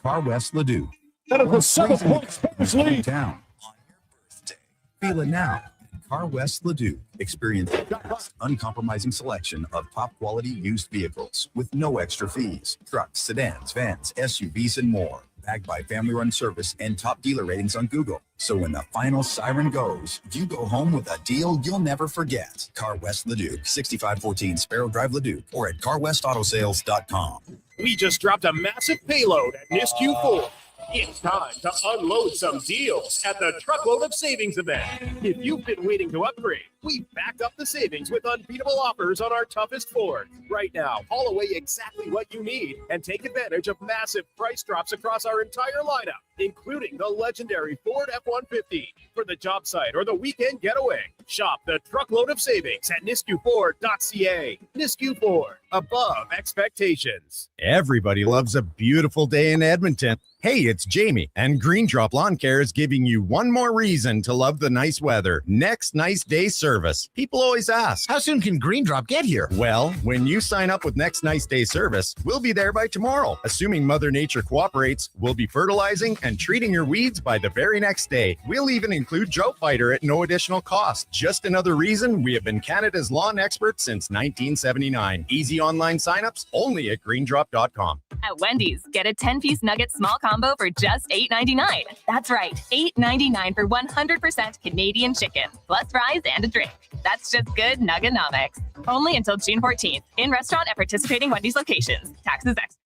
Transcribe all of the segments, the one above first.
Car West Leduc. That is a 7-point Spurs lead. Town. On your birthday. Feel it now. Car West Leduc. Experience the uncompromising selection of top-quality used vehicles with no extra fees. Trucks, sedans, vans, SUVs, and more. Backed by family-run service and top dealer ratings on Google. So when the final siren goes, you go home with a deal you'll never forget. Car West Leduc, 6514 Sparrow Drive Leduc, or at carwestautosales.com. We just dropped a massive payload at NISQ 4. It's time to unload some deals at the Truckload of Savings event. If you've been waiting to upgrade, we've backed up the savings with unbeatable offers on our toughest Ford. Right now, haul away exactly what you need and take advantage of massive price drops across our entire lineup, including the legendary Ford F-150 for the job site or the weekend getaway. Shop the Truckload of Savings at nisq4.ca. NISQ Ford, above expectations. Everybody loves a beautiful day in Edmonton. Hey, it's Jamie, and Green Drop Lawn Care is giving you one more reason to love the nice weather. Next Nice Day service. People always ask, how soon can Green Drop get here? Well, when you sign up with Next Nice Day service, we'll be there by tomorrow. Assuming Mother Nature cooperates, we'll be fertilizing and treating your weeds by the very next day. We'll even include Drought Fighter at no additional cost. Just another reason we have been Canada's lawn expert since 1979. Easy online signups only at greendrop.com. At Wendy's, get a 10-piece nugget small combo for just $8.99. That's right, $8.99 for 100% Canadian chicken, plus fries and a drink. That's just good nuggenomics. Only until June 14th. In restaurant at participating Wendy's locations. Taxes extra.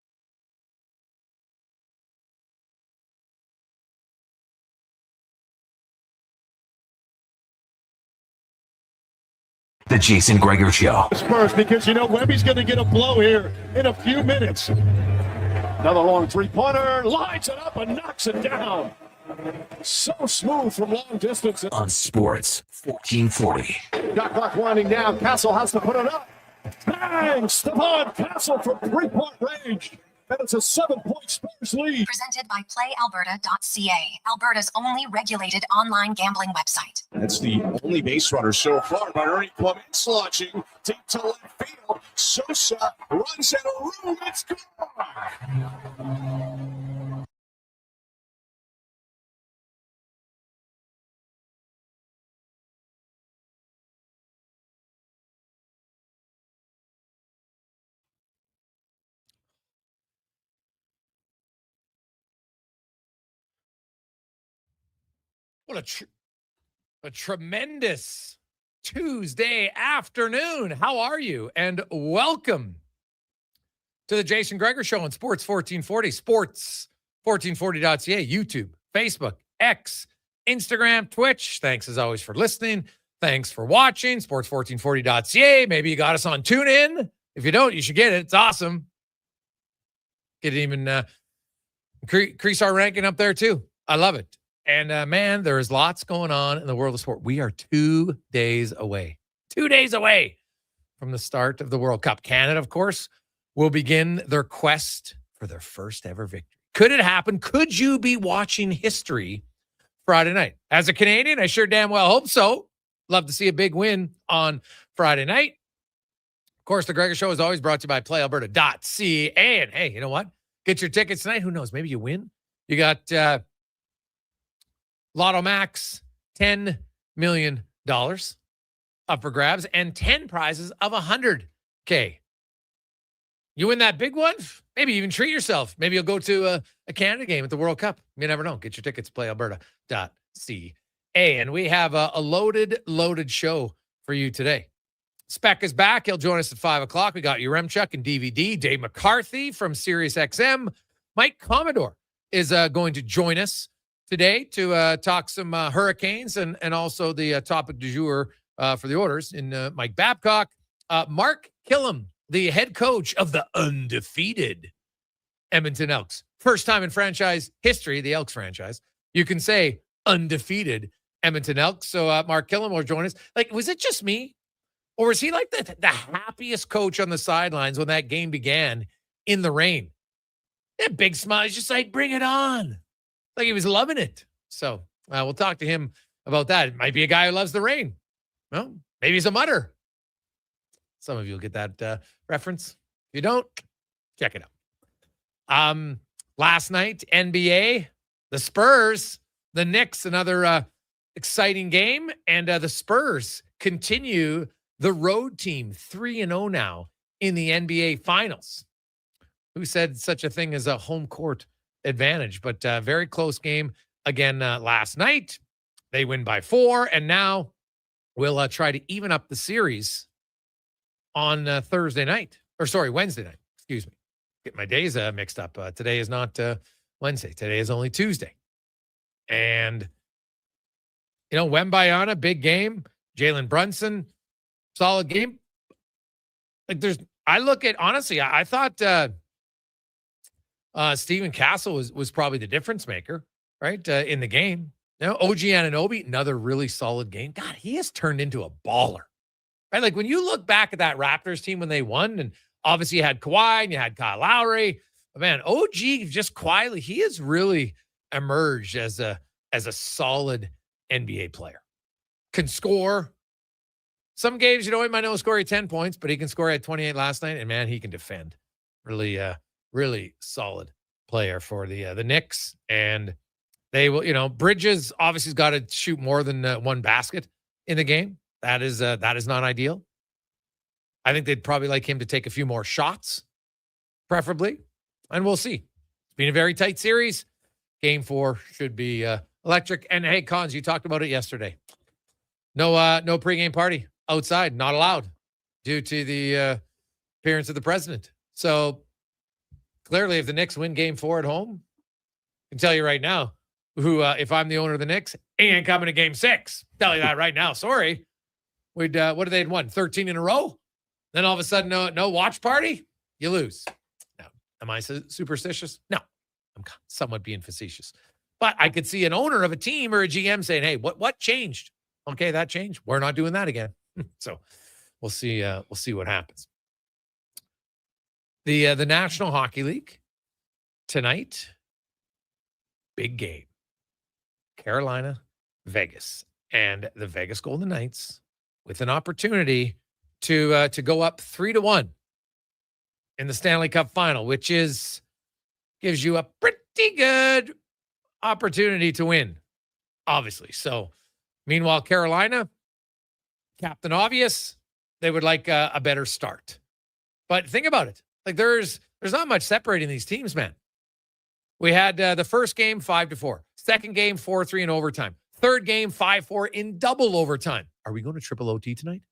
The Jason Gregor Show. Spurs, because you know Wemby's going to get a blow here in a few minutes. Another long three-pointer, lines it up and knocks it down. So smooth from long distance. On Sports 1440. Got clock winding down. Castle has to put it up. Bang! Stephon Castle from three-point range. And it's a 7-point Spurs lead. Presented by PlayAlberta.ca, Alberta's only regulated online gambling website. That's the only base runner so far by Ernie Clements, launching deep to left field. Sosa runs out of room. It's gone. What a tremendous Tuesday afternoon. How are you? And welcome to the Jason Gregor Show on Sports 1440, sports1440.ca, YouTube, Facebook, X, Instagram, Twitch. Thanks as always for listening. Thanks for watching. Sports1440.ca. Maybe you got us on TuneIn. If you don't, you should get it. It's awesome. Get it even increase our ranking up there too. I love it. And man, there is lots going on in the world of sport. We are 2 days away. 2 days away from the start of the World Cup. Canada, of course, will begin their quest for their first ever victory. Could it happen? Could you be watching history Friday night? As a Canadian, I sure damn well hope so. Love to see a big win on Friday night. Of course, the Gregor Show is always brought to you by PlayAlberta.ca. And hey, you know what? Get your tickets tonight. Who knows? Maybe you win. You got Lotto Max, $10 million up for grabs, and 10 prizes of $100K. You win that big one, maybe even treat yourself. Maybe you'll go to a Canada game at the World Cup. You never know. Get your tickets, PlayAlberta.ca. And we have a loaded show for you today. Speck is back. He'll join us at 5 o'clock. We got Yaremchuk and DVD. Dave McCarthy from SiriusXM. Mike Commodore is going to join us today to talk some hurricanes and also the topic du jour for the orders in Mike Babcock. Mark Killam, the head coach of the undefeated Edmonton Elks. First time in franchise history, the Elks franchise, you can say undefeated Edmonton Elks. So Mark Killam will join us. Like, was it just me? Or was he like the happiest coach on the sidelines when that game began in the rain? That big smile. He's just like, bring it on. Like he was loving it. So we'll talk to him about that. It might be a guy who loves the rain. Well, maybe he's a mutter. Some of you will get that reference. If you don't, check it out. Last night, NBA, the Spurs, the Knicks, another exciting game. And the Spurs continue the road team 3-0 now in the NBA Finals. Who said such a thing as a home court advantage? But very close game again last night. They win by 4, and now we'll try to even up the series on Wednesday night. Excuse me. Get my days mixed up. Today is not Wednesday. Today is only Tuesday. And, Wembayana, big game. Jalen Brunson, solid game. Honestly, I thought Steven Castle was probably the difference maker, right, in the game. OG Anunoby, another really solid game. God, he has turned into a baller, right? Like when you look back at that Raptors team when they won, and obviously you had Kawhi and you had Kyle Lowry, but man, OG just quietly, he has really emerged as a solid NBA player. Can score. Some games, he might not score 10 points, but he can score at 28 last night, and man, he can defend. Really, really solid player for the Knicks. And they will, Bridges obviously has got to shoot more than one basket in the game. That is not ideal. I think they'd probably like him to take a few more shots, preferably. And we'll see. It's been a very tight series. Game 4 should be electric. And hey, Cons, you talked about it yesterday. No pregame party outside, not allowed due to the appearance of the president. So clearly, if the Knicks win Game 4 at home, I can tell you right now, if I'm the owner of the Knicks, he ain't coming to Game 6. Tell you that right now. Sorry. What have they won? 13 in a row? Then all of a sudden, no watch party? You lose. Now, am I superstitious? No. I'm somewhat being facetious. But I could see an owner of a team or a GM saying, hey, what changed? Okay, that changed. We're not doing that again. So we'll see what happens. The National Hockey League tonight, big game. Carolina, Vegas, and the Vegas Golden Knights with an opportunity to go up 3-1 in the Stanley Cup final, which gives you a pretty good opportunity to win, obviously. So, meanwhile, Carolina, Captain Obvious, they would like a better start. But think about it. Like there's not much separating these teams, man. We had the first game 5-4, second game 4-3 in overtime, third game 5-4 in double overtime. Are we going to triple OT tonight?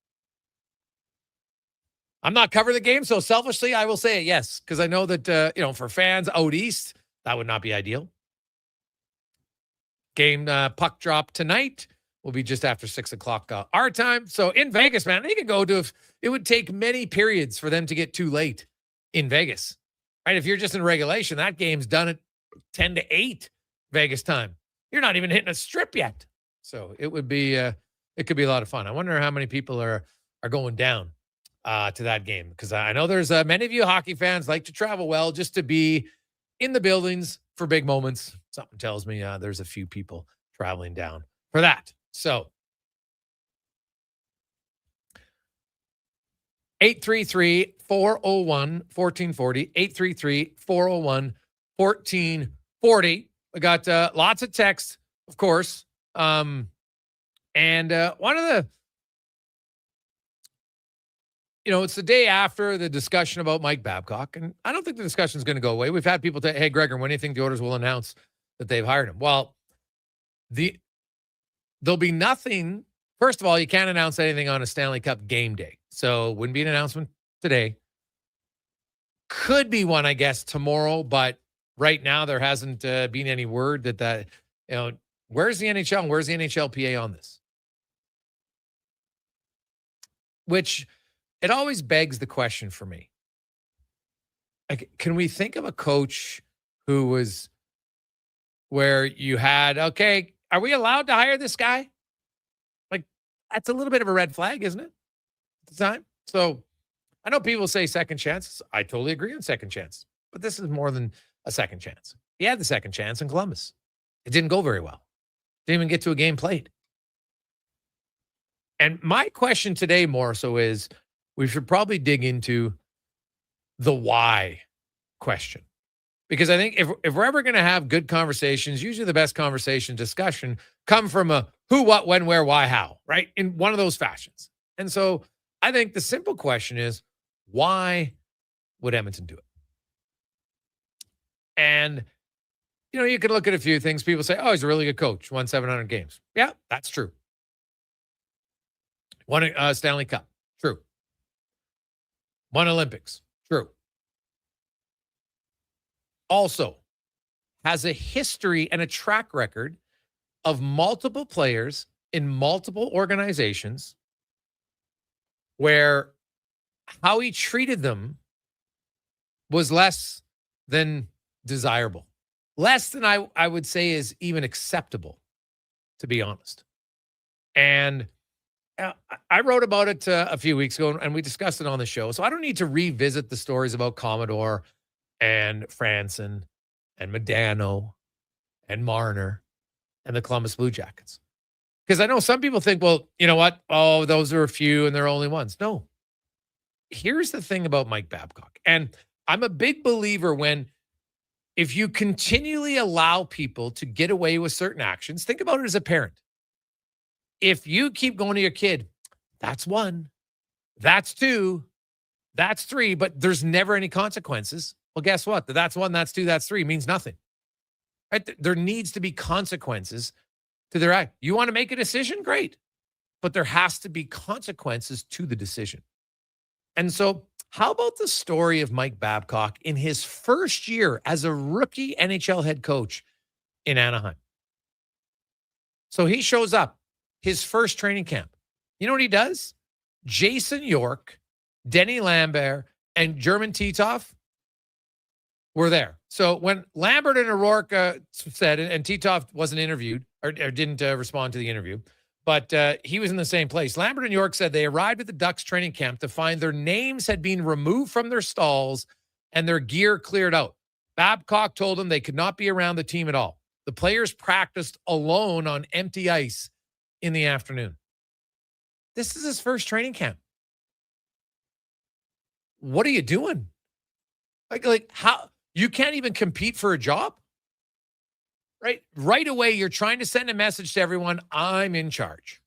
I'm not covering the game, so selfishly I will say yes, because I know that for fans out east that would not be ideal. Game puck drop tonight will be just after 6:00 our time. So in Vegas, man, they could go to. It would take many periods for them to get too late in Vegas, right? If you're just in regulation, that game's done at 10-8 Vegas time. You're not even hitting a strip yet. So it would be, it could be a lot of fun. I wonder how many people are going down to that game, because I know there's many of you hockey fans like to travel well just to be in the buildings for big moments. Something tells me there's a few people traveling down for that. So 833-401-1440, 833-401-1440. We got lots of texts, of course. And one of the, it's the day after the discussion about Mike Babcock, and I don't think the discussion is going to go away. We've had people say, hey, Gregor, when do you think the Oilers will announce that they've hired him? Well, there'll be nothing. First of all, you can't announce anything on a Stanley Cup game day. So wouldn't be an announcement today. Could be one, I guess, tomorrow, but right now there hasn't been any word that where's the NHL and where's the NHLPA on this? Which it always begs the question for me. Like, can we think of a coach who was where you had, okay, are we allowed to hire this guy? Like, that's a little bit of a red flag, isn't it? At the time. So I know people say second chances. I totally agree on second chance, but this is more than a second chance. He had the second chance in Columbus. It didn't go very well. Didn't even get to a game played. And my question today more so is, we should probably dig into the why question. Because I think if we're ever going to have good conversations, usually the best conversation discussion come from a who, what, when, where, why, how, right? In one of those fashions. And so I think the simple question is, why would Edmonton do it? And, you can look at a few things. People say, oh, he's a really good coach, won 700 games. Yeah, that's true. Won a Stanley Cup. True. Won Olympics. True. Also has a history and a track record of multiple players in multiple organizations where how he treated them was less than desirable. Less than I would say is even acceptable, to be honest. And I wrote about it a few weeks ago, and we discussed it on the show. So I don't need to revisit the stories about Commodore and Franson and Modano and Marner and the Columbus Blue Jackets. Because I know some people think, well, you know what? Oh, those are a few and they're only ones. No. Here's the thing about Mike Babcock. And I'm a big believer if you continually allow people to get away with certain actions, think about it as a parent. If you keep going to your kid, that's 1, that's 2, that's 3, but there's never any consequences. Well, guess what? That's 1, that's 2, that's 3 means nothing. Right? There needs to be consequences to their act. You want to make a decision? Great. But there has to be consequences to the decision. And so how about the story of Mike Babcock in his first year as a rookie NHL head coach in Anaheim? So he shows up, his first training camp. You know what he does? Jason York, Denny Lambert, and German Titov were there. So when Lambert and O'Rourke said, and Titov wasn't interviewed or didn't respond to the interview, but he was in the same place. Lambert and York said they arrived at the Ducks training camp to find their names had been removed from their stalls and their gear cleared out. Babcock told them they could not be around the team at all. The players practiced alone on empty ice in the afternoon. This is his first training camp. What are you doing? Like how you can't even compete for a job? Right away, you're trying to send a message to everyone, I'm in charge.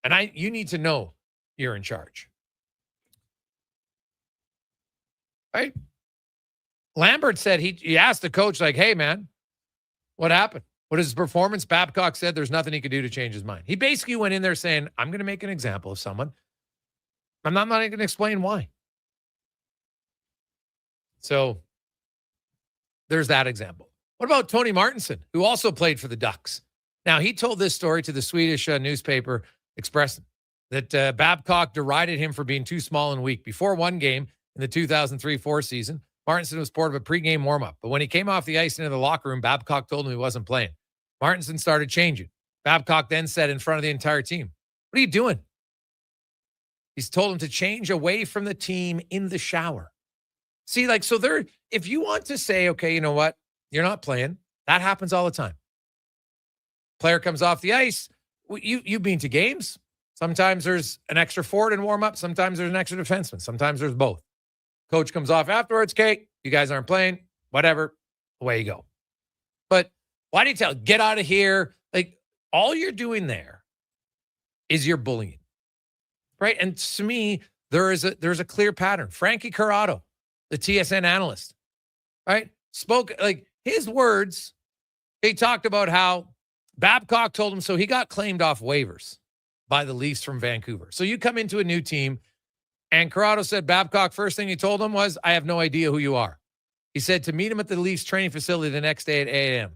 And you need to know you're in charge. Right? Lambert said he asked the coach, like, hey, man, what happened? What is his performance? Babcock said there's nothing he could do to change his mind. He basically went in there saying, I'm going to make an example of someone. I'm not going to explain why. So there's that example. What about Tony Martinson, who also played for the Ducks? Now, he told this story to the Swedish newspaper Expressen that Babcock derided him for being too small and weak. Before one game in the 2003-04 season, Martinson was part of a pregame warm-up. But when he came off the ice into the locker room, Babcock told him he wasn't playing. Martinson started changing. Babcock then said in front of the entire team, what are you doing? He's told him to change away from the team in the shower. See, if you want to say, okay, you know what? You're not playing. That happens all the time. Player comes off the ice. You've been to games. Sometimes there's an extra forward in warm-up. Sometimes there's an extra defenseman. Sometimes there's both. Coach comes off afterwards. Okay, you guys aren't playing. Whatever. Away you go. But why do you get out of here? All you're doing there is you're bullying. Right? And to me, there's a clear pattern. Frankie Corrado, the TSN analyst, right? Spoke his words. He talked about how Babcock told him so he got claimed off waivers by the Leafs from Vancouver. So you come into a new team, and Corrado said Babcock, first thing he told him was, I have no idea who you are. He said to meet him at the Leafs training facility the next day at 8 a.m.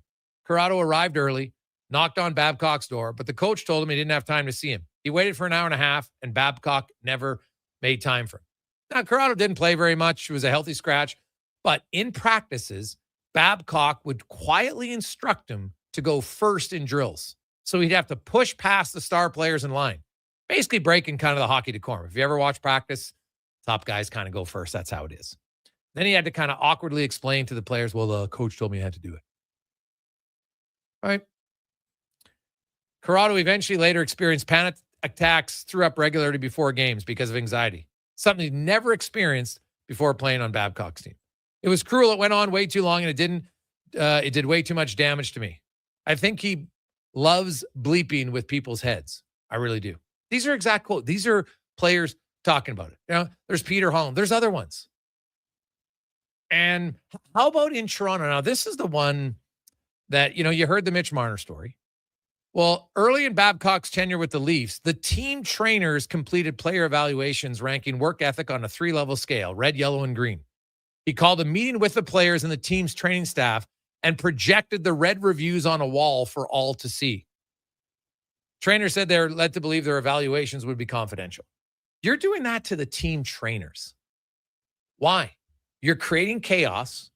Corrado arrived early, knocked on Babcock's door, but the coach told him he didn't have time to see him. He waited for an hour and a half, and Babcock never made time for him. Now, Corrado didn't play very much. It was a healthy scratch. But in practices, Babcock would quietly instruct him to go first in drills. So he'd have to push past the star players in line, basically breaking kind of the hockey decorum. If you ever watch practice, top guys kind of go first. That's how it is. Then he had to kind of awkwardly explain to the players, well, the coach told me I had to do it. All right. Corrado eventually later experienced panic attacks, threw up regularly before games because of anxiety, something he never experienced before playing on Babcock's team. It was cruel. It went on way too long, and it did way too much damage to me. I think he loves bleeping with people's heads. I really do. These are exact quotes. These are players talking about it. There's Peter Holland. There's other ones. And how about in Toronto? Now, this is the one that, you heard the Mitch Marner story. Well, early in Babcock's tenure with the Leafs, the team trainers completed player evaluations ranking work ethic on a 3-level scale, red, yellow, and green. He called a meeting with the players and the team's training staff and projected the red reviews on a wall for all to see. Trainers said they're led to believe their evaluations would be confidential. You're doing that to the team trainers. Why? You're creating chaos,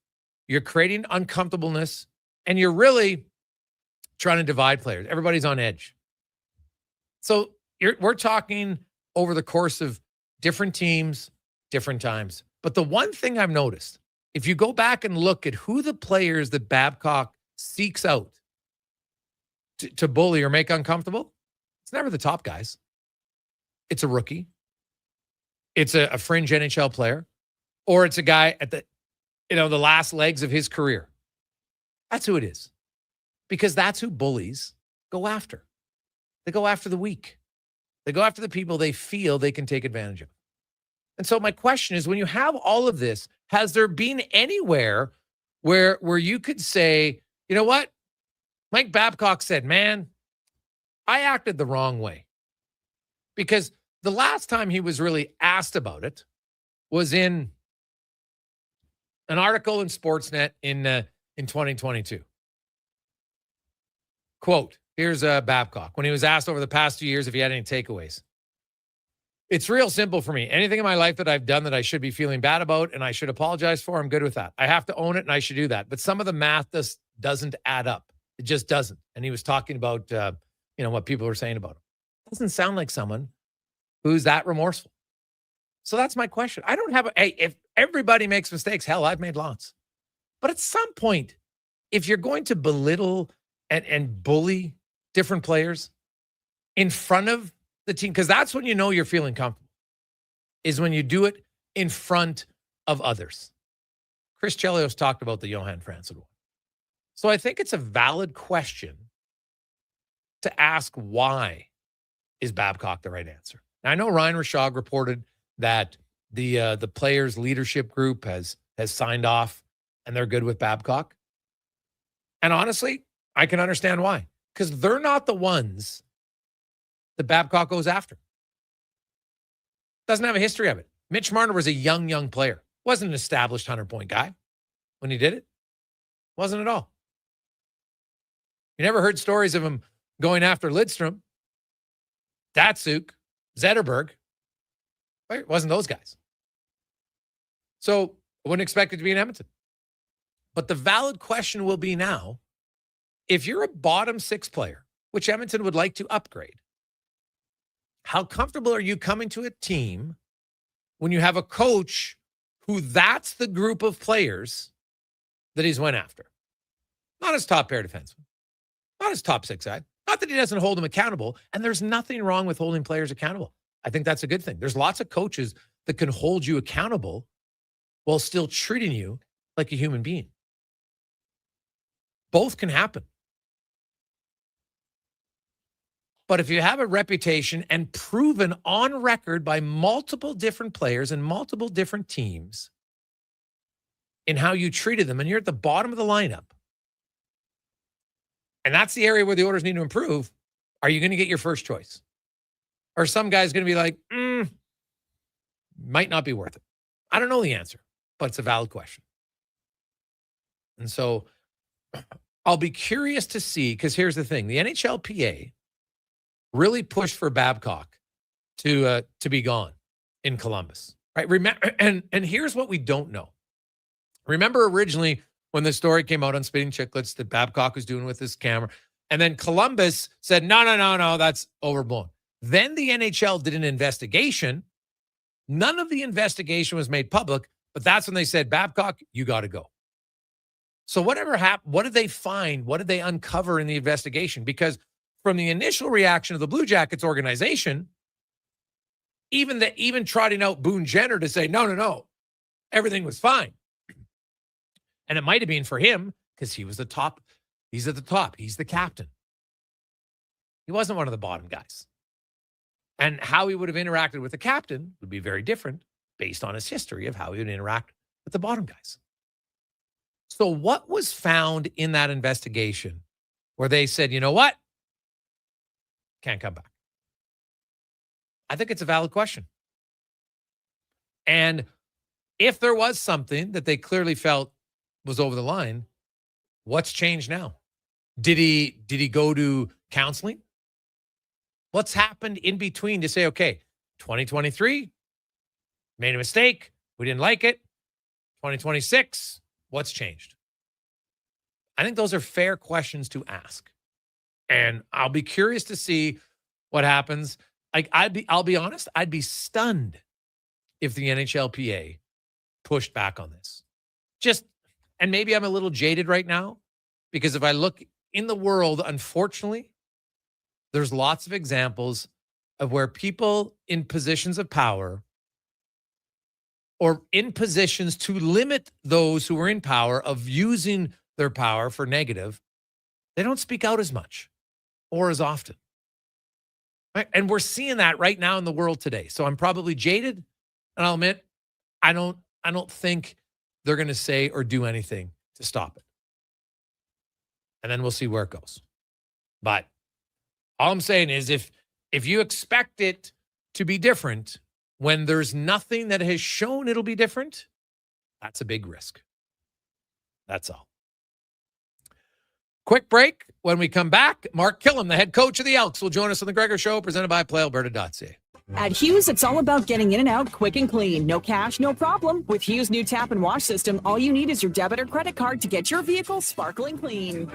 you're creating uncomfortableness, and you're really trying to divide players. Everybody's on edge. So we're talking over the course of different teams, different times. But the one thing I've noticed, if you go back and look at who the players that Babcock seeks out to bully or make uncomfortable, it's never the top guys. It's a rookie. It's a fringe NHL player. Or it's a guy at the last legs of his career. That's who it is. Because that's who bullies go after. They go after the weak. They go after the people they feel they can take advantage of. And so my question is, when you have all of this, has there been anywhere where you could say, you know what? Mike Babcock said, man, I acted the wrong way. Because the last time he was really asked about it was in an article in Sportsnet in 2022. Quote, here's Babcock, when he was asked over the past 2 years if he had any takeaways. It's real simple for me. Anything in my life that I've done that I should be feeling bad about and I should apologize for, I'm good with that. I have to own it and I should do that. But some of the math just doesn't add up. It just doesn't. And he was talking about, what people were saying about him. Doesn't sound like someone who's that remorseful. So that's my question. I don't have if everybody makes mistakes, hell, I've made lots. But at some point, if you're going to belittle and bully different players in front of the team, because that's when you know you're feeling comfortable, is when you do it in front of others. Chris Chelios talked about the Johan Franzen one. So I think it's a valid question to ask, why is Babcock the right answer? Now, I know Ryan Rishaug reported that the players' leadership group has signed off and they're good with Babcock. And honestly, I can understand why. Because they're not the ones that Babcock goes after. Doesn't have a history of it. Mitch Marner was a young player. Wasn't an established 100-point guy when he did it. Wasn't at all. You never heard stories of him going after Lidstrom, Datsuk, Zetterberg. Right? It wasn't those guys. So I wouldn't expect it to be in Edmonton. But the valid question will be now, if you're a bottom 6 player, which Edmonton would like to upgrade, how comfortable are you coming to a team when you have a coach who that's the group of players that he's went after? Not his top pair defenseman, not his top 6 guy. Not that he doesn't hold them accountable, and there's nothing wrong with holding players accountable. I think that's a good thing. There's lots of coaches that can hold you accountable while still treating you like a human being. Both can happen. But if you have a reputation and proven on record by multiple different players and multiple different teams in how you treated them, and you're at the bottom of the lineup, and that's the area where the Oilers need to improve, are you going to get your first choice? Or some guy's going to be like, might not be worth it. I don't know the answer, but it's a valid question. And so I'll be curious to see, because here's the thing. The NHLPA really pushed for Babcock to be gone in Columbus, right? Remember, and here's what we don't know. Remember originally when the story came out on Spitting Chicklets that Babcock was doing with his camera, and then Columbus said, no, that's overblown. Then the NHL did an investigation. None of the investigation was made public, but that's when they said, Babcock, you got to go. So whatever happened, what did they find? What did they uncover in the investigation? Because from the initial reaction of the Blue Jackets organization, even trotting out Boone Jenner to say, no, everything was fine. And it might have been for him because he was the top. He's at the top. He's the captain. He wasn't one of the bottom guys. And how he would have interacted with the captain would be very different based on his history of how he would interact with the bottom guys. So what was found in that investigation where they said, you know what? Can't come back. I think it's a valid question. And if there was something that they clearly felt was over the line, what's changed now? Did he go to counseling? What's happened in between to say, okay, 2023, made a mistake. We didn't like it. 2026, what's changed? I think those are fair questions to ask. And I'll be curious to see what happens. Like I'll be honest, I'd be stunned if the NHLPA pushed back on this. And maybe I'm a little jaded right now, because if I look in the world, unfortunately, there's lots of examples of where people in positions of power or in positions to limit those who are in power of using their power for negative, they don't speak out as much or as often. Right? And we're seeing that right now in the world today. So I'm probably jaded, and I'll admit, I don't think they're going to say or do anything to stop it. And then we'll see where it goes. But all I'm saying is if you expect it to be different when there's nothing that has shown it'll be different, that's a big risk. That's all. Quick break. When we come back, Mark Killam, the head coach of the Elks, will join us on the Gregor Show, presented by PlayAlberta.ca. At Hughes, it's all about getting in and out quick and clean. No cash, no problem. With Hughes' new tap and wash system, all you need is your debit or credit card to get your vehicle sparkling clean.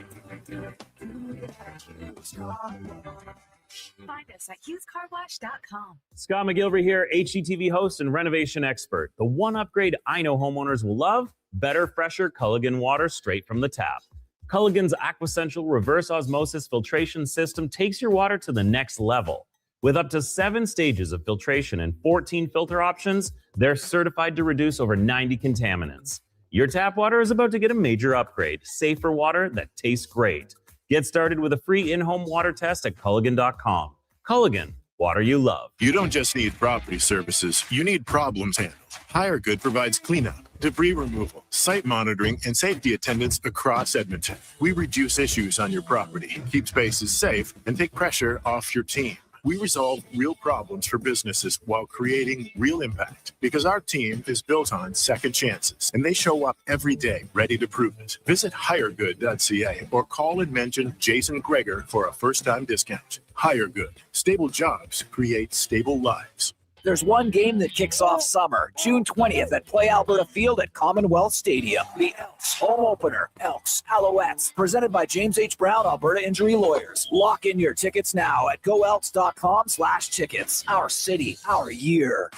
Find us at HughesCarWash.com. Scott McGilvery here, HGTV host and renovation expert. The one upgrade I know homeowners will love: better, fresher Culligan water straight from the tap. Culligan's Aquasential reverse osmosis filtration system takes your water to the next level. With up to 7 stages of filtration and 14 filter options, they're certified to reduce over 90 contaminants. Your tap water is about to get a major upgrade: safer water that tastes great. Get started with a free in-home water test at Culligan.com. Culligan, water you love. You don't just need property services, you need problems handled. HireGood provides cleanup, debris removal, site monitoring, and safety attendance across Edmonton. We reduce issues on your property, keep spaces safe, and take pressure off your team. We resolve real problems for businesses while creating real impact, because our team is built on second chances, and they show up every day ready to prove it. Visit hiregood.ca or call and mention Jason Gregor for a first-time discount. HireGood. Stable jobs create stable lives. There's one game that kicks off summer, June 20th at Play Alberta Field at Commonwealth Stadium. The Elks home opener, Elks Alouettes, presented by James H. Brown, Alberta Injury Lawyers. Lock in your tickets now at goelks.com/tickets. Our city, our year.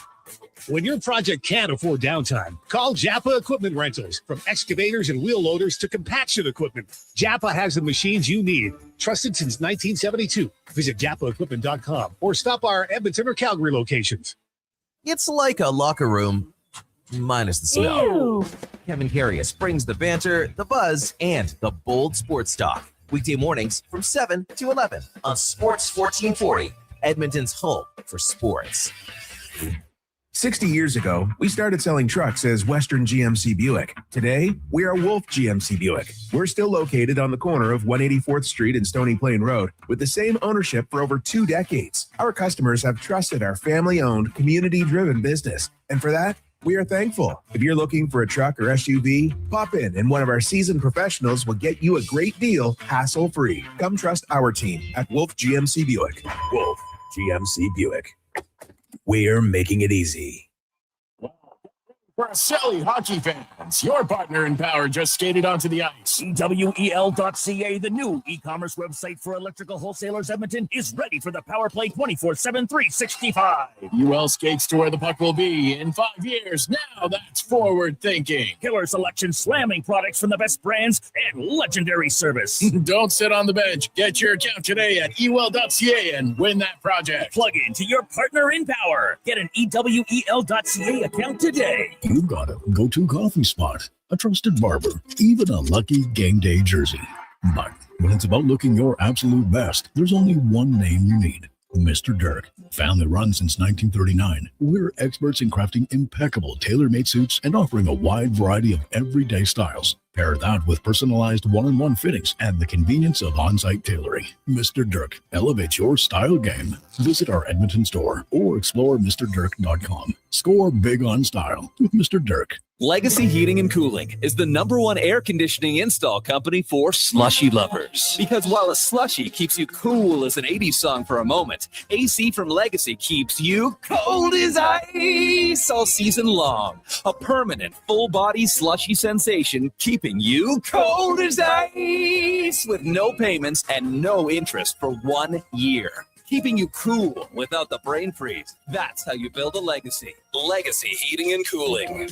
When your project can't afford downtime, call Japa Equipment Rentals. From excavators and wheel loaders to compaction equipment, Japa has the machines you need. Trusted since 1972. Visit JapaEquipment.com or stop by our Edmonton or Calgary locations. It's like a locker room, minus the smell. Ew. Kevin Carius brings the banter, the buzz, and the bold sports talk. Weekday mornings from 7 to 11 on Sports 1440, Edmonton's home for sports. 60 years ago, we started selling trucks as Western GMC Buick. Today, we are Wolf GMC Buick. We're still located on the corner of 184th Street and Stony Plain Road with the same ownership for over 2 decades. Our customers have trusted our family-owned, community-driven business. And for that, we are thankful. If you're looking for a truck or SUV, pop in and one of our seasoned professionals will get you a great deal, hassle-free. Come trust our team at Wolf GMC Buick. Wolf GMC Buick. We're making it easy. For Selly hockey fans, your partner in power just skated onto the ice. EWEL.ca, the new e-commerce website for electrical wholesalers Edmonton, is ready for the power play 24/7, 365. UL skates to where the puck will be in 5 years. Now that's forward thinking. Killer selection, slamming products from the best brands, and legendary service. Don't sit on the bench. Get your account today at EWEL.ca and win that project. Plug into your partner in power. Get an EWEL.ca account today. you've got a go-to coffee spot, a trusted barber, even a lucky game day jersey. But when it's about looking your absolute best, there's only one name you need. Mr. Dirk. Family run since 1939, we're experts in crafting impeccable tailor-made suits and offering a wide variety of everyday styles. Pair that with personalized one-on-one fittings and the convenience of on-site tailoring. Mr. Dirk elevates your style game. Visit our Edmonton store or explore MrDirk.com. Score big on style with Mr. Dirk. Legacy Heating and Cooling is the #1 air conditioning install company for slushy lovers. Because while a slushy keeps you cool as an 80s song for a moment, AC from Legacy keeps you cold as ice all season long. A permanent full-body slushy sensation keeping you cold as ice with no payments and no interest for 1 year. Keeping you cool without the brain freeze. That's how you build a legacy. Legacy Heating and Cooling.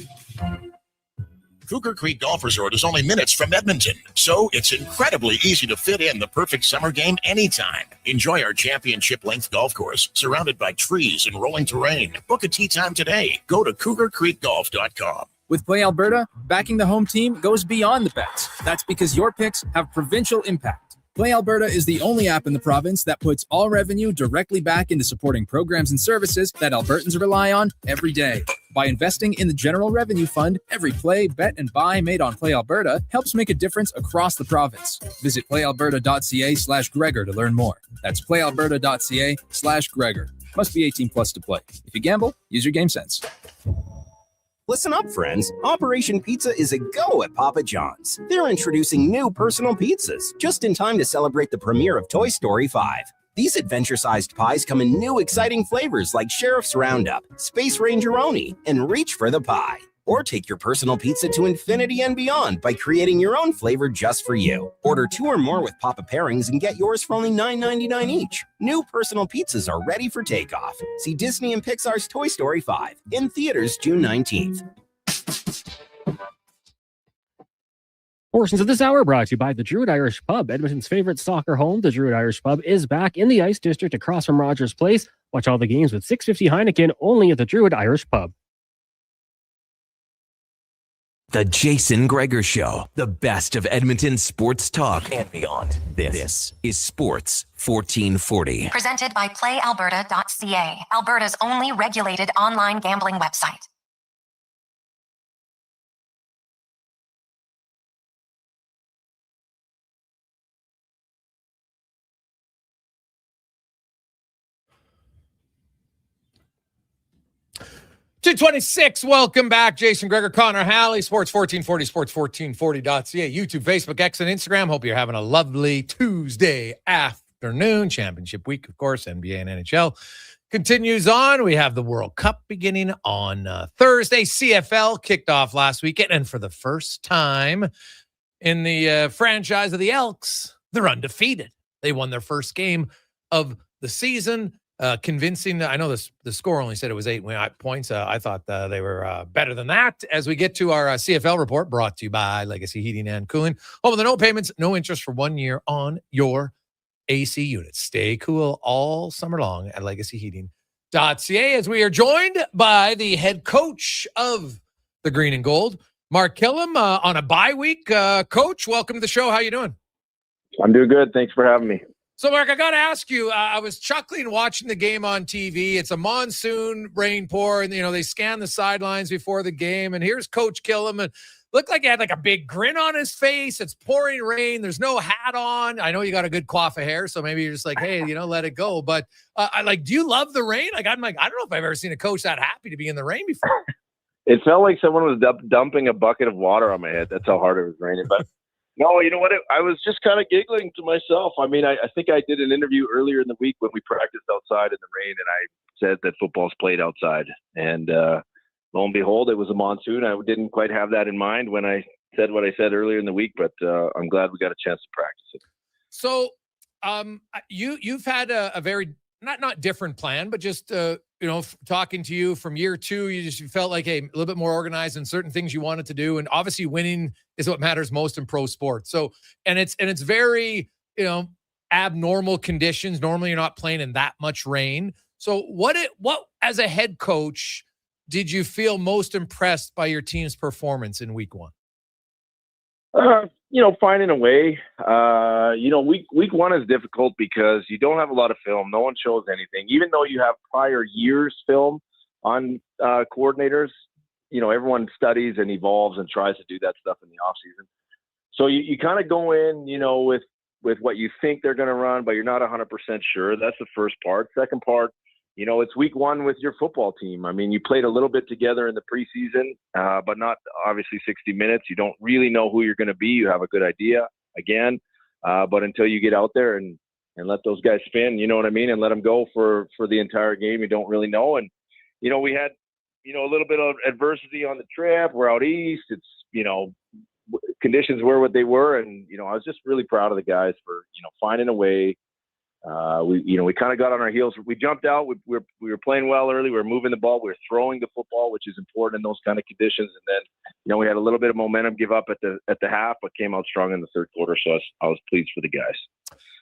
Cougar Creek Golf Resort is only minutes from Edmonton, so it's incredibly easy to fit in the perfect summer game anytime. Enjoy our championship-length golf course, surrounded by trees and rolling terrain. Book a tee time today. Go to CougarCreekGolf.com. With Play Alberta, backing the home team goes beyond the bets. That's because your picks have provincial impact. Play Alberta is the only app in the province that puts all revenue directly back into supporting programs and services that Albertans rely on every day. By investing in the General Revenue Fund, every play, bet, and buy made on Play Alberta helps make a difference across the province. Visit playalberta.ca/Gregor to learn more. That's playalberta.ca/Gregor. Must be 18 plus to play. If you gamble, use your game sense. Listen up, friends. Operation Pizza is a go at Papa John's. They're introducing new personal pizzas just in time to celebrate the premiere of Toy Story 5. These adventure-sized pies come in new exciting flavors like Sheriff's Roundup, Space Rangeroni, and Reach for the Pie. Or take your personal pizza to infinity and beyond by creating your own flavor just for you. Order 2 or more with Papa Pairings and get yours for only $9.99 each. New personal pizzas are ready for takeoff. See Disney and Pixar's Toy Story 5 in theaters June 19th. Portions of this hour brought to you by the Druid Irish Pub, Edmonton's favorite soccer home. The Druid Irish Pub is back in the Ice District across from Rogers Place. Watch all the games with 650 Heineken only at the Druid Irish Pub. The Jason Gregor Show, the best of Edmonton sports talk and beyond. This is Sports 1440. Presented by PlayAlberta.ca, Alberta's only regulated online gambling website. .226, welcome back. Jason Gregor, Connor Halley, Sports 1440, sports1440.ca, YouTube, Facebook, X, and Instagram. Hope you're having a lovely Tuesday afternoon. Championship week, of course, NBA and NHL continues on. We have the World Cup beginning on Thursday. CFL kicked off last weekend, and for the first time in the franchise of the Elks, they're undefeated. They won their first game of the season. Convincing. I know the score only said it was 8 points. I thought they were better than that. As we get to our CFL report, brought to you by Legacy Heating and Cooling. Home of the no payments, no interest for 1 year on your AC unit. Stay cool all summer long at legacyheating.ca. As we are joined by the head coach of the Green and Gold, Mark Killam, on a bye week. Coach, welcome to the show. How you doing? I'm doing good. Thanks for having me. So, Mark, I got to ask you, I was chuckling watching the game on TV. It's a monsoon rain pour, and, they scan the sidelines before the game, and here's Coach Killam, and looked like he had like a big grin on his face. It's pouring rain. There's no hat on. I know you got a good coif of hair, so maybe you're just like, hey, let it go. But, do you love the rain? I don't know if I've ever seen a coach that happy to be in the rain before. It felt like someone was dumping a bucket of water on my head. That's how hard it was raining, but... No, you know what? I was just kind of giggling to myself. I mean, I think I did an interview earlier in the week when we practiced outside in the rain, and I said that football's played outside. And lo and behold, it was a monsoon. I didn't quite have that in mind when I said what I said earlier in the week, but I'm glad we got a chance to practice it. So you've had a very not different plan, but just talking to you from year 2, you felt like a little bit more organized in certain things you wanted to do, and obviously winning is what matters most in pro sports. So and it's very abnormal conditions. Normally you're not playing in that much rain. So what as a head coach did you feel most impressed by your team's performance in week one? Finding a way. Week one is difficult because you don't have a lot of film. No one shows anything. Even though you have prior years' film on coordinators, everyone studies and evolves and tries to do that stuff in the offseason. So you kind of go in, with what you think they're going to run, but you're not 100% sure. That's the first part. Second part, it's week one with your football team. I mean, you played a little bit together in the preseason, but not obviously 60 minutes. You don't really know who you're going to be. You have a good idea again, but until you get out there and let those guys spin, you know what I mean, and let them go for the entire game, you don't really know. And, we had, a little bit of adversity on the trip. We're out east. It's, conditions were what they were. And, I was just really proud of the guys for, finding a way. We kind of got on our heels. We jumped out. We were playing well early. We were moving the ball. We were throwing the football, which is important in those kind of conditions. And then, we had a little bit of momentum give up at the half, but came out strong in the third quarter. So I was pleased for the guys.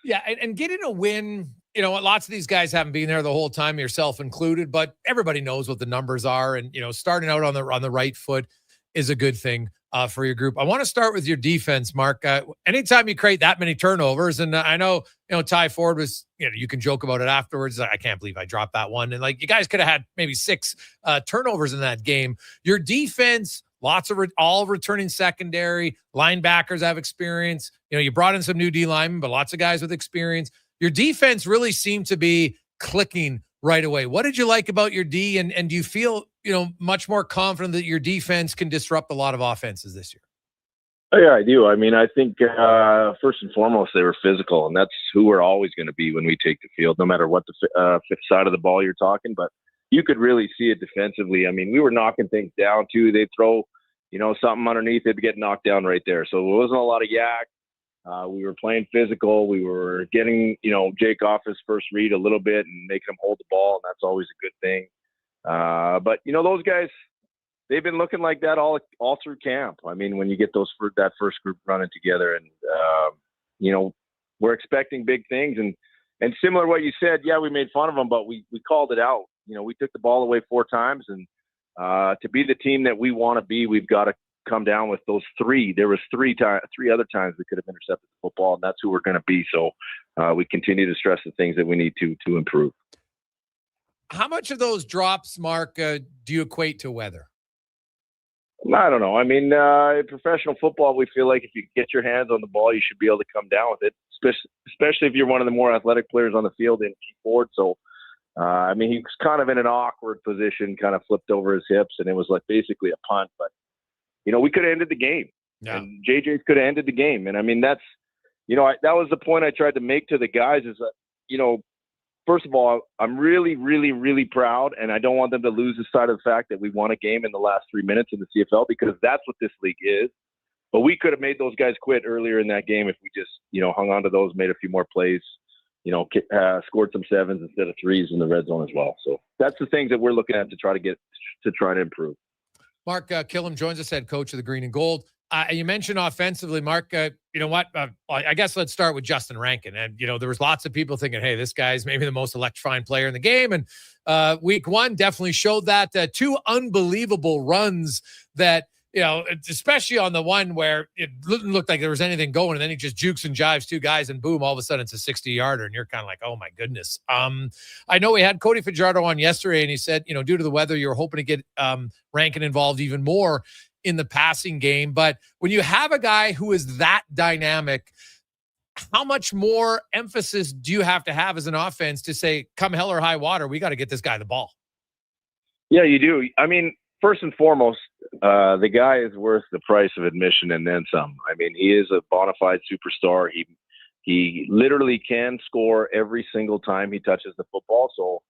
Yeah, and getting a win, lots of these guys haven't been there the whole time, yourself included, but everybody knows what the numbers are. And, starting out on the right foot is a good thing for your group. I want to start with your defense, Mark. Anytime you create that many turnovers, and I know, Ty Ford was, you can joke about it afterwards. I can't believe I dropped that one. And you guys could have had maybe 6 turnovers in that game. Your defense, lots of all returning secondary, linebackers have experience. You brought in some new D linemen, but lots of guys with experience. Your defense really seemed to be clicking right away. What did you like about your D? And do you feel, much more confident that your defense can disrupt a lot of offenses this year? Oh, yeah, I do. I mean, I think first and foremost, they were physical, and that's who we're always going to be when we take the field, no matter what the fifth side of the ball you're talking. But you could really see it defensively. I mean, we were knocking things down too. They'd throw, something underneath, it'd get knocked down right there. So it wasn't a lot of yak. We were playing physical. We were getting, Jake off his first read a little bit and making him hold the ball, and that's always a good thing. But those guys, they've been looking like that all through camp. I mean, when you get that first group running together, and we're expecting big things. And similar to what you said, yeah, we made fun of them, but we called it out. We took the ball away 4 times, and to be the team that we want to be, we've got to come down with those 3. There was 3 other times we could have intercepted the football, and that's who we're going to be. So we continue to stress the things that we need to improve. How much of those drops, Mark, do you equate to weather? I don't know. I mean, in professional football, we feel like if you get your hands on the ball, you should be able to come down with it, especially if you're one of the more athletic players on the field in T Ford. So, I mean, he was kind of in an awkward position, kind of flipped over his hips, and it was like basically a punt. But, we could have ended the game. Yeah. And JJ could have ended the game. And, I mean, that's, that was the point I tried to make to the guys is that, first of all, I'm really, really, really proud, and I don't want them to lose sight of the fact that we won a game in the last 3 minutes in the CFL, because that's what this league is. But we could have made those guys quit earlier in that game if we just, hung on to those, made a few more plays, scored some 7s instead of 3s in the red zone as well. So that's the things that we're looking at to try to improve. Mark Killam joins us, head coach of the Green and Gold. You mentioned offensively, Mark, you know what? I guess let's start with Justin Rankin. And, there was lots of people thinking, hey, this guy's maybe the most electrifying player in the game. And week one definitely showed that. 2 unbelievable runs that, especially on the one where it didn't look like there was anything going, and then he just jukes and jives 2 guys, and boom, all of a sudden it's a 60-yarder, and you're kind of like, oh my goodness. I know we had Cody Fajardo on yesterday, and he said, due to the weather, you're hoping to get Rankin involved even more in the passing game. But when you have a guy who is that dynamic, how much more emphasis do you have to have as an offense to say, come hell or high water, we got to get this guy the ball? Yeah, you do. I mean, first and foremost, the guy is worth the price of admission and then some. I mean, he is a bona fide superstar. He literally can score every single time he touches the football. So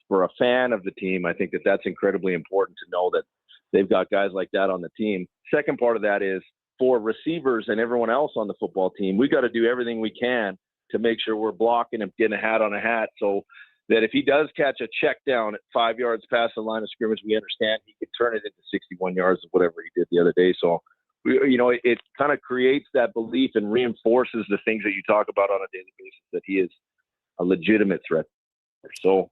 for a fan of the team, I think that's incredibly important to know that they've got guys like that on the team. Second part of that is for receivers and everyone else on the football team, we got to do everything we can to make sure we're blocking and getting a hat on a hat, so that if he does catch a check down at 5 yards past the line of scrimmage, we understand he can turn it into 61 yards or whatever he did the other day. So, it kind of creates that belief and reinforces the things that you talk about on a daily basis, that he is a legitimate threat. So,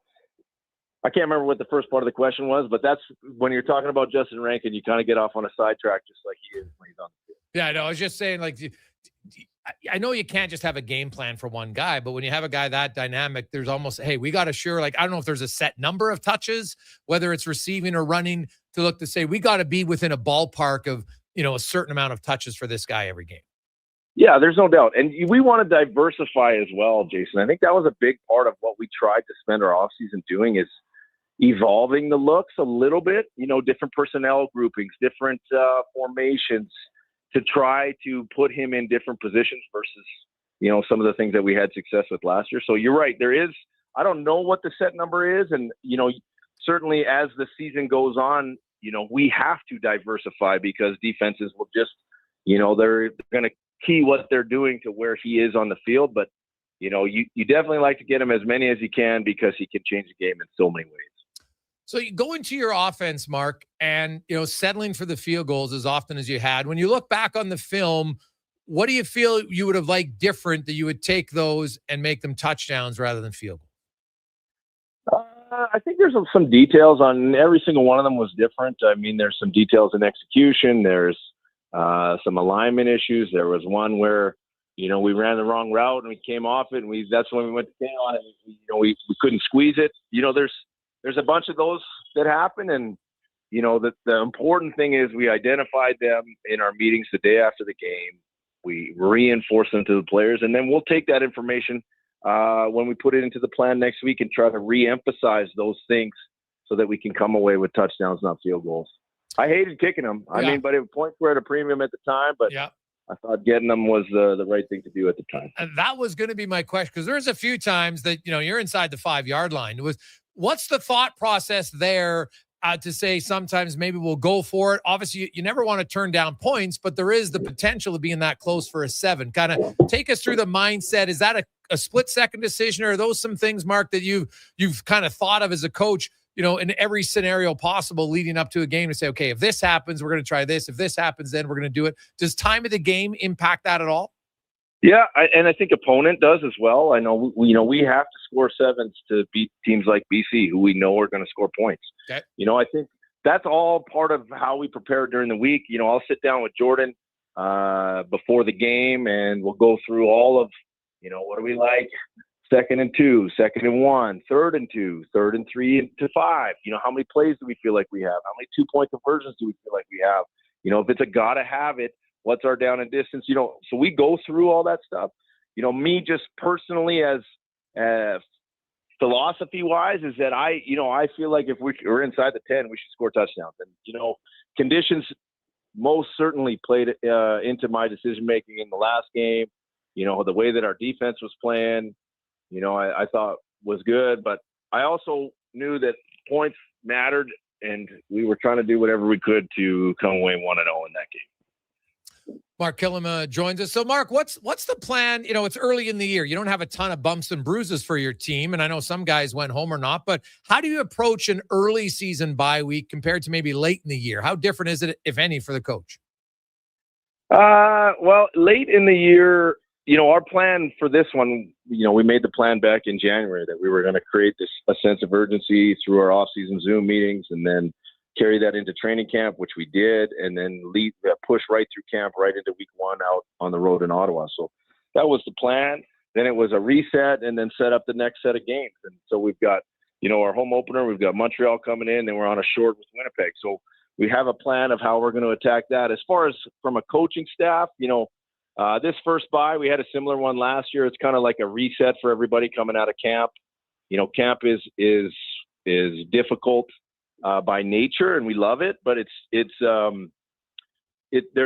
I can't remember what the first part of the question was, but that's when you're talking about Justin Rankin, you kind of get off on a sidetrack just like he is when he's on the field. Yeah, no, I was just saying, like, I know you can't just have a game plan for one guy, but when you have a guy that dynamic, there's almost, hey, we got to sure, like, I don't know if there's a set number of touches, whether it's receiving or running, to look to say, we got to be within a ballpark of, a certain amount of touches for this guy every game. Yeah, there's no doubt. And we want to diversify as well, Jason. I think that was a big part of what we tried to spend our offseason doing is evolving the looks a little bit, different personnel groupings, different formations to try to put him in different positions versus, some of the things that we had success with last year. So you're right. There is, I don't know what the set number is. And, certainly as the season goes on, we have to diversify because defenses will just, they're going to key what they're doing to where he is on the field. But, you definitely like to get him as many as you can because he can change the game in so many ways. So you go into your offense, Mark, and, settling for the field goals as often as you had. When you look back on the film, what do you feel you would have liked different that you would take those and make them touchdowns rather than field goals? I think there's some details on every single one of them was different. I mean, there's some details in execution. There's some alignment issues. There was one where, we ran the wrong route and we came off it, and that's when we went to stay on it. We couldn't squeeze it. There's a bunch of those that happen, and the important thing is we identified them in our meetings the day after the game. We reinforce them to the players, and then we'll take that information when we put it into the plan next week and try to re-emphasize those things so that we can come away with touchdowns, not field goals. I hated kicking them. I mean, but points were at a premium at the time, but I thought getting them was the right thing to do at the time. And that was going to be my question, because there's a few times that, you're inside the 5-yard line. What's the thought process there to say sometimes maybe we'll go for it? Obviously, you never want to turn down points, but there is the potential of being that close for a 7. Kind of take us through the mindset. Is that a split-second decision, or are those some things, Mark, that you've kind of thought of as a coach, in every scenario possible leading up to a game to say, okay, if this happens, we're going to try this. If this happens, then we're going to do it. Does time of the game impact that at all? Yeah, and I think opponent does as well. I know we have to score 7s to beat teams like BC, who we know are going to score points. Okay. I think that's all part of how we prepare during the week. I'll sit down with Jordan before the game, and we'll go through all of, what do we like? 2nd and 2, 2nd and 1, 3rd and 2, 3rd and 3 to 5. How many plays do we feel like we have? How many 2-point conversions do we feel like we have? If it's a gotta have it, what's our down and distance? So we go through all that stuff. Me just personally as philosophy wise is that I feel like if we're inside the 10, we should score touchdowns. And, conditions most certainly played into my decision making in the last game. The way that our defense was playing, I thought was good, but I also knew that points mattered, and we were trying to do whatever we could to come away 1-0 in that game. Mark Killam joins us. So, Mark, what's the plan? It's early in the year. You don't have a ton of bumps and bruises for your team, and I know some guys went home or not, but how do you approach an early season bye week compared to maybe late in the year? How different is it, if any, for the coach? Well, late in the year, our plan for this one, we made the plan back in January that we were going to create a sense of urgency through our off-season Zoom meetings, and then carry that into training camp, which we did, and then push right through camp, right into week 1 out on the road in Ottawa. So that was the plan. Then it was a reset, and then set up the next set of games. And so we've got, our home opener, we've got Montreal coming in, then we're on a short with Winnipeg. So we have a plan of how we're going to attack that. As far as from a coaching staff, this first bye, we had a similar one last year. It's kind of like a reset for everybody coming out of camp. Camp is difficult by nature, and we love it, but there's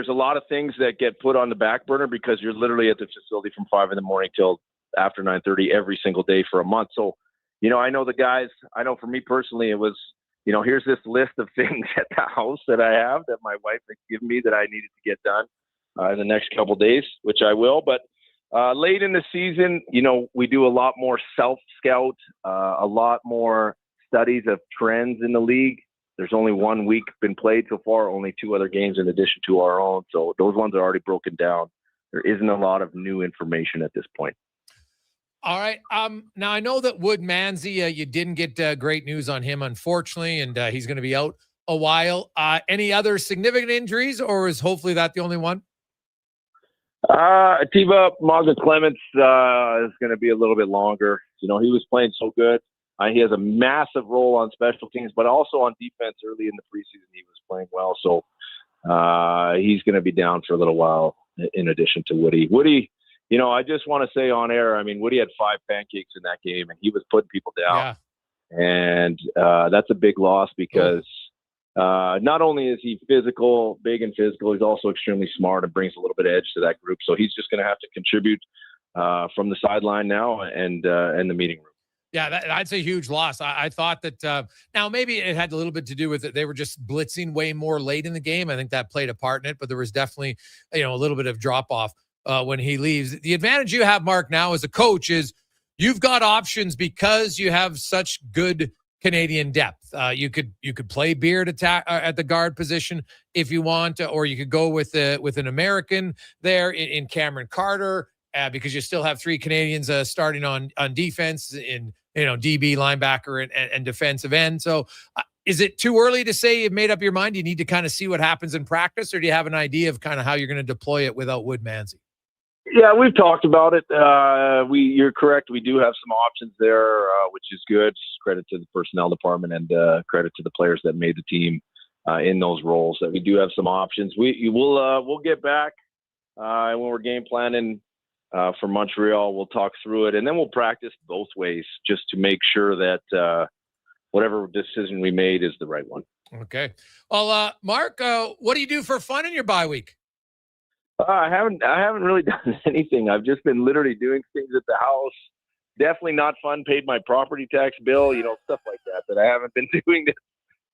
a lot of things that get put on the back burner because you're literally at the facility from 5 a.m. till after 9:30 every single day for a month. So, I know the guys. I know for me personally, it was, here's this list of things at the house that I have that my wife had given me that I needed to get done in the next couple of days, which I will. But late in the season, we do a lot more self-scout, a lot more studies of trends in the league. There's only 1 week been played so far, only 2 other games in addition to our own. So those ones are already broken down. There isn't a lot of new information at this point. All right. Now I know that Wood Manzi, you didn't get great news on him, unfortunately, and he's going to be out a while. Any other significant injuries, or is hopefully that the only one? Atiba Maga Clements is going to be a little bit longer. He was playing so good. He has a massive role on special teams, but also on defense. Early in the preseason, he was playing well, so he's going to be down for a little while. In addition to Woody, I just want to say on air, Woody had 5 pancakes in that game, and he was putting people down. Yeah. And that's a big loss because not only is he big and physical, he's also extremely smart and brings a little bit of edge to that group. So he's just going to have to contribute from the sideline now and the meeting room. Yeah, that's a huge loss. I thought that now maybe it had a little bit to do with it. They were just blitzing way more late in the game. I think that played a part in it, but there was definitely, a little bit of drop off when he leaves. The advantage you have, Mark, now as a coach is you've got options because you have such good Canadian depth. You could play Beard at the guard position if you want, or you could go with an American there in Cameron Carter because you still have 3 Canadians starting on defense in DB, linebacker, and defensive end. So is it too early to say you've made up your mind? Do you need to kind of see what happens in practice, or do you have an idea of kind of how you're going to deploy it without Wood Manzi? Yeah, we've talked about it. You're correct. We do have some options there, which is good. Credit to the personnel department and credit to the players that made the team in those roles. That we do have some options. We'll get back and when we're game planning for Montreal, we'll talk through it, and then we'll practice both ways just to make sure that whatever decision we made is the right one. Okay. Well, Mark, what do you do for fun in your bye week? I haven't really done anything. I've just been literally doing things at the house. Definitely not fun. Paid my property tax bill, stuff like that I haven't been doing.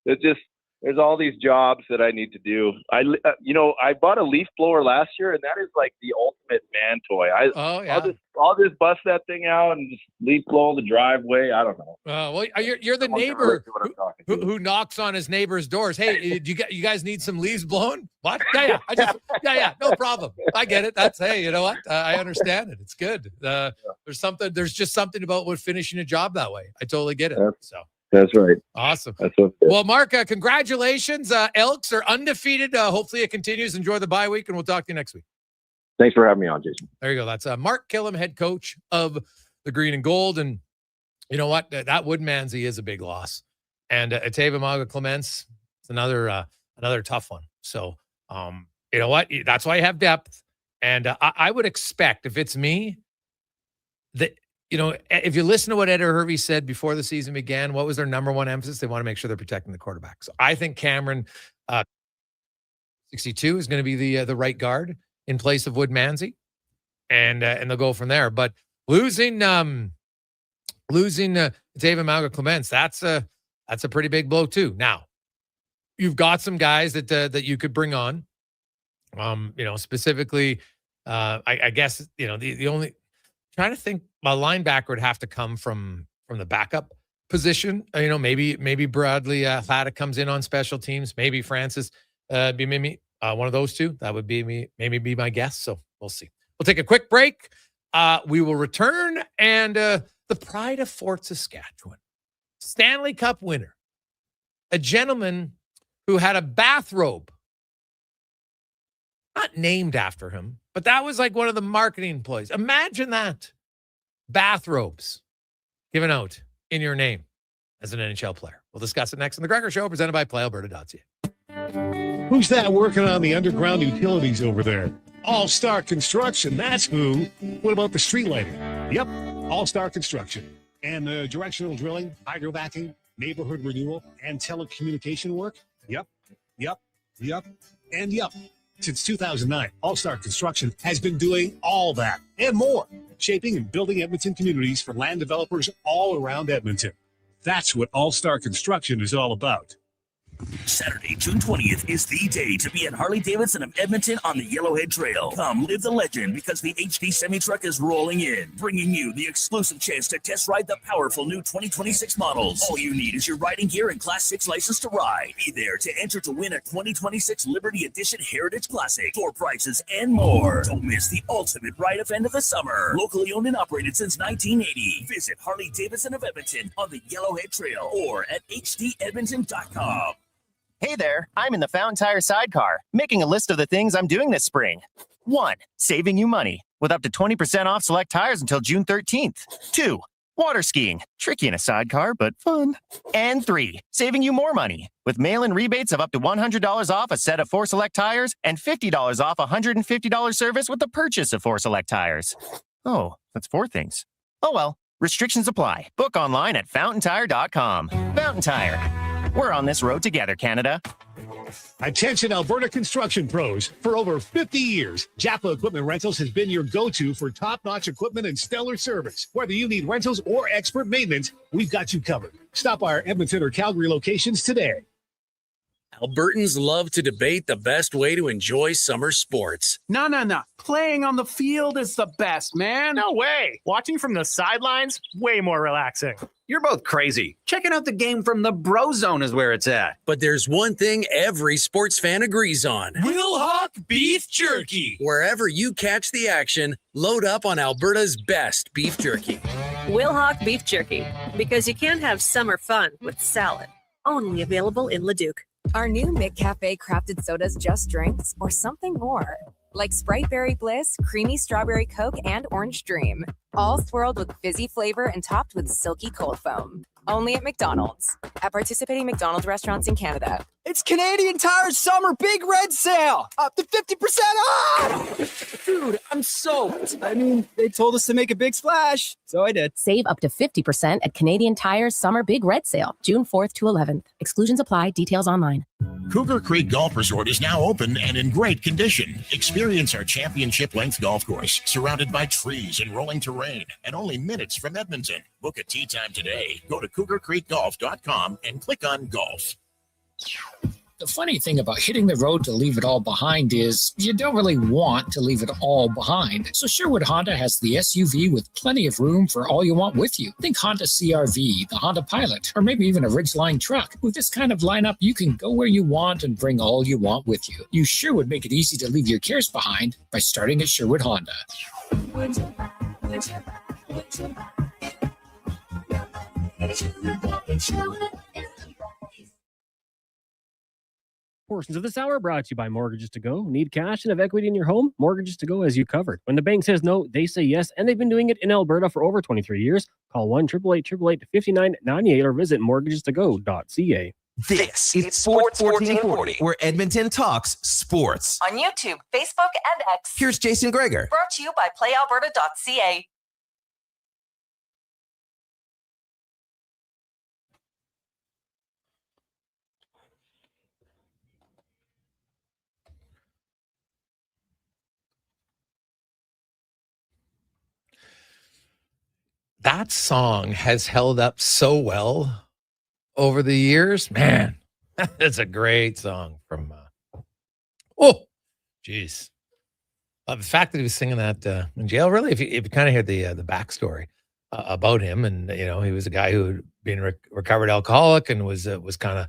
It's just there's all these jobs that I need to do. I bought a leaf blower last year, and that is like the ultimate man toy. I'll just bust that thing out and just leaf blow the driveway. I don't know. Well, you're the neighbor who knocks on his neighbor's doors. Hey, do you guys need some leaves blown? What? Yeah. No problem. I get it. Hey, you know what? I understand it. It's good. There's just something about finishing a job that way. I totally get it. That's right. Awesome. That's okay. Well, Mark, congratulations. Elks are undefeated. Hopefully it continues. Enjoy the bye week, and we'll talk to you next week. Thanks for having me on, Jason. There you go. That's Mark Killam, head coach of the Green and Gold. And you know what? That Wood Manzi is a big loss. And Ateva Maga Clements is another tough one. So, you know what? That's why I have depth. And I would expect, if it's me, that if you listen to what Ed Hervey said before the season began, what was their number one emphasis? They want to make sure they're protecting the quarterback. So I think Cameron 62 is going to be the right guard in place of Wood Manzi, and they'll go from there. But losing David Maga Clements, that's a pretty big blow too. Now you've got some guys that you could bring on. Specifically, I guess the only. Trying to think, my linebacker would have to come from the backup position. Maybe Bradley Haddock comes in on special teams. Maybe Francis be maybe one of those two. That would be be my guess. So we'll see. We'll take a quick break. We will return, and the pride of Fort Saskatchewan, Stanley Cup winner, a gentleman who had a bathrobe not named after him, but that was like one of the marketing employees. Imagine that. Bathrobes given out in your name as an NHL player. We'll discuss it next on The Gregor Show, presented by PlayAlberta.ca. Who's that working on the underground utilities over there? All-Star Construction, that's who. What about the street lighting? Yep, All-Star Construction. And directional drilling, hydrovacing, neighborhood renewal, and telecommunication work? Yep. Since 2009, All-Star Construction has been doing all that and more, shaping and building Edmonton communities for land developers all around Edmonton. That's what All-Star Construction is all about. Saturday, June 20th is the day to be at Harley-Davidson of Edmonton on the Yellowhead Trail. Come live the legend because the HD semi-truck is rolling in, bringing you the exclusive chance to test ride the powerful new 2026 models. All you need is your riding gear and Class 6 license to ride. Be there to enter to win a 2026 Liberty Edition Heritage Classic, door prizes, and more. Don't miss the ultimate ride event of the summer. Locally owned and operated since 1980. Visit Harley-Davidson of Edmonton on the Yellowhead Trail or at hdedmonton.com. Hey there, I'm in the Fountain Tire sidecar, making a list of the things I'm doing this spring. 1. Saving you money, with up to 20% off select tires until June 13th. 2. Water skiing, tricky in a sidecar, but fun. And 3. Saving you more money, with mail-in rebates of up to $100 off a set of 4 select tires and $50 off a $150 service with the purchase of 4 select tires. Oh, that's 4 things. Oh well, restrictions apply. Book online at fountaintire.com. Fountain Tire. We're on this road together, Canada. Attention Alberta construction pros. For over 50 years, Jaffa Equipment Rentals has been your go-to for top-notch equipment and stellar service. Whether you need rentals or expert maintenance, we've got you covered. Stop by our Edmonton or Calgary locations today. Albertans love to debate the best way to enjoy summer sports. No. Playing on the field is the best, man. No way. Watching from the sidelines, way more relaxing. You're both crazy. Checking out the game from the Bro Zone is where it's at. But there's one thing every sports fan agrees on. Wilhauk Beef Jerky. Wherever you catch the action, load up on Alberta's best beef jerky. Wilhauk Beef Jerky, because you can't have summer fun with salad. Only available in Leduc. Our new McCafe crafted sodas just drinks or something more, like Sprite Berry Bliss, Creamy Strawberry Coke, and Orange Dream, all swirled with fizzy flavor and topped with silky cold foam. Only at McDonald's. At participating McDonald's restaurants in Canada. It's Canadian Tire's summer big red sale. Up to 50% off. Dude, I'm soaked. I mean, they told us to make a big splash, so I did. Save up to 50% at Canadian Tire's summer big red sale, June 4th to 11th. Exclusions apply. Details online. Cougar Creek Golf Resort is now open and in great condition. Experience our championship-length golf course, surrounded by trees and rolling terrain, and only minutes from Edmonton. Book a tee time today. Go to cougarcreekgolf.com and click on golf. The funny thing about hitting the road to leave it all behind is you don't really want to leave it all behind. So Sherwood Honda has the SUV with plenty of room for all you want with you. Think Honda CR-V, the Honda Pilot, or maybe even a Ridgeline truck. With this kind of lineup, you can go where you want and bring all you want with you. You sure would make it easy to leave your cares behind by starting at Sherwood Honda. Portions of this hour brought to you by Mortgages to Go. Need cash and have equity in your home? Mortgages to Go has you covered. When the bank says no, they say yes, and they've been doing it in Alberta for over 23 years. Call 1-888-888-5998 or visit mortgagestogo.ca. This is Sports 1440, where Edmonton talks sports. On YouTube, Facebook, and X. Here's Jason Gregor. Brought to you by playalberta.ca. That song has held up so well over the years. Man, that's a great song from, geez. The fact that he was singing that in jail, really, if you kind of hear the backstory about him, and, you know, he was a guy who had been recovered alcoholic and was kind of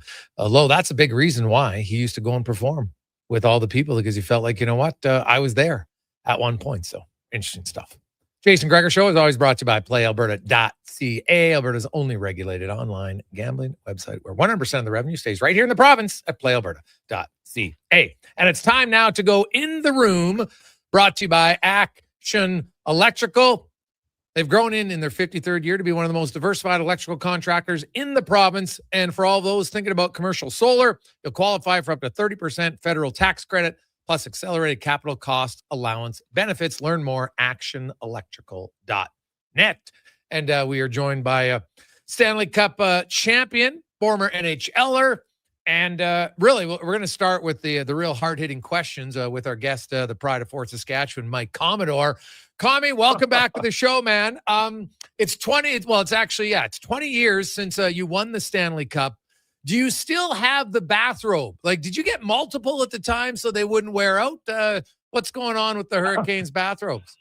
low. That's a big reason why he used to go and perform with all the people, because he felt like, you know what, I was there at one point. So interesting stuff. Jason Gregor Show is always brought to you by playalberta.ca, Alberta's only regulated online gambling website where 100% of the revenue stays right here in the province at playalberta.ca. And it's time now to go in the room, brought to you by Action Electrical. They've grown in their 53rd year to be one of the most diversified electrical contractors in the province. And for all those thinking about commercial solar, you'll qualify for up to 30% federal tax credit, plus accelerated capital cost allowance benefits. Learn more, actionelectrical.net. And we are joined by a Stanley Cup champion, former NHLer. And really, we're going to start with the real hard-hitting questions with our guest, the pride of Fort Saskatchewan, Mike Commodore. Commie, welcome back to the show, man. It's 20 years since you won the Stanley Cup. Do you still have the bathrobe? Like, did you get multiple at the time so they wouldn't wear out? What's going on with the Hurricanes bathrobes?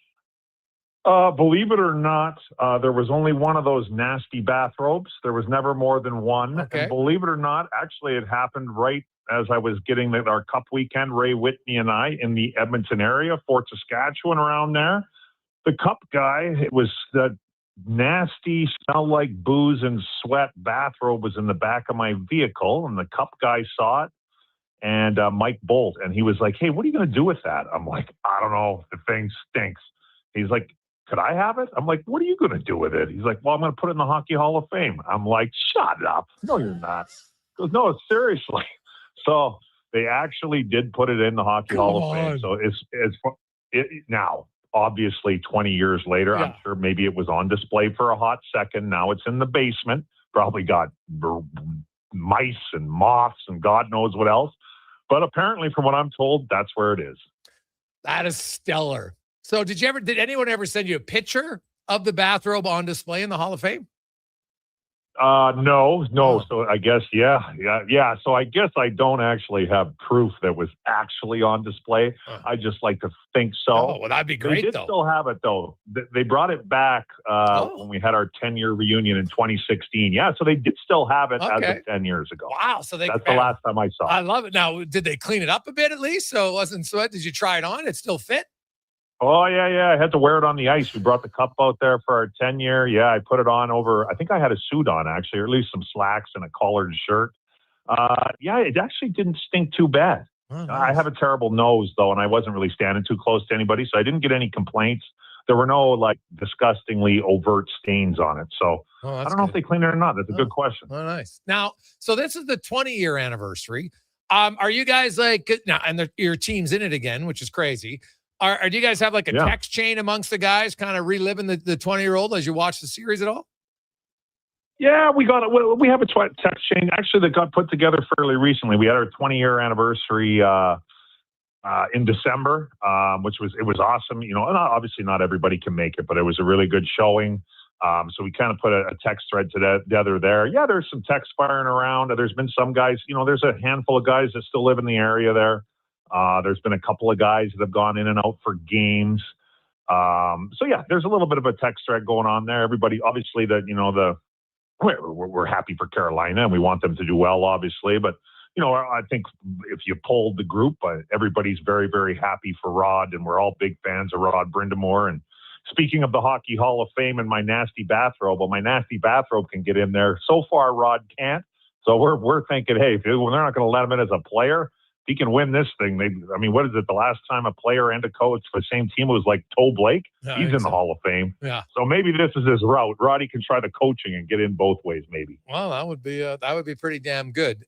Believe it or not, there was only one of those nasty bathrobes. There was never more than one. Okay. And believe it or not, actually, it happened right as I was getting our Cup weekend, Ray Whitney and I, in the Edmonton area, Fort Saskatchewan, around there. The Cup guy, it was the nasty, smell like booze and sweat bathrobe was in the back of my vehicle, and the Cup guy saw it, and Mike Bolt, and he was like, "Hey, what are you going to do with that?" I'm like, "I don't know. The thing stinks." He's like, "Could I have it?" I'm like, "What are you going to do with it?" He's like, "Well, I'm going to put it in the Hockey Hall of Fame." I'm like, "Shut up. No, you're not." He goes, "No, seriously." So they actually did put it in the Hockey Hall of Fame. So now, obviously 20 years later, I'm sure maybe it was on display for a hot second. Now it's in the basement, probably got mice and moths and God knows what else. But apparently, from what I'm told, that's where it is. That is stellar. So did anyone ever send you a picture of the bathrobe on display in the Hall of Fame? No. So I guess, yeah. So I guess I don't actually have proof that was actually on display. I just like to think so. Oh, well, that'd be great, They did though. still have it, though. They brought it back when we had our 10-year reunion in 2016. Yeah, so they did still have it as of 10 years ago. Wow. So that's the last time I saw it. I love it. Now, did they clean it up a bit at least so it wasn't sweat? Did you try it on? It still fit? Oh, yeah. I had to wear it on the ice. We brought the Cup out there for our 10-year. Yeah, I put it on over, I think I had a suit on, actually, or at least some slacks and a collared shirt. It actually didn't stink too bad. Oh, nice. I have a terrible nose, though, and I wasn't really standing too close to anybody, so I didn't get any complaints. There were no, disgustingly overt stains on it. So I don't know if they cleaned it or not. That's a good question. Oh, nice. Now, so this is the 20-year anniversary. Are you guys now, and your team's in it again, which is crazy. Do you guys have a text chain amongst the guys, kind of reliving the 20-year-old as you watch the series at all? Yeah, we have a text chain actually that got put together fairly recently. We had our 20-year anniversary in December, which was awesome. And obviously not everybody can make it, but it was a really good showing. So we kind of put a text thread together there. Yeah, there's some text firing around. There's been some guys. There's a handful of guys that still live in the area there. There's been a couple of guys that have gone in and out for games. There's a little bit of a text thread going on there. Everybody, obviously, we're happy for Carolina and we want them to do well, obviously. But, I think if you polled the group, everybody's very, very happy for Rod, and we're all big fans of Rod Brind'Amour. And speaking of the Hockey Hall of Fame and my nasty bathrobe, my nasty bathrobe can get in there. So far, Rod can't. So we're thinking, hey, if they're not going to let him in as a player, he can win this thing. What is it? The last time a player and a coach for the same team was Toe Blake. He's in the Hall of Fame. Yeah. So maybe this is his route. Roddy can try the coaching and get in both ways, maybe. Well, that would be pretty damn good.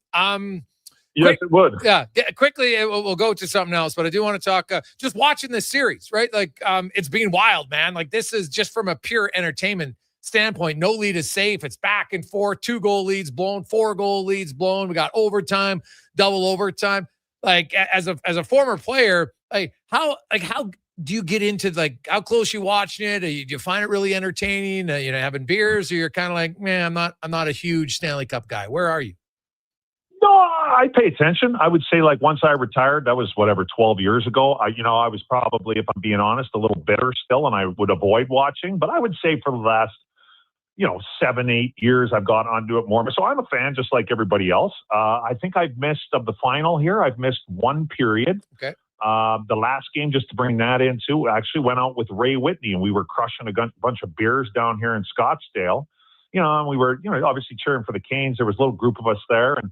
Yes, it would. Yeah. Quickly, we'll go to something else, but I do want to talk. Just watching this series, right? It's been wild, man. This is just from a pure entertainment standpoint. No lead is safe. It's back and forth. 2-goal leads blown. 4-goal leads blown. We got overtime, double overtime. As a former player, how do you get into how close you watching it? Do you find it really entertaining? Having beers, or you're kind of man, I'm not a huge Stanley Cup guy. Where are you? No, I pay attention. I would say once I retired, that was 12 years ago. I was probably, if I'm being honest, a little bitter still, and I would avoid watching. But I would say for the last 7-8 years, I've gone on to it more. So I'm a fan just like everybody else. I think I've missed of the final here. I've missed one period. Okay. The last game, just to bring that in too, actually went out with Ray Whitney, and we were crushing a bunch of beers down here in Scottsdale. And we were, obviously cheering for the Canes. There was a little group of us there, and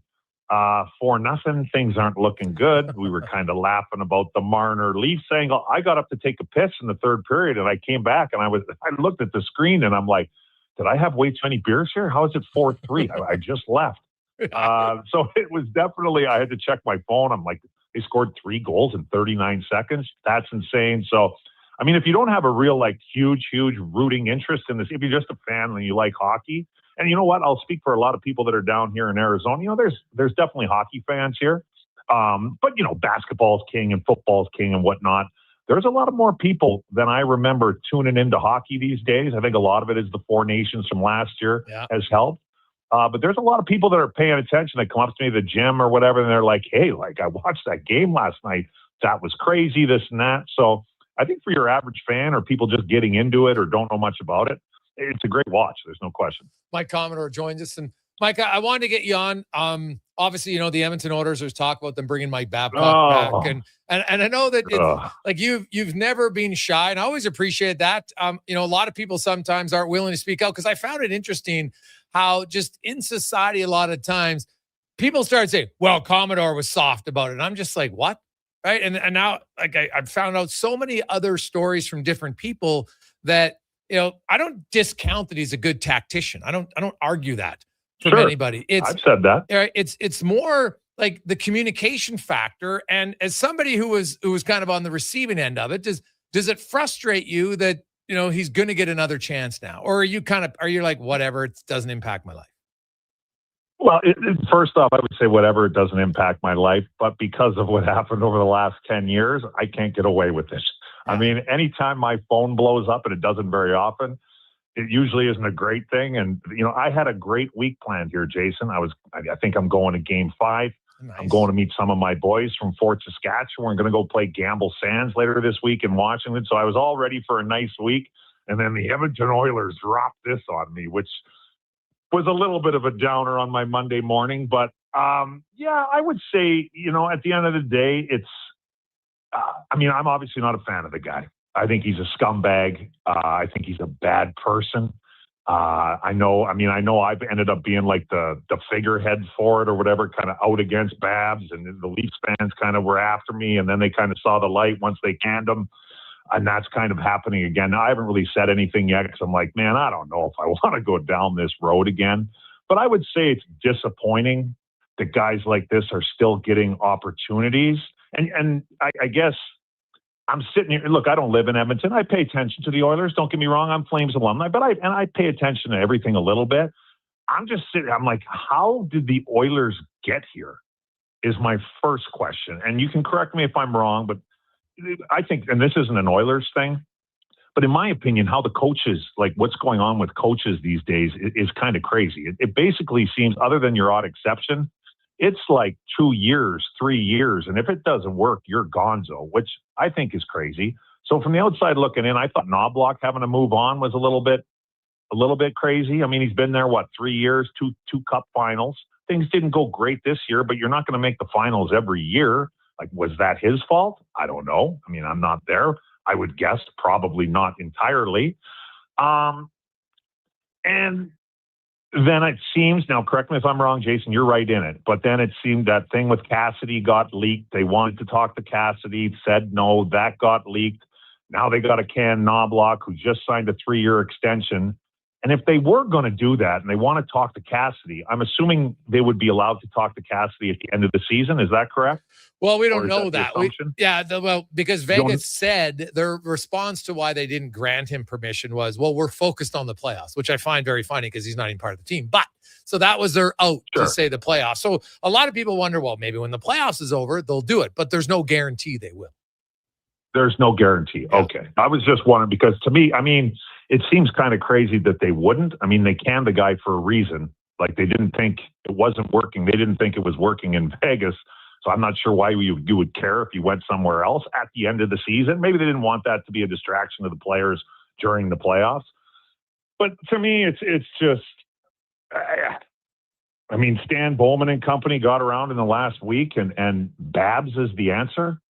4-0, things aren't looking good. We were kind of laughing about the Marner Leafs angle. I got up to take a piss in the third period, and I came back, and I looked at the screen, and I'm like, did I have way too many beers here? How is it 4-3? I just left. So it was definitely, I had to check my phone. I'm like, they scored 3 goals in 39 seconds. That's insane. So, if you don't have a real, huge rooting interest in this, if you're just a fan and you like hockey, and you know what? I'll speak for a lot of people that are down here in Arizona. There's definitely hockey fans here. But, basketball's king and football's king and whatnot. There's a lot of more people than I remember tuning into hockey these days. I think a lot of it is the Four Nations from last year has helped. But there's a lot of people that are paying attention that come up to me at the gym or whatever, and they're like, hey, like, I watched that game last night. That was crazy, this and that. So I think for your average fan or people just getting into it or don't know much about it, it's a great watch. There's no question. Mike Commodore joins us. And Mike, I wanted to get you on. Obviously, you know, the Edmonton Oilers, there's talk about them bringing Mike Babcock back. And I know that it's, like you've never been shy, and I always appreciate that. You know, a lot of people sometimes aren't willing to speak out, because I found it interesting how just in society, a lot of times people start saying, well, Commodore was soft about it. And I'm just like, what? Right. And now, like, I've found out so many other stories from different people that, you know, I don't discount that he's a good tactician. I don't argue that from anybody. I've said that. It's more like the communication factor. And as somebody who was kind of on the receiving end of it, does it frustrate you that, you know, he's going to get another chance now? Or are you like, whatever, it doesn't impact my life? Well, first off, I would say whatever, it doesn't impact my life. But because of what happened over the last 10 years, I can't get away with this. I mean, anytime my phone blows up, and it doesn't very often, it usually isn't a great thing. And, you know, I had a great week planned here, Jason. I think I'm going to Game 5. Nice. I'm going to meet some of my boys from Fort Saskatchewan. We're going to go play Gamble Sands later this week in Washington. So I was all ready for a nice week. And then the Edmonton Oilers dropped this on me, which was a little bit of a downer on my Monday morning. But, yeah, I would say, you know, at the end of the day, it's, I mean, I'm obviously not a fan of the guy. I think he's a scumbag. I think he's a bad person. I know I've ended up being like the figurehead for it or whatever, kind of out against Babs, and the Leafs fans kind of were after me, and then they kind of saw the light once they canned him, and that's kind of happening again. Now, I haven't really said anything yet because I'm like, man, I don't know if I want to go down this road again. But I would say it's disappointing that guys like this are still getting opportunities. And I guess I'm sitting here. Look, I don't live in Edmonton. I pay attention to the Oilers. Don't get me wrong. I'm Flames alumni, but I pay attention to everything a little bit. I'm just sitting. I'm like, how did the Oilers get here? Is my first question. And you can correct me if I'm wrong, but I think, and this isn't an Oilers thing, but in my opinion, how the coaches, like what's going on with coaches these days is kind of crazy. It basically seems, other than your odd exception, it's like 2 years, 3 years. And if it doesn't work, you're gonzo, which I think is crazy. So from the outside looking in, I thought Knobloch having to move on was a little bit crazy. I mean, he's been there, 3 years, two cup finals. Things didn't go great this year, but you're not going to make the finals every year. Like, was that his fault? I don't know. I mean, I'm not there. I would guess probably not entirely. And then it seems, now correct me if I'm wrong, Jason, you're right in it, but then it seemed that thing with Cassidy got leaked. They wanted to talk to Cassidy, said no, that got leaked. Now they got a can Knobloch, who just signed a 3-year extension. And if they were going to do that and they want to talk to Cassidy, I'm assuming they would be allowed to talk to Cassidy at the end of the season. Is that correct? Well, we don't know that. Because Vegas said their response to why they didn't grant him permission was, well, we're focused on the playoffs, which I find very funny because he's not even part of the team. But so that was their out to say the playoffs. So a lot of people wonder, well, maybe when the playoffs is over, they'll do it, but there's no guarantee they will. There's no guarantee. Okay. I was just wondering because to me, I mean, it seems kind of crazy that they wouldn't. I mean, they canned the guy for a reason. Like, they didn't think it wasn't working. They didn't think it was working in Vegas. So I'm not sure why you would care if you went somewhere else at the end of the season. Maybe they didn't want that to be a distraction to the players during the playoffs. But to me, it's just, I mean, Stan Bowman and company got around in the last week and Babs is the answer.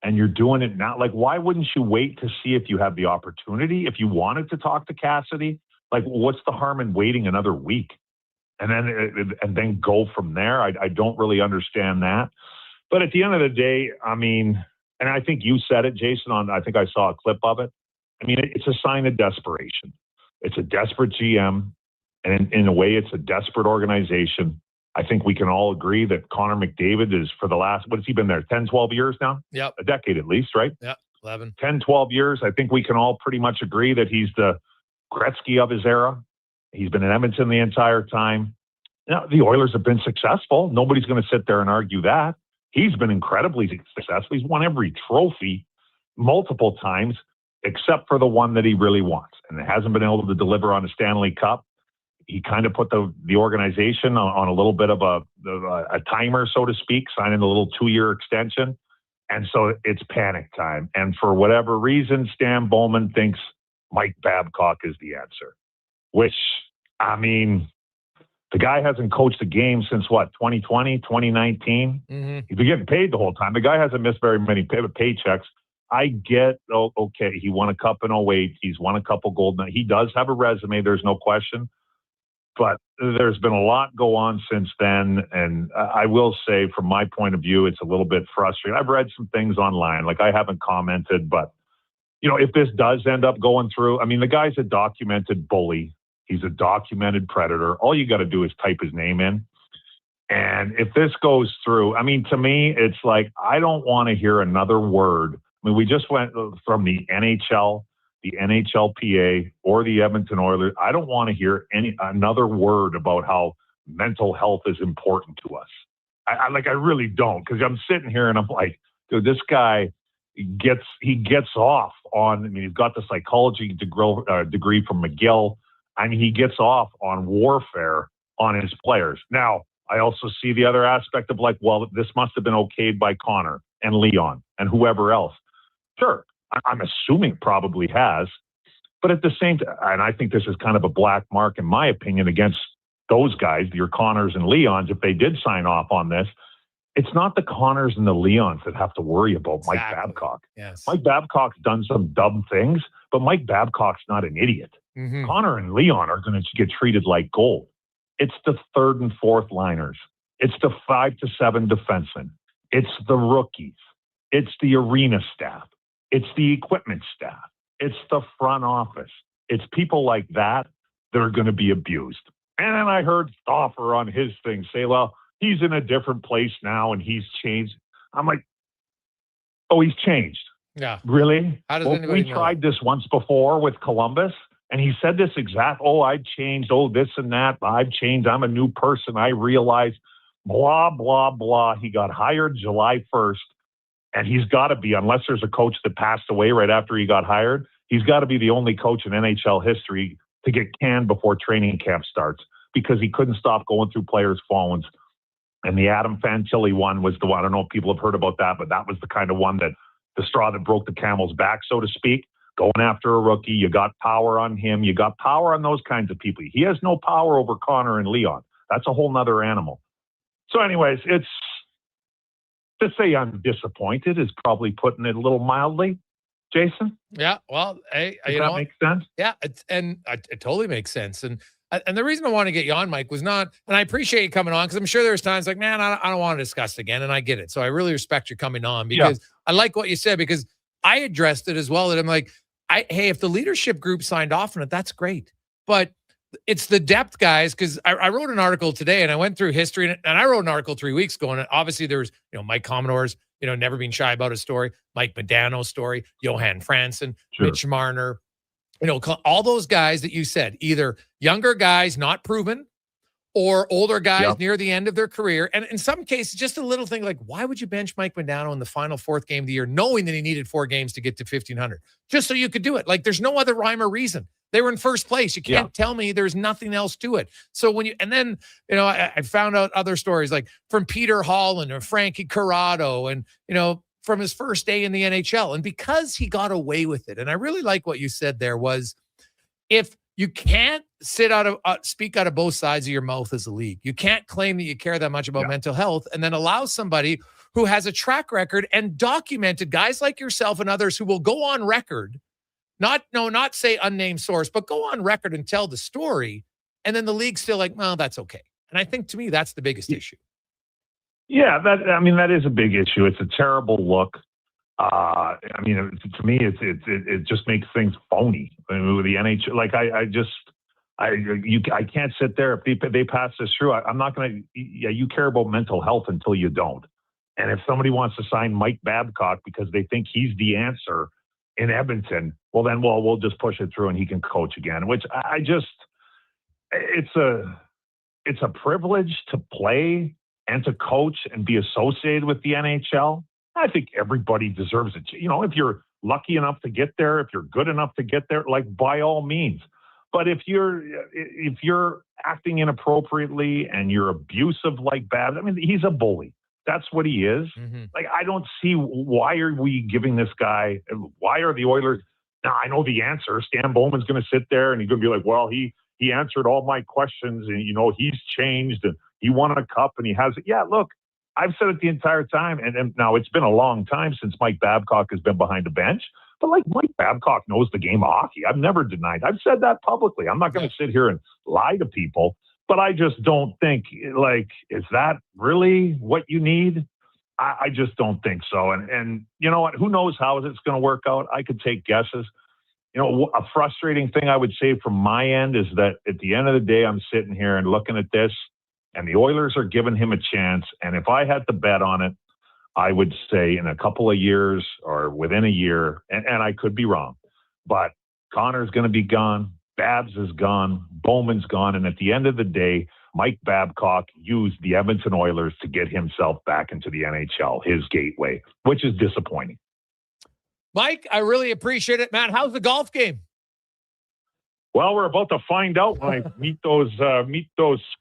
And you're doing it now. Like, why wouldn't you wait to see if you have the opportunity? If you wanted to talk to Cassidy, like, what's the harm in waiting another week and then go from there? I don't really understand that. But at the end of the day, I mean, and I think you said it, Jason, I think I saw a clip of it. I mean, it's a sign of desperation. It's a desperate GM. And in a way, it's a desperate organization. I think we can all agree that Connor McDavid is, for the last, what has he been there, 10, 12 years now? Yep. A decade at least, right? Yeah, 11. 10, 12 years. I think we can all pretty much agree that he's the Gretzky of his era. He's been in Edmonton the entire time. Now, the Oilers have been successful. Nobody's going to sit there and argue that. He's been incredibly successful. He's won every trophy multiple times, except for the one that he really wants. And it hasn't been able to deliver on a Stanley Cup. He kind of put the organization on a little bit of a timer, so to speak, signing a little 2-year extension. And so it's panic time. And for whatever reason, Stan Bowman thinks Mike Babcock is the answer, which, I mean, the guy hasn't coached a game since, 2020, 2019? Mm-hmm. He's been getting paid the whole time. The guy hasn't missed very many paychecks. I get, okay, he won a cup in 08. He's won a couple gold. He does have a resume, there's no question. But there's been a lot go on since then. And I will say, from my point of view, it's a little bit frustrating. I've read some things online. Like, I haven't commented, but, if this does end up going through, I mean, the guy's a documented bully. He's a documented predator. All you got to do is type his name in. And if this goes through, I mean, to me, it's like, I don't want to hear another word. I mean, we just went from the NHL, the NHLPA, or the Edmonton Oilers. I don't want to hear another word about how mental health is important to us. I really don't, because I'm sitting here and I'm like, dude, this guy gets off on. I mean, he's got the psychology degree from McGill. I mean, he gets off on warfare on his players. Now, I also see the other aspect of like, well, this must have been okayed by Connor and Leon and whoever else. Sure, I'm assuming probably has. But at the same time, and I think this is kind of a black mark, in my opinion, against those guys, your Connors and Leons, if they did sign off on this. It's not the Connors and the Leons that have to worry about Mike Babcock. Yes. Mike Babcock's done some dumb things, but Mike Babcock's not an idiot. Mm-hmm. Connor and Leon are going to get treated like gold. It's the 3rd and 4th liners. It's the 5 to 7 defensemen. It's the rookies. It's the arena staff. It's the equipment staff. It's the front office. It's people like that are going to be abused. And then I heard Stauffer on his thing say, well, he's in a different place now and he's changed. I'm like, oh, he's changed. Yeah. Really? How does we anybody know? tried this once before with Columbus, and he said this exact, I've changed, this and that. I've changed. I'm a new person. I realized, blah, blah, blah. He got hired July 1st, and he's got to be, unless there's a coach that passed away right after he got hired, he's got to be the only coach in NHL history to get canned before training camp starts, because he couldn't stop going through players' phones. And the Adam Fantilli one was the one. I don't know if people have heard about that, but that was the kind of one that the straw that broke the camel's back, so to speak. Going after a rookie, you got power on him. You got power on those kinds of people. He has no power over Connor and Leon. That's a whole nother animal. So anyways, it's to say I'm disappointed is probably putting it a little mildly. Jason? Yeah, well, hey, Does that make sense? Yeah, it totally makes sense. And the reason I want to get you on, Mike, was not, and I appreciate you coming on, because I'm sure there's times like, man, I don't want to discuss it again, and I get it. So I really respect you coming on, because I like what you said, because I addressed it as well, that I'm like, hey, if the leadership group signed off on it, that's great. But it's the depth guys, because I wrote an article today, and I went through history, and I wrote an article 3 weeks ago, and obviously there's, Mike Commodore's, never been shy about his story, Mike Modano's story, Johan Franzen, Mitch Marner, all those guys that you said, either younger guys not proven or older guys near the end of their career. And in some cases, just a little thing like, why would you bench Mike Modano in the final 4th game of the year, knowing that he needed 4 games to get to 1,500, just so you could do it? Like, there's no other rhyme or reason. They were in first place. You can't tell me there's nothing else to it. So I found out other stories like from Peter Holland or Frankie Corrado, and, from his first day in the NHL. And because he got away with it, and I really like what you said there, was if you can't speak out of both sides of your mouth as a league, you can't claim that you care that much about mental health and then allow somebody who has a track record and documented, guys like yourself and others who will go on record, not say unnamed source, but go on record and tell the story. And then the league's still like, well, that's okay. And I think, to me, that's the biggest issue. Yeah, that is a big issue. It's a terrible look. To me, it just makes things phony. I mean, with the NHL, like I can't sit there if they pass this through. I'm not going to. Yeah, you care about mental health until you don't. And if somebody wants to sign Mike Babcock because they think he's the answer in Edmonton, well, then we'll just push it through and he can coach again. Which it's a privilege to play and to coach and be associated with the NHL. I think everybody deserves it. If you're lucky enough to get there, if you're good enough to get there, like, by all means. But if you're acting inappropriately and you're abusive like Babs, I mean, he's a bully. That's what he is. Mm-hmm. Like, I don't see why are we giving this guy, why are the Oilers, now I know the answer. Stan Bowman's going to sit there and he's going to be like, well, he answered all my questions and, he's changed and he won a cup and he has it. Yeah, look, I've said it the entire time. And now it's been a long time since Mike Babcock has been behind the bench. But like Mike Babcock knows the game of hockey. I've never denied. I've said that publicly. I'm not going to sit here and lie to people. But I just don't think, is that really what you need? I just don't think so. And you know what? Who knows how it's going to work out? I could take guesses. A frustrating thing I would say from my end is that at the end of the day, I'm sitting here and looking at this, and the Oilers are giving him a chance. And if I had to bet on it, I would say in a couple of years or within a year, and I could be wrong, but Connor's going to be gone. Babs is gone. Bowman's gone. And at the end of the day, Mike Babcock used the Edmonton Oilers to get himself back into the NHL, his gateway, which is disappointing. Mike, I really appreciate it, man. How's the golf game? Well, we're about to find out when I meet those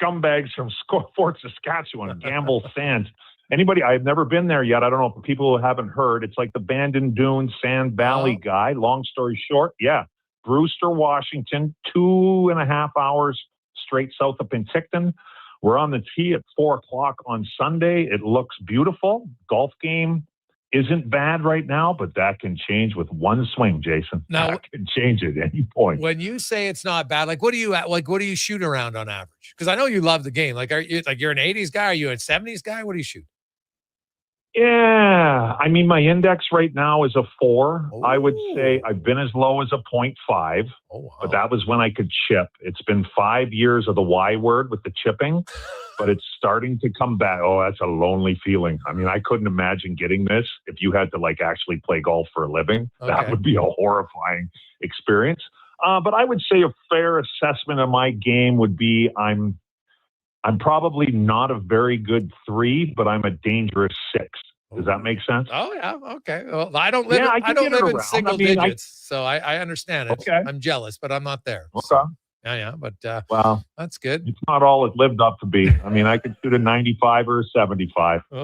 scumbags from Fort Saskatchewan, Gamble Sands. Anybody, I've never been there yet. I don't know if people who haven't heard. It's like the Bandon Dunes, Sand Valley guy. Long story short, yeah. Brewster, Washington, 2.5 hours straight south of Penticton. We're on the tee at 4:00 on Sunday. It looks beautiful. Golf game isn't bad right now, but that can change with one swing, Jason. Now, that can change at any point. When you say it's not bad, what do you shoot around on average? Because I know you love the game. You're an 80s guy? Are you a 70s guy? What do you shoot? Yeah, I mean, my index right now is a 4. Oh. I would say I've been as low as a 0.5, but that was when I could chip. It's been 5 years of the Y word with the chipping, but it's starting to come back. Oh, that's a lonely feeling. I mean, I couldn't imagine getting this if you had to actually play golf for a living. Okay. That would be a horrifying experience. But I would say a fair assessment of my game would be I'm probably not a very good 3, but I'm a dangerous 6. Does that make sense? Oh yeah. Okay. Well, I don't live. I don't live in single digits, so I understand it. Okay. I'm jealous, but I'm not there. Okay. So, yeah. But well, that's good. It's not all it lived up to be. I mean, I could shoot a 95 or a 75. I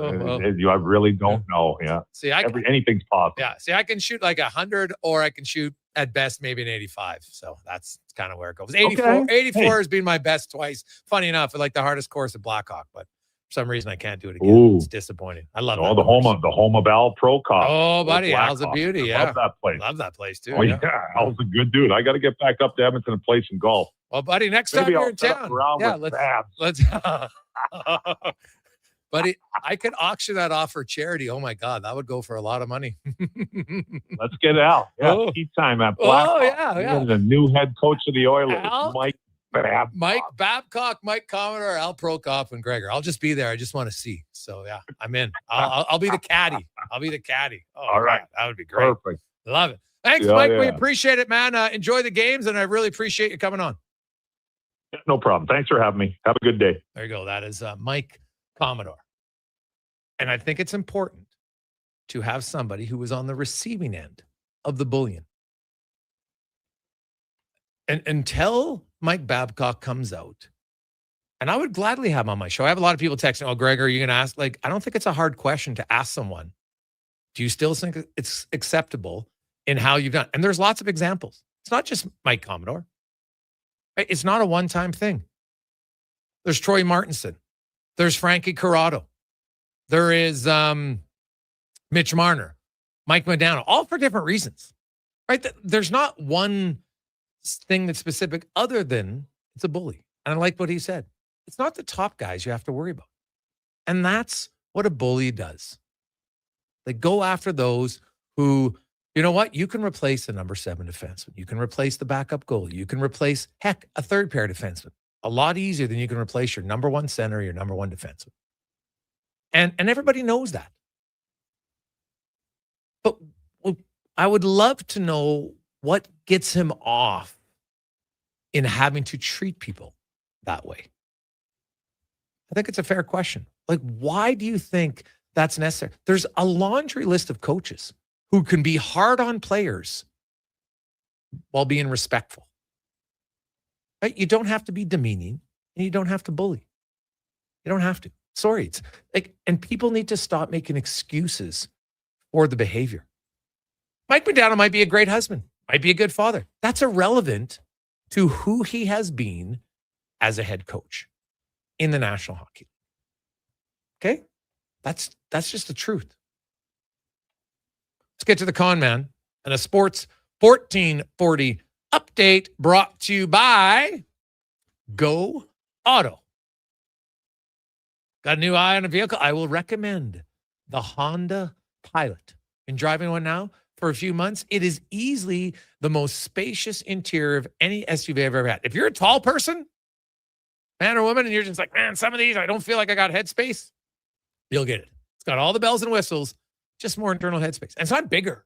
really don't know. Yeah. See, anything's possible. Yeah. See, I can shoot 100, or I can shoot at best maybe an 85. So that's kind of where it goes. 84 has been my best twice. Funny enough, I like the hardest course at Blackhawk, but for some reason I can't do it again. Ooh. It's disappointing. I love the home of Al Prokop. Oh, buddy, Al's a beauty. Yeah, I love that place. Love that place too. Oh yeah, Al's a good dude. I got to get back up to Edmonton and play some golf. Well, buddy, next time you're in town, let's. Buddy, I could auction that off for charity. Oh my God, that would go for a lot of money. Let's get Al. Yeah, tea time at Blackhawk. Oh yeah. The new head coach of the Oilers, Mike Babcock, Mike Commodore, Al Prokop, and Gregor. I'll just be there. I just want to see. So yeah, I'm in. I'll be the caddy. Oh, all right, God, that would be great. Perfect. Love it. Thanks, Mike. Yeah. We appreciate it, man. Enjoy the games, and I really appreciate you coming on. No problem. Thanks for having me. Have a good day. There you go. That is Mike Commodore. And I think it's important to have somebody who is on the receiving end of the bullion. And until Mike Babcock comes out, and I would gladly have him on my show. I have a lot of people texting, Gregor, are you going to ask? I don't think it's a hard question to ask someone. Do you still think it's acceptable in how you've done? And there's lots of examples. It's not just Mike Commodore. It's not a one-time thing. There's Troy Martinson. There's Frankie Corrado. There is Mitch Marner, Mike Modano, all for different reasons, right? There's not one thing that's specific other than it's a bully. And I like what he said. It's not the top guys you have to worry about. And that's what a bully does. They go after those who, you know what? You can replace the number 7 defenseman. You can replace the backup goalie. You can replace, a third pair defenseman. A lot easier than you can replace your number 1 center or your number 1 defenseman. And everybody knows that. But I would love to know what gets him off in having to treat people that way. I think it's a fair question. Why do you think that's necessary? There's a laundry list of coaches who can be hard on players while being respectful. Right? You don't have to be demeaning and you don't have to bully. You don't have to. Sorry. It's like, and people need to stop making excuses for the behavior. Mike McDowell might be a great husband, might be a good father. That's irrelevant to who he has been as a head coach in the National Hockey League. Okay? That's just the truth. Let's get to the con man and a Sports 1440 update brought to you by Go Auto. Got a new eye on a vehicle? I will recommend the Honda Pilot. Been driving one now for a few months. It is easily the most spacious interior of any SUV I've ever had. If you're a tall person, man or woman, and you're just like, man, some of these, I don't feel like I got headspace, you'll get it. It's got all the bells and whistles, just more internal headspace. And it's not bigger.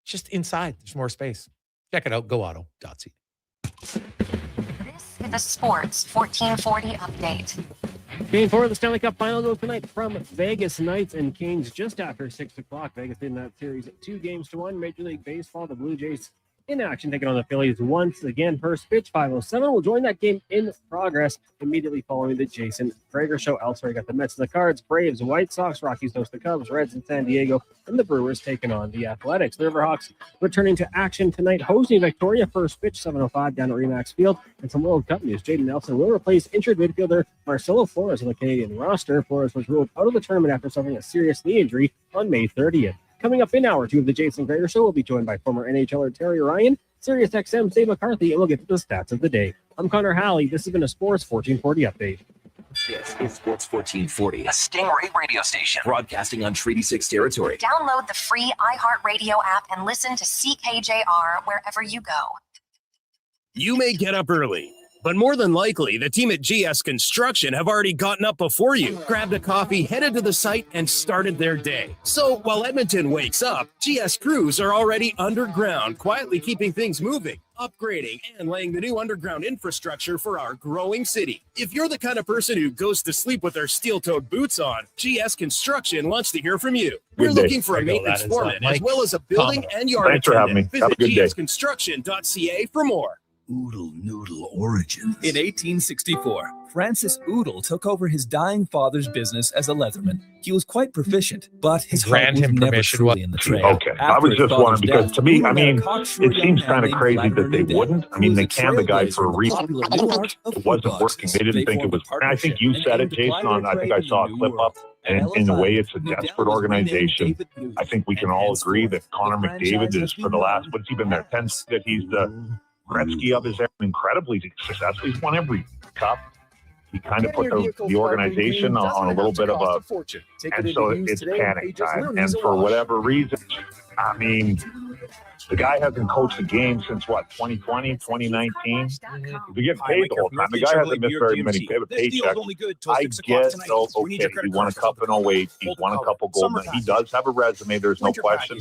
It's just inside. There's more space. Check it out, goauto.ca. This is the Sports 1440 update. Game 4 of the Stanley Cup Final goes tonight from Vegas Knights and Kings just after 6 o'clock. Vegas in that series 2-1. Major League Baseball, the Blue Jays in action, taking on the Phillies once again. First pitch, 5:07. We'll join that game in progress immediately following the Jason Gregor Show. Elsewhere, you got the Mets and the Cards, Braves, White Sox, Rockies host the Cubs, Reds in San Diego, and the Brewers taking on the Athletics. The Riverhawks returning to action tonight, hosting Victoria. First pitch, 7:05 down at Remax Field. And some World Cup news. Jaden Nelson will replace injured midfielder Marcelo Flores on the Canadian roster. Flores was ruled out of the tournament after suffering a serious knee injury on May 30th. Coming up in hour 2 of the Jason Gregor Show, we'll be joined by former NHLer Terry Ryan, Sirius XM's Dave McCarthy, and we'll get to the stats of the day. I'm Connor Halley. This has been a Sports 1440 update. This is Sports 1440, a Stingray radio station broadcasting on Treaty 6 territory. Download the free iHeartRadio app and listen to CKJR wherever you go. You may get up early, but more than likely, the team at GS Construction have already gotten up before you, grabbed a coffee, headed to the site, and started their day. So while Edmonton wakes up, GS crews are already underground, quietly keeping things moving, upgrading, and laying the new underground infrastructure for our growing city. If you're the kind of person who goes to sleep with their steel-toed boots on, GS Construction wants to hear from you. We're looking for a maintenance foreman, as well as a building and yard Thanks for having me. attendant. Have a good day. Visit gsconstruction.ca for more. Oodle Noodle origins. In 1864, Francis Oodle took over his dying father's business as a leatherman. He was quite proficient, but his heart was never truly in the trade. Okay, I was just wondering because to me, I mean, it seems kind of crazy that they wouldn't. I mean, they canned the guy for a reason. It wasn't working. They didn't think it was. And I think you said it, Jason. I think I saw a clip up. And in a way, it's a desperate organization. I think we can all agree that Connor McDavid is, for the last, what's he been there, 10, that he's the Gretzky of his era, incredibly successful. He's won every cup. He kind of put the organization on a little bit of a, and so it's panic time. And for whatever reason, I mean, the guy hasn't coached a game since what, 2020, 2019? He's getting paid the whole time. The guy hasn't missed very many paychecks. I get, so, okay, he won a cup in 08. He's won a couple gold medals. He does have a resume. There's no question.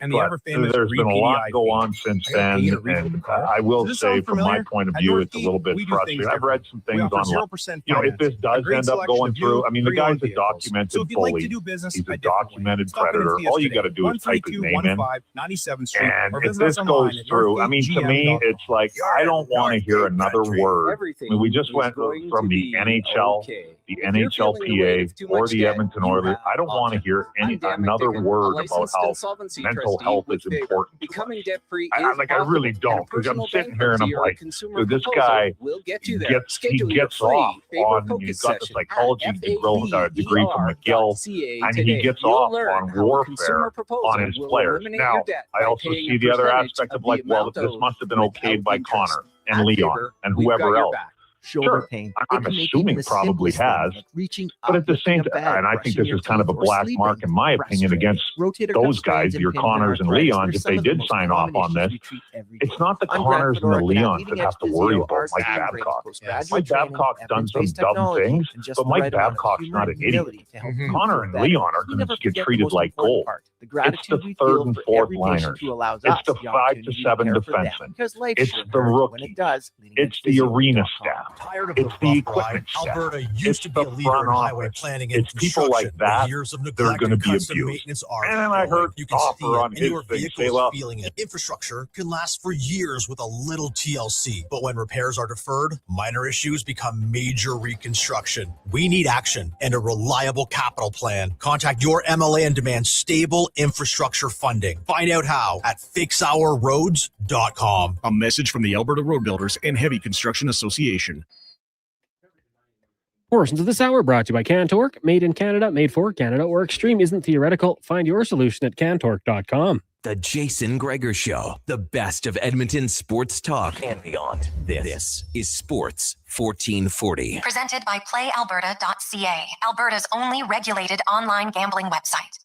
And the ever famous there's been a lot go on since then, and I will say, from my point of view, it's a little bit frustrating. I've read some things online. You know, if this does end up going through, I mean, the guy's a documented bully. He's a documented predator. All you got to do is type his name in. And if this goes through, I mean, to me, it's like, I don't want to hear another word. I mean, we just went from the NHL, the NHLPA, or the Edmonton Oilers. I don't want to hear another word about how mental health is important. Becoming debt-free I really don't, because I'm sitting here and I'm like, dude, this guy, he gets off on, he's got the psychology degree from McGill, and he gets off on warfare on his players. Now, I also see the other aspect of like, well, this must have been okayed by Connor and Leon and whoever else. Sure. I'm assuming probably has, but at the same time, and I think this is kind of a black mark, in my opinion, against those guys, your Connors and Leons, if they did sign off on this. It's not the Connors and the Leons that have to worry about Mike Babcock. Mike Babcock's done some dumb things, but Mike Babcock's not an idiot. Connor and Leon are going to get treated like gold. It's the third and fourth liners. It's the 5 to 7 defensemen. It's the rookie. It's the arena staff. Tired of it's the the rough ride? equipment staff. Alberta used It's to be a the leader front in highway office. planning and It's people like construction. that The years of that are neglect going to and be constant abused. maintenance are And then I heard you can see Offer it, on and his your thing vehicle say, is well, feeling it. Infrastructure can last for years with a little TLC, but when repairs are deferred, minor issues become major reconstruction. We need action and a reliable capital plan. Contact your MLA and demand stable infrastructure funding. Find out how at fixourroads.com. A message from the Alberta Road Builders and Heavy Construction Association. Portions of this hour brought to you by Cantork. Made in Canada, made for Canada, or extreme isn't theoretical. Find your solution at cantork.com. The Jason Gregor Show, the best of Edmonton sports talk and beyond. This is Sports 1440. Presented by PlayAlberta.ca, Alberta's only regulated online gambling website.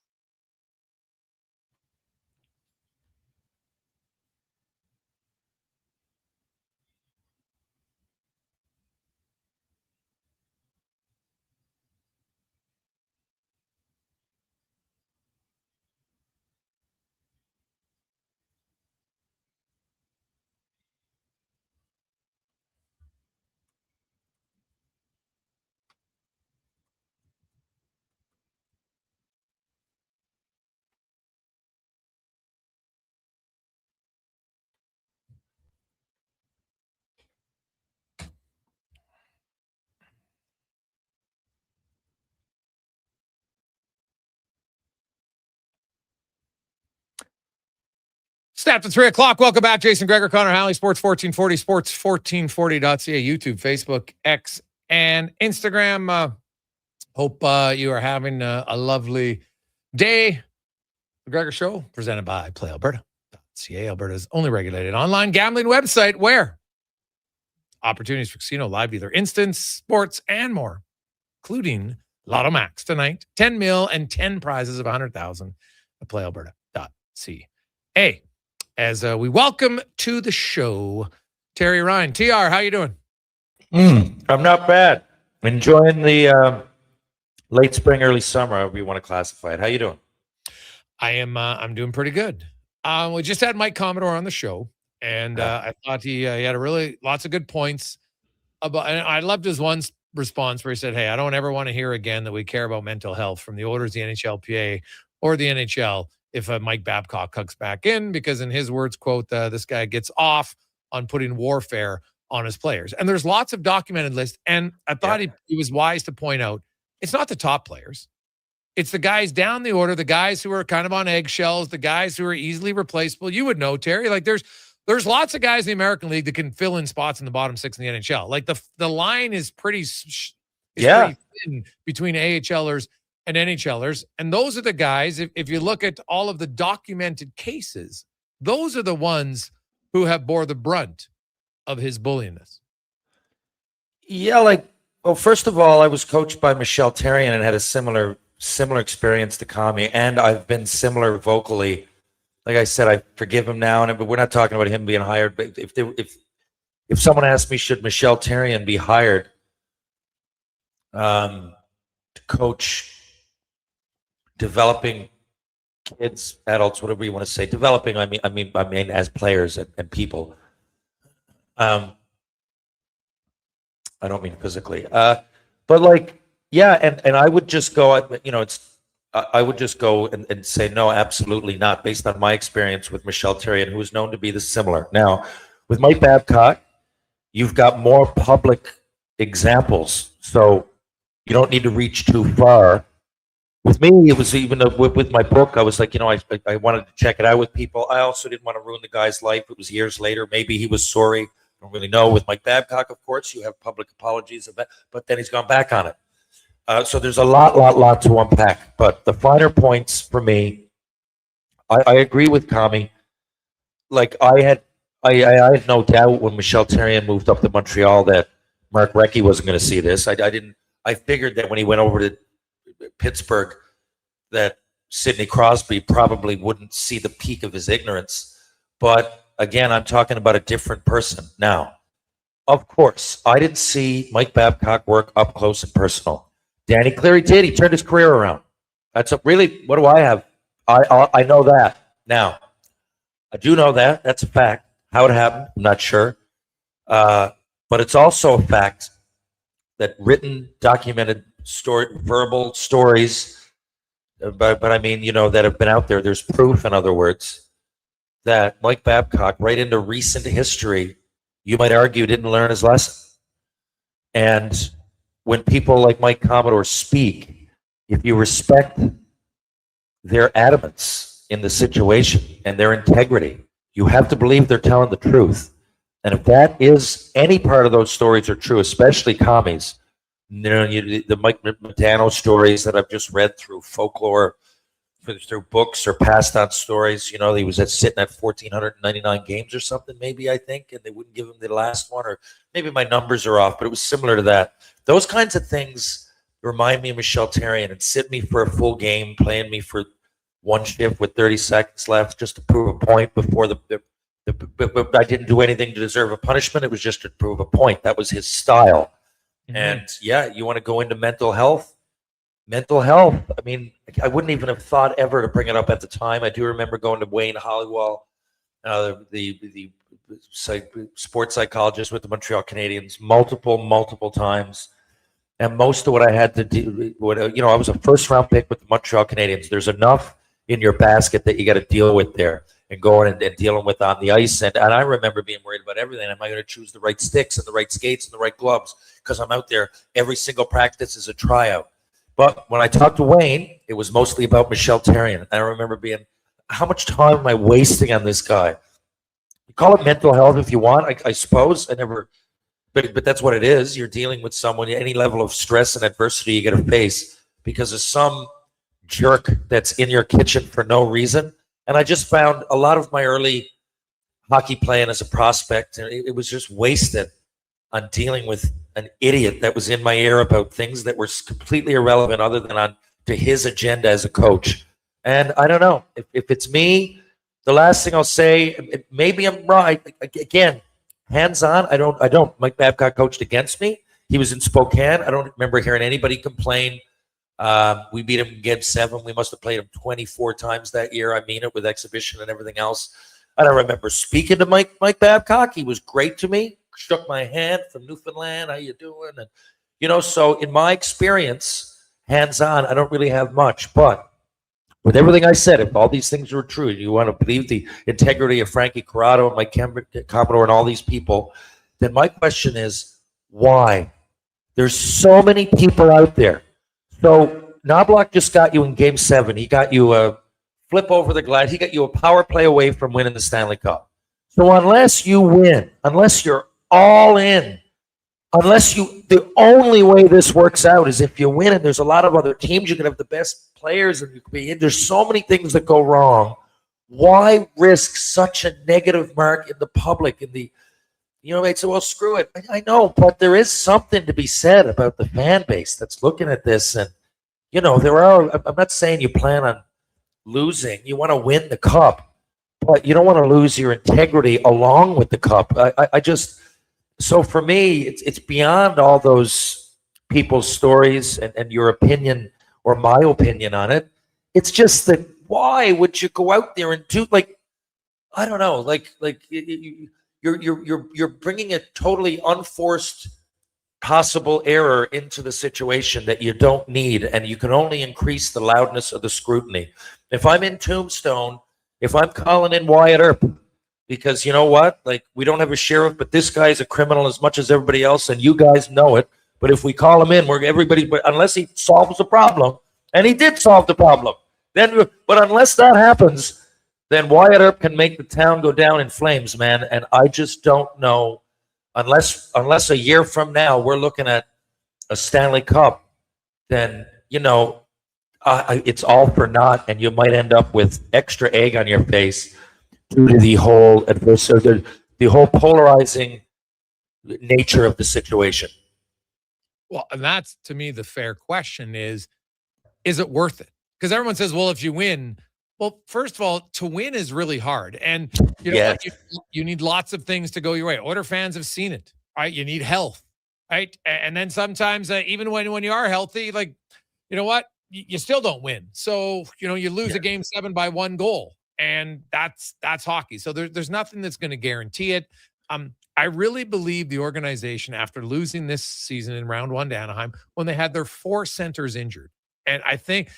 Snap to 3 o'clock. Welcome back. Jason Gregor, Connor Halley, Sports 1440, sports1440.ca, YouTube, Facebook, X, and Instagram. Hope you are having a lovely day. The Gregor Show, presented by PlayAlberta.ca, Alberta's only regulated online gambling website where opportunities for casino, live dealer, instant sports, and more, including Lotto Max tonight, 10 mil and 10 prizes of 100,000 at PlayAlberta.ca. As we welcome to the show, Terry Ryan. TR, how you doing? I'm not bad. Enjoying the late spring, early summer, however you want to classify it. How you doing? I'm doing pretty good. We just had Mike Commodore on the show, and I thought he had lots of good points about. And I loved his one response where he said, "Hey, I don't ever want to hear again that we care about mental health from the orders, the NHLPA, or the NHL." If Mike Babcock comes back in, because in his words, quote, this guy gets off on putting warfare on his players. And there's lots of documented lists. And I thought he was wise to point out, it's not the top players. It's the guys down the order, the guys who are kind of on eggshells, the guys who are easily replaceable. You would know, Terry, like there's lots of guys in the American League that can fill in spots in the bottom six in the NHL. Like the line is pretty thin between AHLers and NHLers. And those are the guys, if you look at all of the documented cases, those are the ones who have bore the brunt of his bullyingness. Yeah, first of all, I was coached by Michel Therrien and had a similar experience to Kami, and I've been similar vocally. Like I said, I forgive him now, but we're not talking about him being hired. But if someone asked me, should Michel Therrien be hired to coach developing kids, adults, whatever you want to say, developing, I mean as players and people. I don't mean physically. But and I would just go, I would just go and say, no, absolutely not, based on my experience with Michel Therrien, who is known to be the similar. Now, with Mike Babcock, you've got more public examples, so you don't need to reach too far. With me, it was even with my book, I was like, I wanted to check it out with people. I also didn't want to ruin the guy's life. It was years later. Maybe he was sorry. I don't really know. With Mike Babcock, of course, you have public apologies, but then he's gone back on it. So there's a lot to unpack. But the finer points for me, I agree with Kami. Like I had no doubt when Michel Therrien moved up to Montreal that Mark Recchi wasn't going to see this. I figured that when he went over to Pittsburgh that Sidney Crosby probably wouldn't see the peak of his ignorance. But again, I'm talking about a different person. Now, of course, I didn't see Mike Babcock work up close and personal. Danny Cleary did. He turned his career around. What do I have? I know that. Now, I do know that. That's a fact. How it happened, I'm not sure. But it's also a fact that written, documented, verbal stories, but I mean, that have been out there. There's proof, in other words, that Mike Babcock, right into recent history, you might argue didn't learn his lesson. And when people like Mike Commodore speak, if you respect their adamance in the situation and their integrity, you have to believe they're telling the truth. And if that is, any part of those stories are true, especially commies, the Mike Matano stories that I've just read through folklore, through books or passed on stories, he was sitting at 1,499 games or something, maybe, I think, and they wouldn't give him the last one, or maybe my numbers are off, but it was similar to that. Those kinds of things remind me of Michel Therrien, and sit me for a full game, playing me for one shift with 30 seconds left just to prove a point before but I didn't do anything to deserve a punishment. It was just to prove a point. That was his style. Mm-hmm. And yeah, you want to go into mental health? Mental health. I mean, I wouldn't even have thought ever to bring it up at the time. I do remember going to Wayne Hollywell, the sports psychologist with the Montreal Canadiens, multiple times. And most of what I had to do, I was a first-round pick with the Montreal Canadiens. There's enough in your basket that you got to deal with there, and going and dealing with on the ice. And I remember being worried about everything. Am I going to choose the right sticks and the right skates and the right gloves? Because I'm out there. Every single practice is a tryout. But when I talked to Wayne, it was mostly about Michel Therrien. I remember being, how much time am I wasting on this guy? You call it mental health if you want, I suppose. But that's what it is. You're dealing with someone, any level of stress and adversity you got to face because of some jerk that's in your kitchen for no reason. And I just found a lot of my early hockey playing as a prospect, it was just wasted on dealing with an idiot that was in my ear about things that were completely irrelevant other than on to his agenda as a coach. And I don't know. If it's me, the last thing I'll say, maybe I'm right. Again, hands-on, I don't. Mike Babcock coached against me. He was in Spokane. I don't remember hearing anybody complain. We beat him in Game 7. We must have played him 24 times that year. I mean it, with exhibition and everything else. I don't remember speaking to Mike Babcock. He was great to me. Shook my hand from Newfoundland. How you doing? And so in my experience, hands-on, I don't really have much. But with everything I said, if all these things are true, you want to believe the integrity of Frankie Corrado and Mike Commodore and all these people, then my question is, why? There's so many people out there. So Knobloch just got you in Game 7. He got you a flip over the glass. He got you a power play away from winning the Stanley Cup. So unless you win, unless you're all in, the only way this works out is if you win, and there's a lot of other teams, you can have the best players, and you can be in. There's so many things that go wrong. Why risk such a negative mark in the public? They'd say, well, screw it. I know, but there is something to be said about the fan base that's looking at this. And, I'm not saying you plan on losing. You want to win the cup, but you don't want to lose your integrity along with the cup. So for me, it's beyond all those people's stories and your opinion or my opinion on it. It's just that why would you go out there and do, I don't know, You're bringing a totally unforced possible error into the situation that you don't need, and you can only increase the loudness of the scrutiny. If I'm in Tombstone, if I'm calling in Wyatt Earp, because you know what? We don't have a sheriff, but this guy's a criminal as much as everybody else, and you guys know it. But if we call him in, but unless he solves the problem, and he did solve the problem, but unless that happens, then Wyatt Earp can make the town go down in flames, man. And I just don't know, unless a year from now we're looking at a Stanley Cup, then, it's all for naught, and you might end up with extra egg on your face due to the whole the whole polarizing nature of the situation. Well, and that's, to me, the fair question is it worth it? Because everyone says, well, if you win, well, first of all, to win is really hard. And you need lots of things to go your way. Oilers fans have seen it, right? You need health, right? And then sometimes, even when you are healthy, you know what? You still don't win. So, you lose a Game 7 by 1 goal. And that's hockey. So there's nothing that's going to guarantee it. I really believe the organization, after losing this season in round 1 to Anaheim, when they had their 4 centers injured. And I think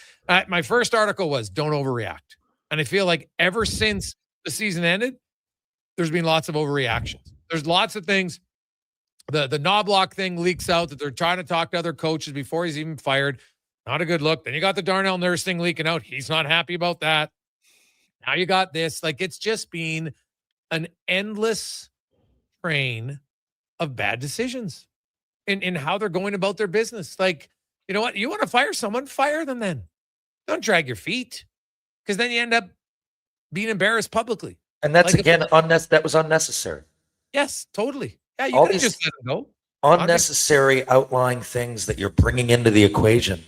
my first article was don't overreact. And I feel like ever since the season ended, there's been lots of overreactions. There's lots of things. The Knobloch thing leaks out that they're trying to talk to other coaches before he's even fired. Not a good look. Then you got the Darnell Nurse thing leaking out. He's not happy about that. Now you got this. Like, it's just been an endless train of bad decisions in how they're going about their business. Like, you know what? You want to fire someone, fire them then. Don't drag your feet, because then you end up being embarrassed publicly. And that's, like, again, that was unnecessary. Yes, totally. Yeah, you could just let them go. Unnecessary outlying things that you're bringing into the equation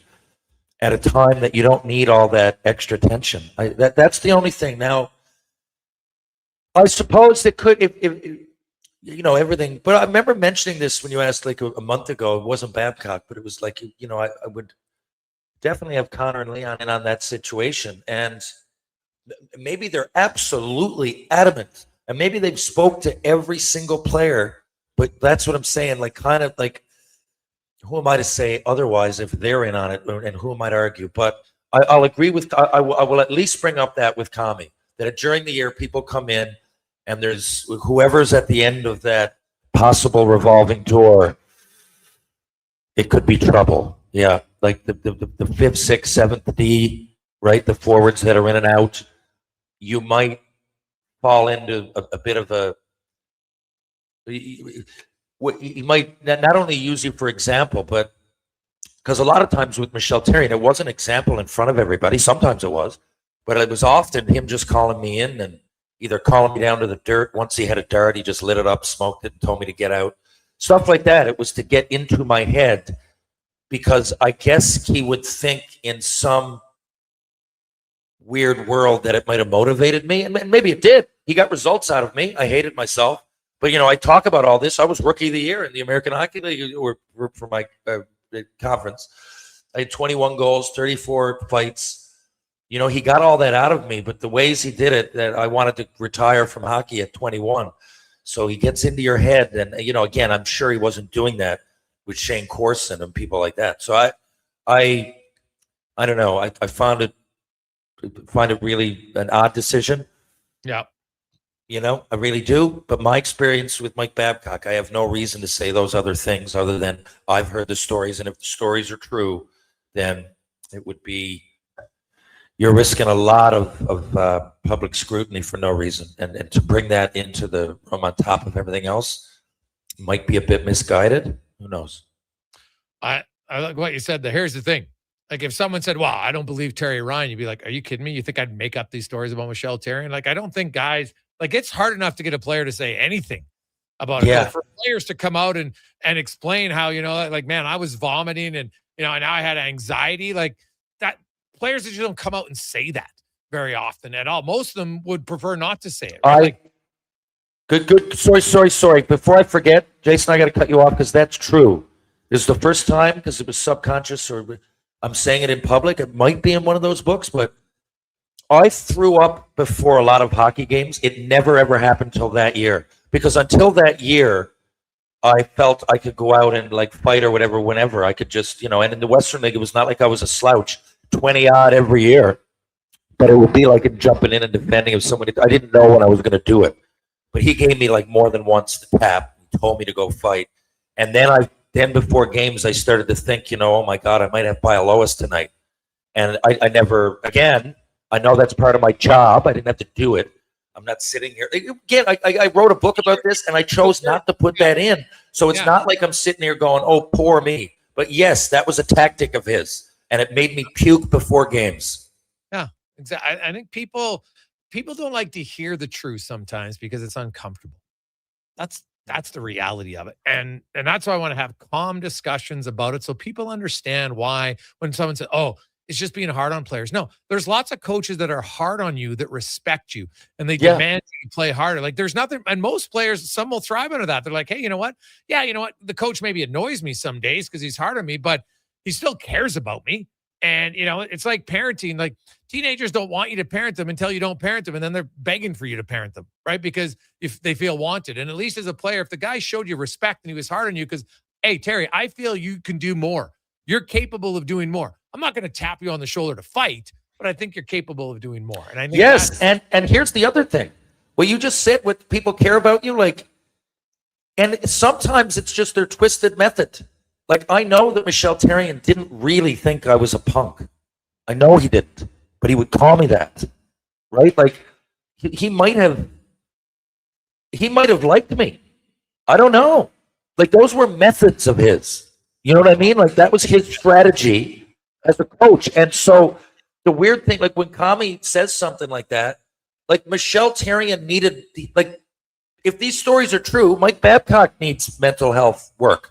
at a time that you don't need all that extra tension. That's the only thing. Now, I suppose it could, if you know, everything. But I remember mentioning this when you asked, like, a month ago. It wasn't Babcock, but it was like, you know, I would definitely have Connor and Leon in on that situation. And maybe they're absolutely adamant. And maybe they've spoke to every single player. But that's what I'm saying. Like, kind of like, who am I to say otherwise if they're in on it? And who am I to argue? But I'll agree with, I will at least bring up that with Kami, that during the year people come in, and there's whoever's at the end of that possible revolving door, it could be trouble. Yeah, like the 5th, 6th, 7th D, right? The forwards that are in and out. You might fall into a bit of a, he might not only use you for example, but because a lot of times with Michel Therrien, it was an example in front of everybody. Sometimes it was, but it was often him just calling me in and either calling me down to the dirt. Once he had a dart, he just lit it up, smoked it, and told me to get out. Stuff like that. It was to get into my head, because I guess he would think in some weird world that it might have motivated me. And maybe it did. He got results out of me. I hated myself. But, you know, I talk about all this. I was Rookie of the Year in the American Hockey League or for my conference. I had 21 goals, 34 fights. You know, he got all that out of me, but the ways he did it, that I wanted to retire from hockey at 21. So he gets into your head. And, you know, again, I'm sure he wasn't doing that with Shane Corson and people like that. So I don't know. I find it really an odd decision. Yeah. You know, I really do. But my experience with Mike Babcock, I have no reason to say those other things other than I've heard the stories. And if the stories are true, then it would be, you're risking a lot of public scrutiny for no reason. And to bring that into the room on top of everything else might be a bit misguided. Who knows? I like what you said there. Here's the thing. Like, if someone said, wow, I don't believe Terry Ryan, you'd be like, are you kidding me? You think I'd make up these stories about Michel Therrien? Like, I don't think guys, like, it's hard enough to get a player to say anything about it. Yeah. But for players to come out and explain how, you know, like, man, I was vomiting and, you know, and now I had anxiety, like that. Players that just don't come out and say that very often at all. Most of them would prefer not to say it. Right? Good. Sorry. Before I forget, Jason, I got to cut you off because that's true. This is the first time, because it was subconscious, or I'm saying it in public. It might be in one of those books, but I threw up before a lot of hockey games. It never, ever happened till that year, because until that year, I felt I could go out and like fight or whatever, whenever I could just, you know, and in the Western League, it was not like I was a slouch. 20 odd every year, but it would be like jumping in and defending if somebody, I didn't know when I was going to do it, but he gave me like more than once the tap and told me to go fight. And then before games, I started to think, you know, oh my God, I might have Bialowas tonight. And I never, again, I know that's part of my job. I didn't have to do it. I'm not sitting here. Again, I wrote a book about this and I chose not to put that in. So it's not like I'm sitting here going, oh, poor me. But yes, that was a tactic of his. And it made me puke before games. Yeah, exactly. I think people don't like to hear the truth sometimes because it's uncomfortable. That's the reality of it. And that's why I want to have calm discussions about it, so people understand why when someone says, oh, it's just being hard on players. No, there's lots of coaches that are hard on you that respect you and they demand you play harder. Like, there's nothing, and most players, some will thrive under that. They're like, hey, you know what? Yeah, you know what? The coach maybe annoys me some days because he's hard on me, but he still cares about me. And, it's like parenting. Like teenagers don't want you to parent them until you don't parent them. And then they're begging for you to parent them, right? Because if they feel wanted. And at least as a player, if the guy showed you respect and he was hard on you because, hey, Terry, I feel you can do more. You're capable of doing more. I'm not going to tap you on the shoulder to fight, but I think you're capable of doing more. And I think yes, and here's the other thing. Well, you just sit with people care about you, and sometimes it's just their twisted method. Like, I know that Michel Therrien didn't really think I was a punk. I know he didn't, but he would call me that, right? Like, he might have liked me. I don't know. Like, those were methods of his. You know what I mean? Like, that was his strategy as a coach. And so the weird thing, like when Kami says something like that, like Michel Therrien needed, like, if these stories are true, Mike Babcock needs mental health work.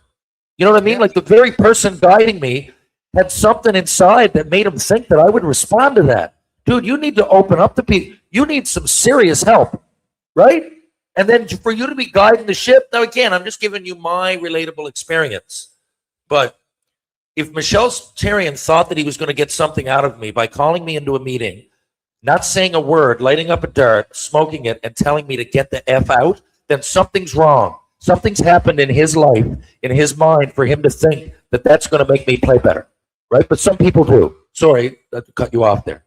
You know what I mean? Like, the very person guiding me had something inside that made him think that I would respond to that. Dude, you need to open up to people. You need some serious help, right? And then for you to be guiding the ship, now again, I'm just giving you my relatable experience. But if Michel Therrien thought that he was going to get something out of me by calling me into a meeting, not saying a word, lighting up a dart, smoking it, and telling me to get the F out, then something's wrong. Something's happened in his life, in his mind, for him to think that that's going to make me play better, right? But some people do. Sorry, I cut you off there.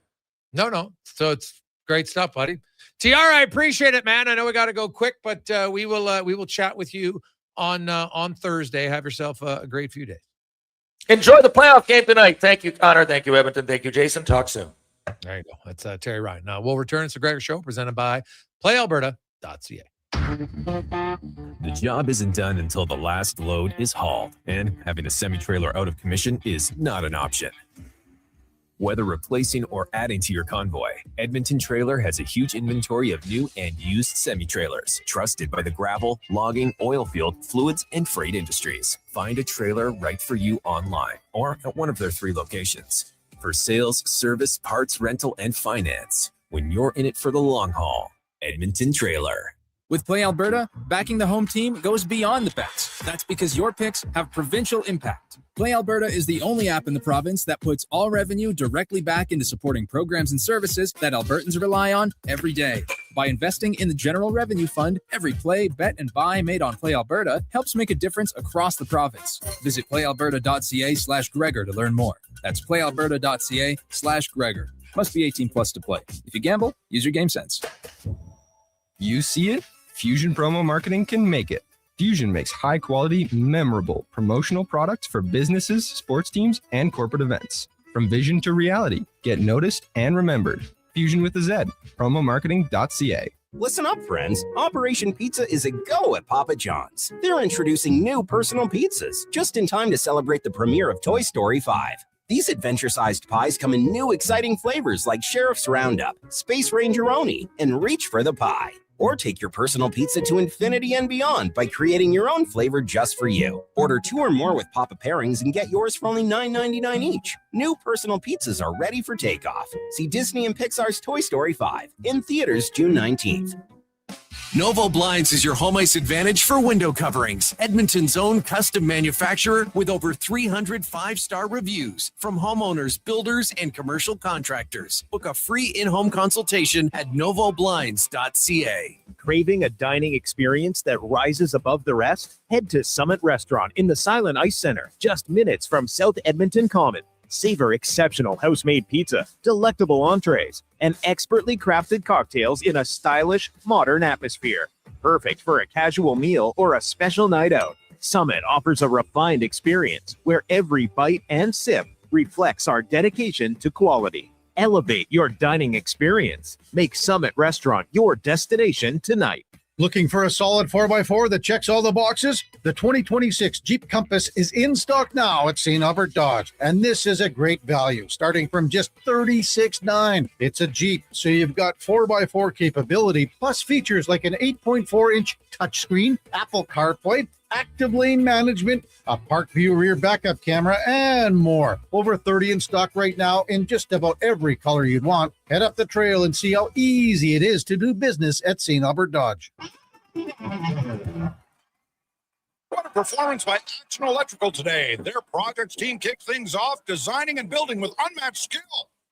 No. So it's great stuff, buddy. TR, I appreciate it, man. I know we got to go quick, but we will chat with you on Thursday. Have yourself a great few days. Enjoy the playoff game tonight. Thank you, Connor. Thank you, Edmonton. Thank you, Jason. Talk soon. There you go. That's Terry Ryan. Now we'll return. It's the Gregor Show presented by PlayAlberta.ca. The job isn't done until the last load is hauled, and having a semi-trailer out of commission is not an option. Whether replacing or adding to your convoy, Edmonton Trailer has a huge inventory of new and used semi-trailers, trusted by the gravel, logging, oil field, fluids, and freight industries. Find a trailer right for you online or at one of their 3 locations. For sales, service, parts, rental, and finance, when you're in it for the long haul, Edmonton Trailer. With Play Alberta, backing the home team goes beyond the bets. That's because your picks have provincial impact. Play Alberta is the only app in the province that puts all revenue directly back into supporting programs and services that Albertans rely on every day. By investing in the General Revenue Fund, every play, bet, and buy made on Play Alberta helps make a difference across the province. Visit playalberta.ca/Gregor to learn more. That's playalberta.ca/Gregor. Must be 18 plus to play. If you gamble, use your game sense. You see it? Fusion Promo Marketing can make it. Fusion makes high-quality, memorable promotional products for businesses, sports teams, and corporate events. From vision to reality, get noticed and remembered. Fusion with a Z. Promomarketing.ca. Listen up, friends. Operation Pizza is a go at Papa John's. They're introducing new personal pizzas just in time to celebrate the premiere of Toy Story 5. These adventure-sized pies come in new, exciting flavors like Sheriff's Roundup, Space Ranger-oni, and Reach for the Pie. Or take your personal pizza to infinity and beyond by creating your own flavor just for you. Order 2 or more with Papa Pairings and get yours for only $9.99 each. New personal pizzas are ready for takeoff. See Disney and Pixar's Toy Story 5 in theaters June 19th. Novo Blinds is your home ice advantage for window coverings. Edmonton's own custom manufacturer with over 300 5-star reviews from homeowners, builders, and commercial contractors. Book a free in-home consultation at novoblinds.ca. Craving a dining experience that rises above the rest? Head to Summit Restaurant in the Silent Ice Center, just minutes from South Edmonton Common. Savor exceptional house-made pizza, delectable entrees, and expertly crafted cocktails in a stylish, modern atmosphere. Perfect for a casual meal or a special night out. Summit offers a refined experience where every bite and sip reflects our dedication to quality. Elevate your dining experience. Make Summit Restaurant your destination tonight. Looking for a solid 4x4 that checks all the boxes? The 2026 Jeep Compass is in stock now at St. Albert Dodge, and this is a great value, starting from just $36,900. It's a Jeep, so you've got 4x4 capability, plus features like an 8.4-inch touchscreen, Apple CarPlay, active lane management, a park view rear backup camera, and more. Over 30 in stock right now in just about every color you'd want. Head up the trail and see how easy it is to do business at St. Albert Dodge. What a performance by Action Electrical today. Their projects team kicked things off, designing and building with unmatched skill.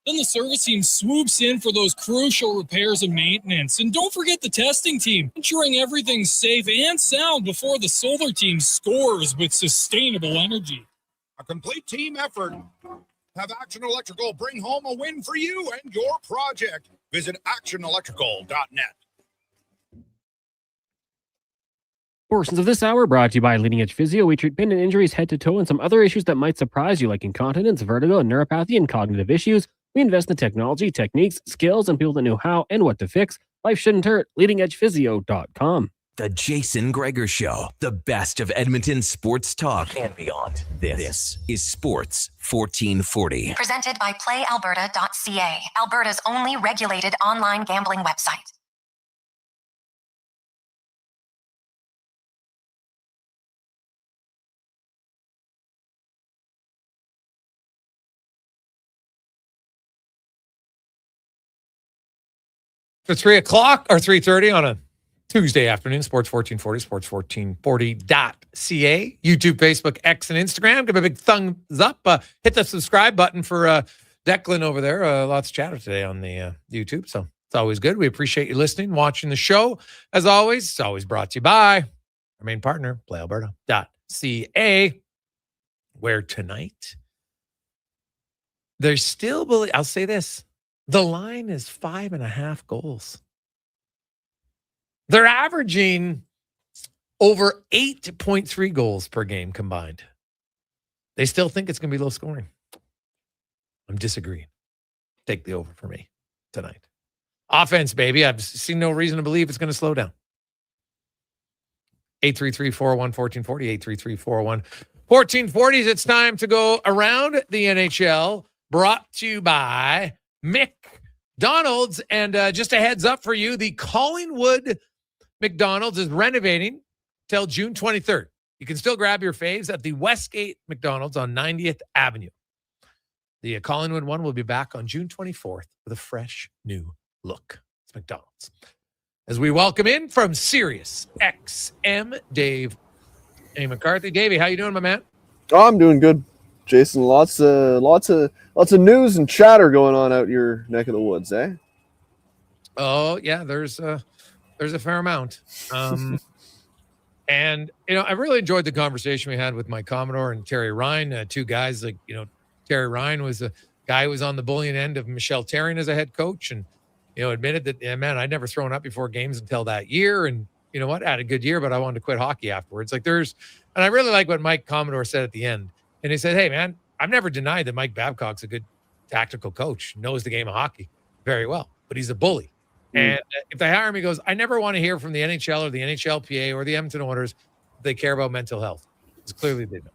Then the service team swoops in for those crucial repairs and maintenance. And don't forget the testing team, ensuring everything's safe and sound before the solar team scores with sustainable energy. A complete team effort. Have Action Electrical bring home a win for you and your project. Visit actionelectrical.net. Portions of this hour brought to you by Leading Edge Physio. We treat pain and injuries head to toe and some other issues that might surprise you, like incontinence, vertigo, neuropathy, and cognitive issues. We invest in technology, techniques, skills, and people that know how and what to fix. Life shouldn't hurt. LeadingEdgePhysio.com. The Jason Gregor Show, the best of Edmonton sports talk and beyond. This is Sports 1440. Presented by PlayAlberta.ca, Alberta's only regulated online gambling website. For 3 o'clock or 3:30 on a Tuesday afternoon, Sports 1440, sports1440.ca, YouTube, Facebook, X, and Instagram. Give a big thumbs up. Hit the subscribe button for Declan over there. Lots of chatter today on the YouTube, so it's always good. We appreciate you listening, watching the show. As always, it's always brought to you by our main partner, PlayAlberta.ca, where tonight there's still, I'll say this, the line is 5.5 goals. They're averaging over 8.3 goals per game combined. They still think it's going to be low scoring. I'm disagreeing. Take the over for me tonight. Offense, baby. I've seen no reason to believe it's going to slow down. 833-401-1440, 833-401-1440. It's time to go around the NHL, brought to you by McDonald's. And just a heads up for you, the Collingwood McDonald's is renovating till June 23rd. You can still grab your faves at the Westgate McDonald's on 90th Avenue. The Collingwood one will be back on June 24th with a fresh new look. It's McDonald's. As we welcome in from Sirius XM, Dave A. McCarthy. Davey, how you doing, my man? Oh, I'm doing good, Jason. Lots of news and chatter going on out your neck of the woods, eh? Oh yeah, there's a fair amount. And I really enjoyed the conversation we had with Mike Commodore and Terry Ryan, two guys like Terry Ryan was a guy who was on the bullying end of Michelle Therrien as a head coach, and admitted that I'd never thrown up before games until that year, and you know what, I had a good year, but I wanted to quit hockey afterwards. And I really like what Mike Commodore said at the end. And he said, hey, man, I've never denied that Mike Babcock's a good tactical coach, knows the game of hockey very well, but he's a bully. And if they hire him, he goes, I never want to hear from the NHL or the NHLPA or the Edmonton Oilers if they care about mental health. Because clearly they don't.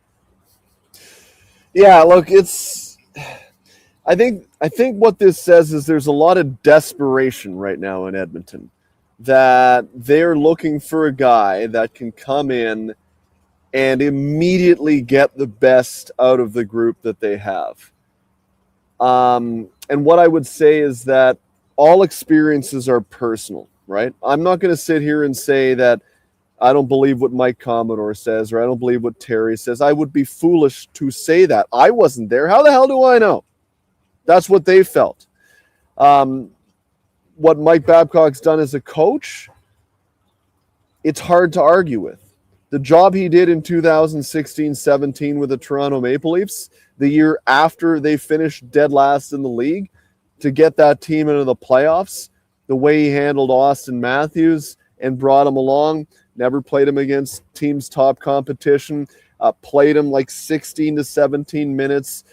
Yeah, look, I think what this says is there's a lot of desperation right now in Edmonton, that they're looking for a guy that can come in and immediately get the best out of the group that they have. And what I would say is that all experiences are personal, right? I'm not going to sit here and say that I don't believe what Mike Commodore says, or I don't believe what Terry says. I would be foolish to say that. I wasn't there. How the hell do I know? That's what they felt. What Mike Babcock's done as a coach, it's hard to argue with. The job he did in 2016-17 with the Toronto Maple Leafs, the year after they finished dead last in the league, to get that team into the playoffs, the way he handled Austin Matthews and brought him along, never played him against teams' top competition, played him like 16 to 17 minutes,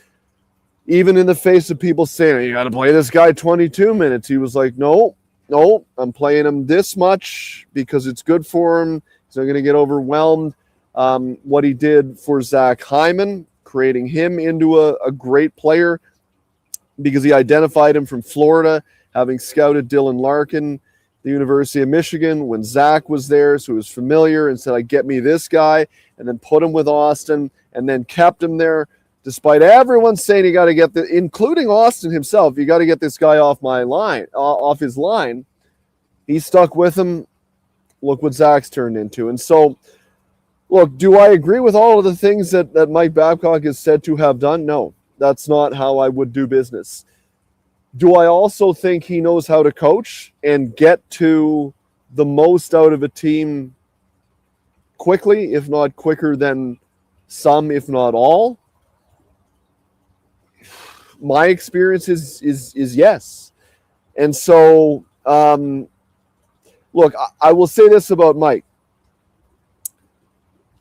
even in the face of people saying, you got to play this guy 22 minutes. He was like, no, I'm playing him this much because it's good for him. He's not going to get overwhelmed. What he did for Zach Hyman, creating him into a great player, because he identified him from Florida, having scouted Dylan Larkin, the University of Michigan, when Zach was there, so he was familiar, and said, get me this guy, and then put him with Austin, and then kept him there, despite everyone saying you got to get including Austin himself, you got to get this guy off his line. He stuck with him. Look what Zach's turned into. And so Look, do I agree with all of the things that Mike Babcock is said to have done? No, that's not how I would do business. Do I also think he knows how to coach and get to the most out of a team quickly, if not quicker than some, if not all? My experience is yes. And so, look, I will say this about Mike.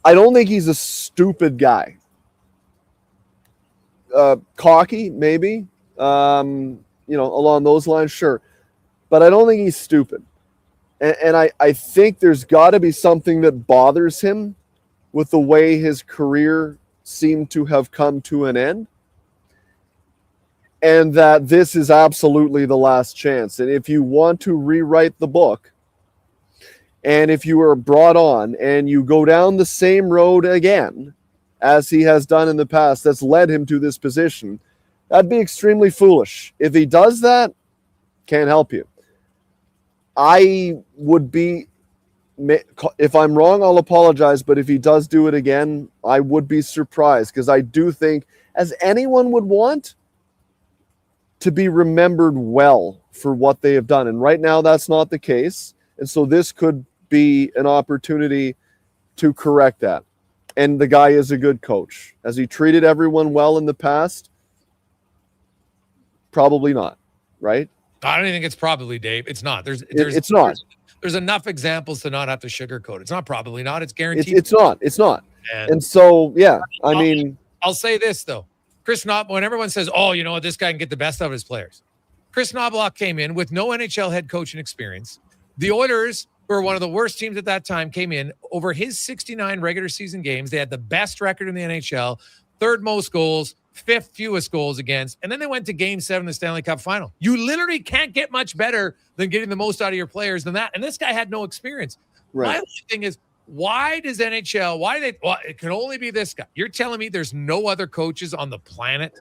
I don't think he's a stupid guy. Cocky, maybe, along those lines, sure. But I don't think he's stupid. And I think there's got to be something that bothers him with the way his career seemed to have come to an end. And that this is absolutely the last chance. And if you want to rewrite the book, and if you are brought on and you go down the same road again, as he has done in the past, that's led him to this position, that'd be extremely foolish. If he does that, can't help you. I would be, if I'm wrong, I'll apologize, but if he does do it again, I would be surprised, because I do think, as anyone would want, to be remembered well for what they have done. And right now, that's not the case. And so this could be an opportunity to correct that. And the guy is a good coach. Has he treated everyone well in the past? Probably not, right? I don't think it's probably, Dave. It's not. It's not. There's enough examples to not have to sugarcoat it. It's not probably not. It's guaranteed. It's not. And so, yeah, I mean. I'll say this, though. Chris Knoblauch, when everyone says, oh, you know what, this guy can get the best out of his players. Chris Knoblauch came in with no NHL head coaching experience. The Oilers, who were one of the worst teams at that time, came in over his 69 regular season games. They had the best record in the NHL, third most goals, fifth fewest goals against, and then they went to Game 7 of the Stanley Cup Final. You literally can't get much better than getting the most out of your players than that. And this guy had no experience. Right. My only thing is, why does NHL, it can only be this guy. You're telling me there's no other coaches on the planet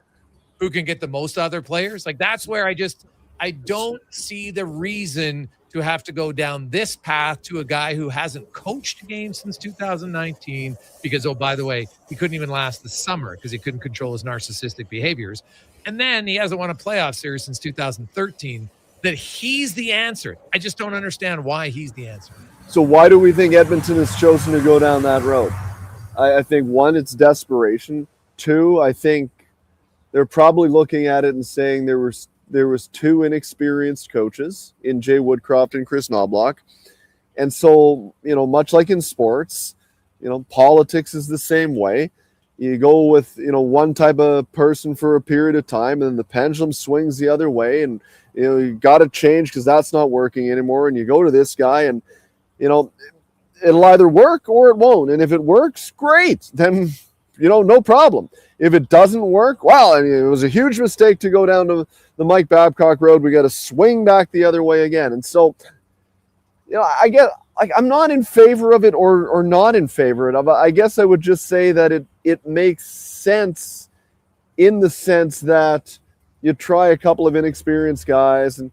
who can get the most out of their players? Like, that's where I don't see the reason to have to go down this path to a guy who hasn't coached a game since 2019 because, oh, by the way, he couldn't even last the summer because he couldn't control his narcissistic behaviors. And then he hasn't won a playoff series since 2013, that he's the answer. I just don't understand why he's the answer. So why do we think Edmonton has chosen to go down that road? I think, one, it's desperation. Two, I think they're probably looking at it and saying there was two inexperienced coaches in Jay Woodcroft and Chris Knoblauch. And so, much like in sports, politics is the same way. You go with, one type of person for a period of time, and then the pendulum swings the other way, and, you got to change because that's not working anymore. And you go to this guy, and, it'll either work or it won't. And if it works, great. Then, no problem. If it doesn't work, well, it was a huge mistake to go down to the Mike Babcock road. We got to swing back the other way again. And so, I get, I'm not in favor of it or not in favor of it. I guess I would just say that it makes sense in the sense that you try a couple of inexperienced guys and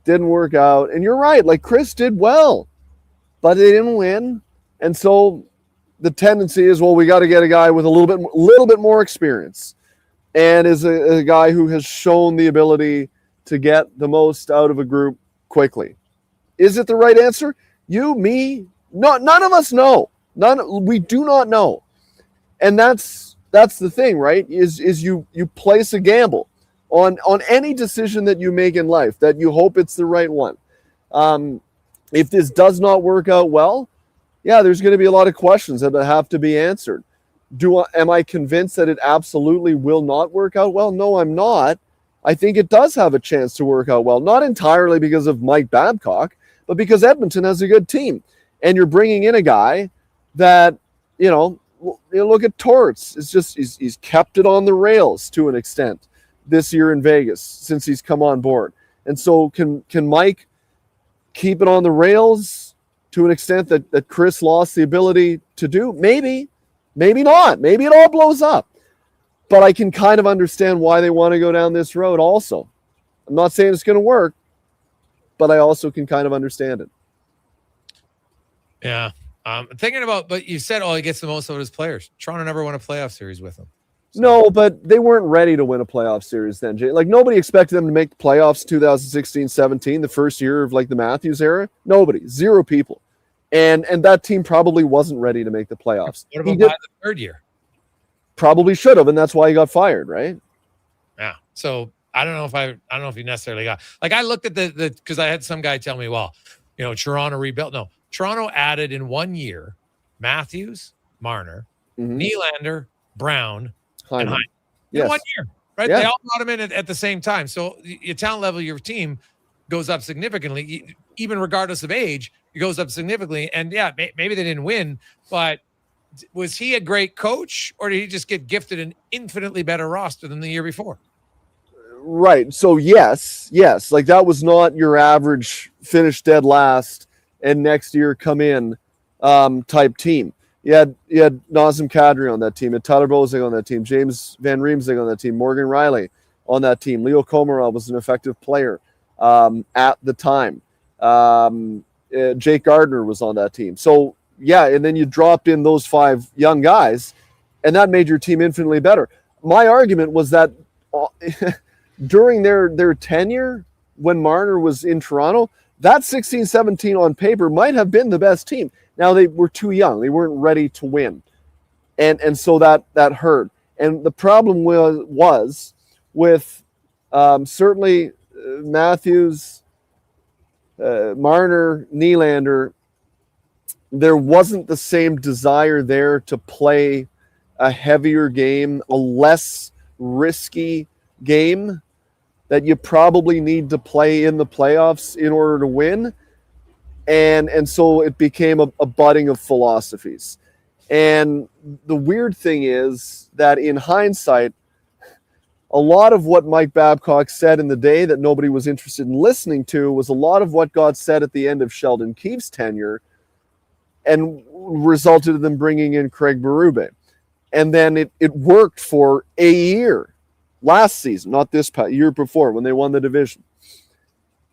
didn't work out. And you're right. Like, Chris did well, but they didn't win. And so the tendency is, well, we got to get a guy with a little bit more experience and is a guy who has shown the ability to get the most out of a group quickly. Is it the right answer? You, me, none of us know. We do not know. And that's the thing, right? Is you place a gamble on any decision that you make in life that you hope it's the right one. If this does not work out well, yeah, there's going to be a lot of questions that have to be answered. Am I convinced that it absolutely will not work out well? No, I'm not. I think it does have a chance to work out well, not entirely because of Mike Babcock, but because Edmonton has a good team. And you're bringing in a guy that, look at Torts. It's just, he's kept it on the rails to an extent this year in Vegas since he's come on board. And so can Mike keep it on the rails to an extent that Chris lost the ability to do? Maybe not. Maybe it all blows up. But I can kind of understand why they want to go down this road also. I'm not saying it's going to work, but I also can kind of understand it. Yeah. Thinking about, but you said, he gets the most out of his players. Toronto never won a playoff series with him. So. No, but they weren't ready to win a playoff series then, Jay. Like, nobody expected them to make the playoffs 2016-17, the first year of, like, the Matthews era. Nobody. 0 people. And that team probably wasn't ready to make the playoffs. What about by the third year? Probably should have, and that's why he got fired, right? Yeah. So I don't know if he necessarily got, like, I looked at the because I had some guy tell me, well, Toronto rebuilt. No, Toronto added in 1 year Matthews, Marner, Nylander, Brown, and Hyman. In 1 year, right? Yeah. They all brought him in at the same time. So your talent level, your team goes up significantly, even regardless of age. It goes up significantly. And yeah, maybe they didn't win, but was he a great coach, or did he just get gifted an infinitely better roster than the year before? Right. So yes. Like, that was not your average finish dead last and next year come in type team. You had Nazem Kadri on that team, you had Tyler Bozak on that team, James Van Riemsdyk on that team, Morgan Riley on that team. Leo Komarov was an effective player at the time. Jake Gardner was on that team. So, yeah, and then you dropped in those 5 young guys, and that made your team infinitely better. My argument was that during their tenure, when Marner was in Toronto, that 16-17 on paper might have been the best team. Now, they were too young. They weren't ready to win. And so that hurt. And the problem was with certainly Matthews, Marner, Nylander, there wasn't the same desire there to play a heavier game, a less risky game that you probably need to play in the playoffs in order to win. And so it became a budding of philosophies. And the weird thing is that in hindsight, a lot of what Mike Babcock said in the day that nobody was interested in listening to was a lot of what got said at the end of Sheldon Keefe's tenure, and resulted in them bringing in Craig Berube. And then it worked for a year last season, not this year before, when they won the division.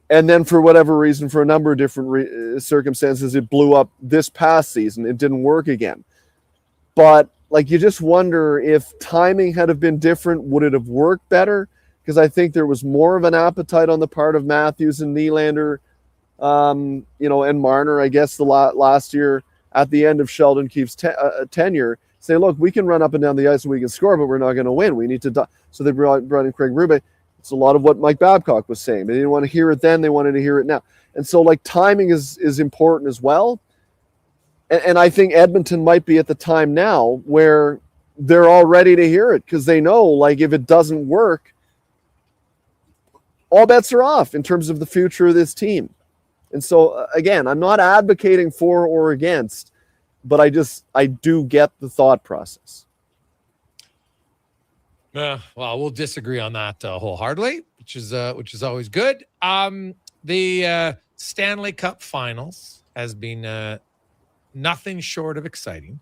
And then for whatever reason, for a number of different circumstances, it blew up this past season. It didn't work again. But like, you just wonder if timing had have been different, would it have worked better? Because I think there was more of an appetite on the part of Matthews and Nylander, and Marner, I guess, the last year at the end of Sheldon Keefe's tenure, say, look, we can run up and down the ice and we can score, but we're not going to win. We need to. So they brought in Craig Berube. It's a lot of what Mike Babcock was saying. They didn't want to hear it then. They wanted to hear it now. And so, like, timing is important as well. And I think Edmonton might be at the time now where they're all ready to hear it, because they know, like, if it doesn't work, all bets are off in terms of the future of this team. And so, again, I'm not advocating for or against, but I do get the thought process. Well, we'll disagree on that wholeheartedly, which is always good. The Stanley Cup Finals has been nothing short of exciting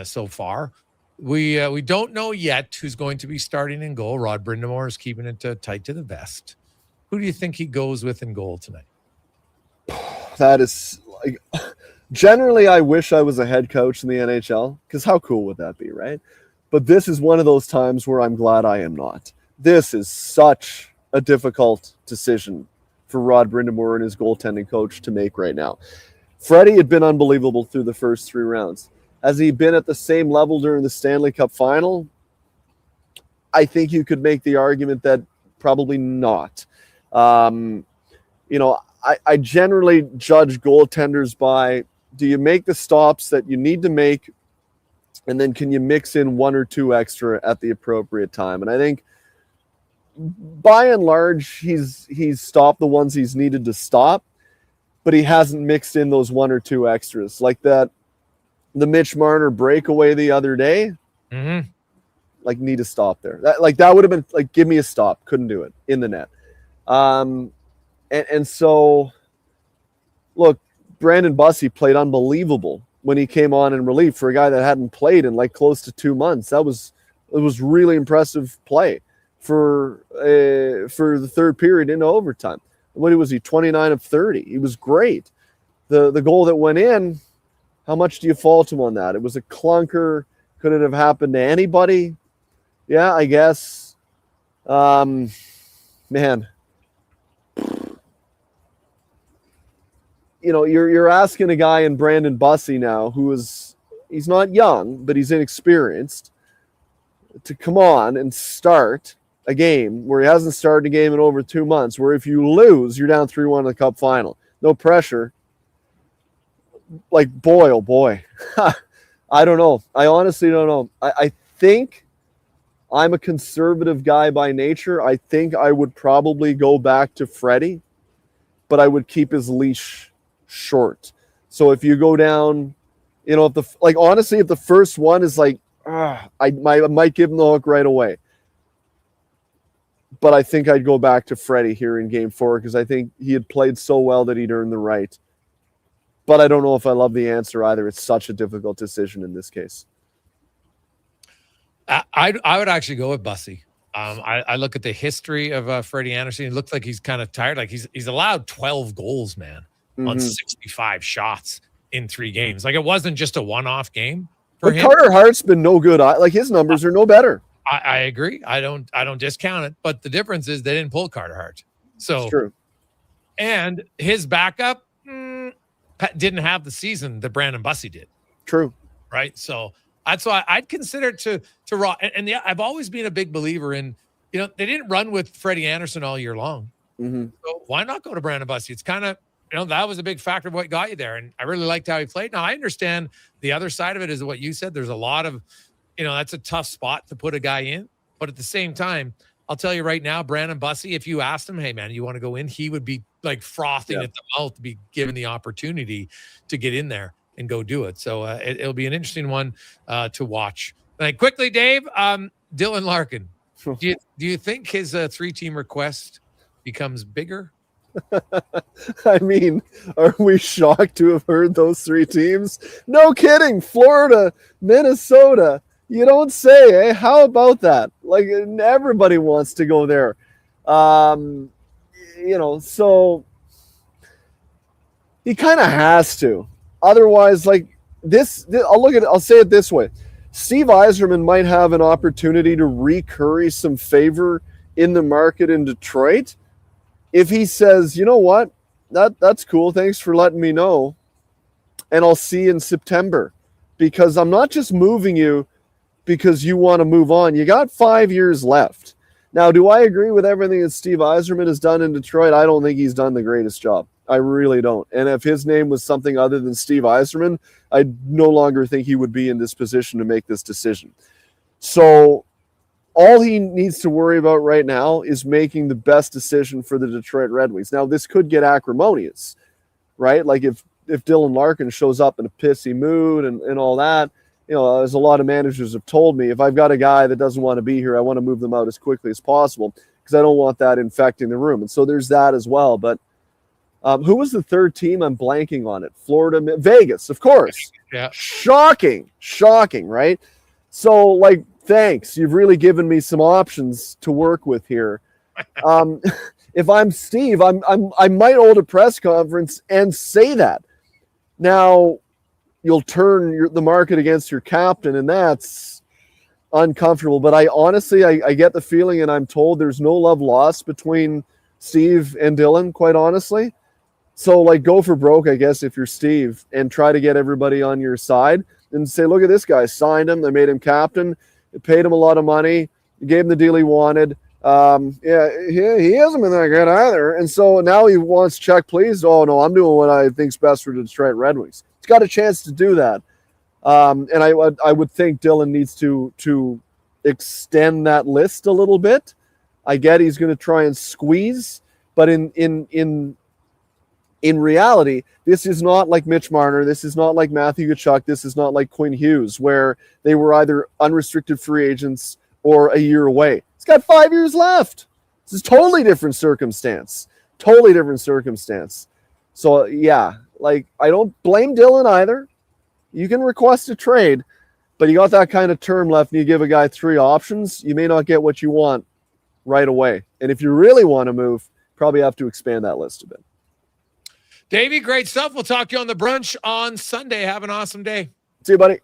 so far. We don't know yet who's going to be starting in goal. Rod Brind'Amour is keeping it tight to the vest. Who do you think he goes with in goal tonight? That is, like, generally I wish I was a head coach in the NHL, because how cool would that be, right? But this is one of those times where I'm glad I am not. This is such a difficult decision for Rod Brind'Amour and his goaltending coach to make right now. Freddie had been unbelievable through the first 3 rounds. Has he been at the same level during the Stanley Cup final? I think you could make the argument that probably not. I generally judge goaltenders by, do you make the stops that you need to make, and then can you mix in 1 or 2 extra at the appropriate time? And I think by and large, he's stopped the ones he's needed to stop, but he hasn't mixed in those 1 or 2 extras. Like the Mitch Marner breakaway the other day, like, need to stop there. That would have been like, give me a stop. Couldn't do it in the net. And so, look, Brandon Bussey played unbelievable when he came on in relief for a guy that hadn't played in like close to 2 months. It was really impressive play for the third period into overtime. What was he? 29 of 30. He was great. The goal that went in, How much do you fault him on that? It was a clunker. Could it have happened to anybody? Yeah, I guess. Man. You know, you're asking a guy in Brandon Bussey now he's not young, but he's inexperienced, to come on and start a game where he hasn't started a game in over 2 months, where if you lose, you're down 3-1 in the Cup final. No pressure. Like, boy, oh boy. I don't know. I honestly don't know. I think I'm a conservative guy by nature. I think I would probably go back to Freddie, but I would keep his leash short. So if you go down, you know, honestly, if the first one is like, I might give him the hook right away. But I think I'd go back to Freddie here in Game 4 because I think he had played so well that he'd earned the right. But I don't know if I love the answer either. It's such a difficult decision in this case. I would actually go with Bussey. I look at the history of Freddie Anderson. It looks like he's kind of tired. Like he's allowed 12 goals, man, on 65 shots in 3 games. Like, it wasn't just a one-off game for him. Carter Hart's been no good. Like, his numbers are no better. I agree. I don't discount it. But the difference is they didn't pull Carter Hart. So it's true. And his backup didn't have the season that Brandon Bussey did. True. Right. So that's why I'd consider it to raw. And yeah, I've always been a big believer in, you know, they didn't run with Freddie Anderson all year long. So why not go to Brandon Bussey? It's kind of, you know, that was a big factor of what got you there. And I really liked how he played. Now, I understand the other side of it is what you said. There's a lot of, you know, that's a tough spot to put a guy in. But at the same time, I'll tell you right now, Brandon Bussey, if you asked him, hey, man, you want to go in? He would be like frothing at the mouth to be given the opportunity to get in there and go do it. So it'll be an interesting one to watch. And quickly, Dave, Dylan Larkin, do you think his 3-team request becomes bigger? I mean, are we shocked to have heard those 3 teams? No kidding. Florida, Minnesota. You don't say, eh? How about that? Like, everybody wants to go there. You know, so he kind of has to. Otherwise, like this, I'll say it this way. Steve Yzerman might have an opportunity to recurry some favor in the market in Detroit if he says, you know what, that's cool. Thanks for letting me know. And I'll see you in September, because I'm not just moving you because you want to move on. You got 5 years left. Now, do I agree with everything that Steve Yzerman has done in Detroit? I don't think he's done the greatest job. I really don't. And if his name was something other than Steve Yzerman, I no longer think he would be in this position to make this decision. So all he needs to worry about right now is making the best decision for the Detroit Red Wings. Now, this could get acrimonious, right? Like if Dylan Larkin shows up in a pissy mood and all that, you know, as a lot of managers have told me, if I've got a guy that doesn't want to be here, I want to move them out as quickly as possible because I don't want that infecting the room. And so there's that as well. But who was the 3rd team? I'm blanking on it. Florida, Vegas, of course. Yeah. Shocking, right? So, like, thanks. You've really given me some options to work with here. If I'm Steve, I might hold a press conference and say that. Now, you'll turn the market against your captain, and that's uncomfortable. But I honestly get the feeling, and I'm told there's no love lost between Steve and Dylan, quite honestly. So, like, go for broke, I guess, if you're Steve, and try to get everybody on your side and say, look at this guy, signed him, they made him captain, paid him a lot of money, gave him the deal he wanted. He hasn't been that good either. And so now he wants check, please. Oh, no, I'm doing what I think's best for the Detroit Red Wings. He's got a chance to do that. And I would think Dylan needs to extend that list a little bit. I get he's going to try and squeeze, but in reality, this is not like Mitch Marner. This is not like Matthew Tkachuk. This is not like Quinn Hughes, where they were either unrestricted free agents or a year away. He's got 5 years left. This is totally different circumstance. So, yeah, like, I don't blame Dylan either. You can request a trade, but you got that kind of term left and you give a guy 3 options, you may not get what you want right away. And if you really want to move, probably have to expand that list a bit. Davey, great stuff. We'll talk to you on the brunch on Sunday. Have an awesome day. See you, buddy.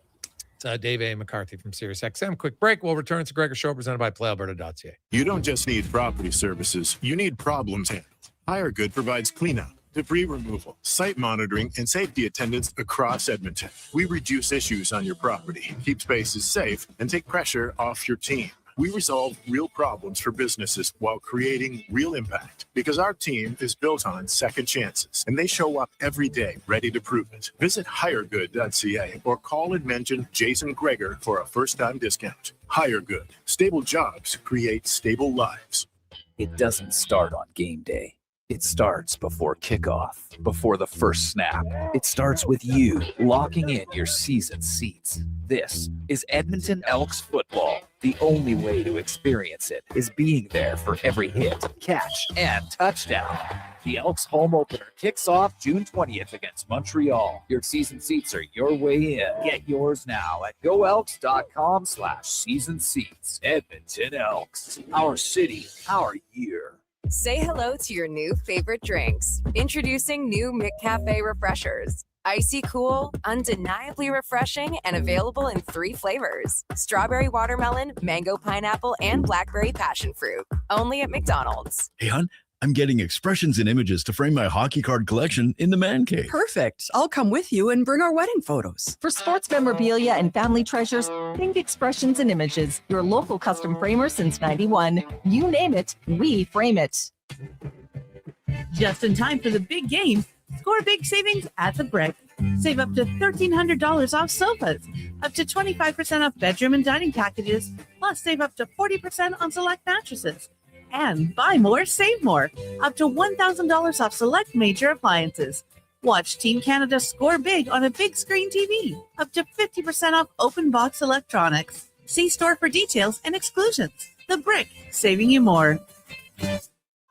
It's Dave A. McCarthy from SiriusXM. Quick break. We'll return to Gregor Show presented by PlayAlberta.ca. You don't just need property services, you need problems handled. HireGood provides cleanup, debris removal, site monitoring, and safety attendance across Edmonton. We reduce issues on your property, keep spaces safe, and take pressure off your team. We resolve real problems for businesses while creating real impact because our team is built on second chances and they show up every day ready to prove it. Visit hiregood.ca or call and mention Jason Gregor for a first-time discount. HireGood. Stable jobs create stable lives. It doesn't start on game day. It starts before kickoff, before the first snap. It starts with you locking in your season seats. This is Edmonton Elks football. The only way to experience it is being there for every hit, catch, and touchdown. The Elks home opener kicks off June 20th against Montreal. Your season seats are your way in. Get yours now at goelks.com/season seats. Edmonton Elks. Our city, our year. Say hello to your new favorite drinks. Introducing new McCafe Refreshers. Icy cool, undeniably refreshing, and available in 3 flavors. Strawberry watermelon, mango pineapple, and blackberry passion fruit. Only at McDonald's. Hey, hon, I'm getting expressions and images to frame my hockey card collection in the man cave. Perfect. I'll come with you and bring our wedding photos. For sports memorabilia and family treasures, think Expressions and Images, your local custom framer since 91. You name it, we frame it. Just in time for the big game, score big savings at the Brick. Save up to $1,300 off sofas, up to 25% off bedroom and dining packages, plus save up to 40% on select mattresses. And buy more, save more, up to $1,000 off select major appliances. Watch Team Canada score big on a big screen TV, up to 50% off open box electronics. See store for details and exclusions. The Brick, saving you more.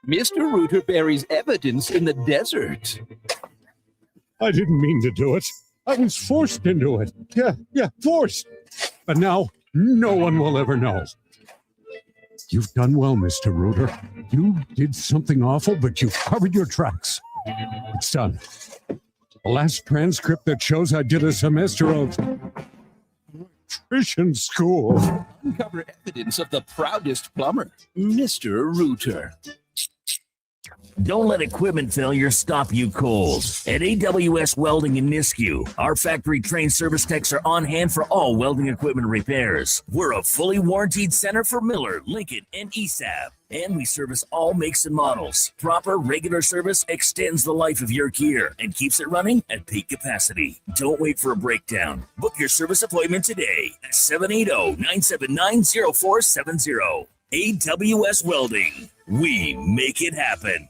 Mr. Rooter buries evidence in the desert. I didn't mean to do it. I was forced into it. Yeah, forced. But now, no one will ever know. You've done well, Mr. Rooter. You did something awful, but you've covered your tracks. It's done. The last transcript that shows I did a semester of nutrition school. Uncover evidence of the proudest plumber, Mr. Rooter. Don't let equipment failure stop you cold. At AWS Welding in Nisku, our factory-trained service techs are on hand for all welding equipment repairs. We're a fully warranted center for Miller, Lincoln, and ESAB. And we service all makes and models. Proper, regular service extends the life of your gear and keeps it running at peak capacity. Don't wait for a breakdown. Book your service appointment today at 780-979-0470. AWS Welding. We make it happen.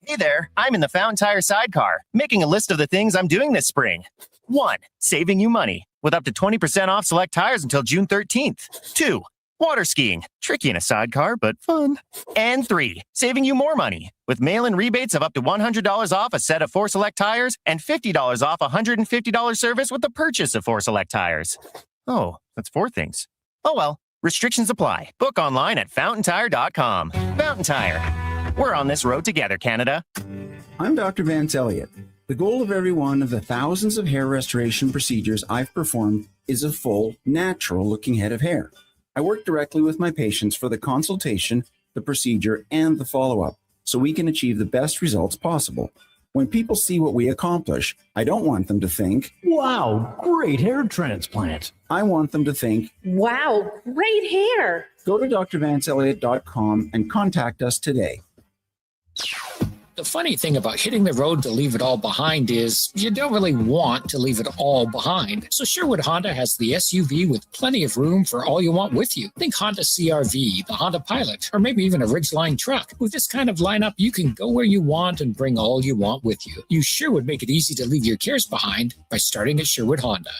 Hey there, I'm in the Fountain Tire sidecar, making a list of the things I'm doing this spring. 1. Saving you money, with up to 20% off select tires until June 13th. 2. Water skiing, tricky in a sidecar, but fun. And 3. Saving you more money, with mail-in rebates of up to $100 off a set of 4 select tires and $50 off a $150 service with the purchase of 4 select tires. Oh, that's 4 things. Oh well, restrictions apply. Book online at fountaintire.com. Fountain Tire. We're on this road together, Canada. I'm Dr. Vance Elliott. The goal of every one of the thousands of hair restoration procedures I've performed is a full, natural-looking head of hair. I work directly with my patients for the consultation, the procedure, and the follow-up, so we can achieve the best results possible. When people see what we accomplish, I don't want them to think, "Wow, great hair transplant." I want them to think, Wow, great hair. Go to drvanceelliott.com and contact us today. The funny thing about hitting the road to leave it all behind is you don't really want to leave it all behind. So Sherwood Honda has the SUV with plenty of room for all you want with you. Think Honda CR-V, the Honda Pilot, or maybe even a Ridgeline truck. With this kind of lineup, you can go where you want and bring all you want with you. You sure would make it easy to leave your cares behind by starting at Sherwood Honda.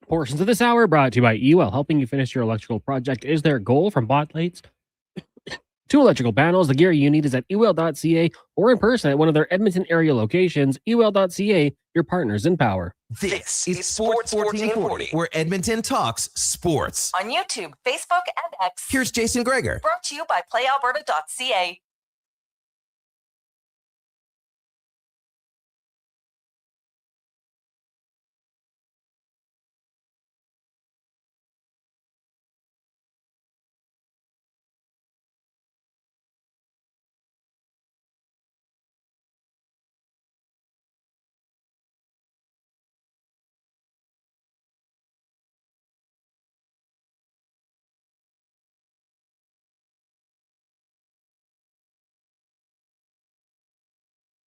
Portions of this hour brought to you by EWEL. Helping you finish your electrical project is their goal. From bot lights 2 electrical panels. The gear you need is at ewell.ca or in person at one of their Edmonton area locations. ewell.ca, your partners in power. This is Sports 1440, where Edmonton talks sports. On YouTube, Facebook, and X. Here's Jason Gregor. Brought to you by playalberta.ca.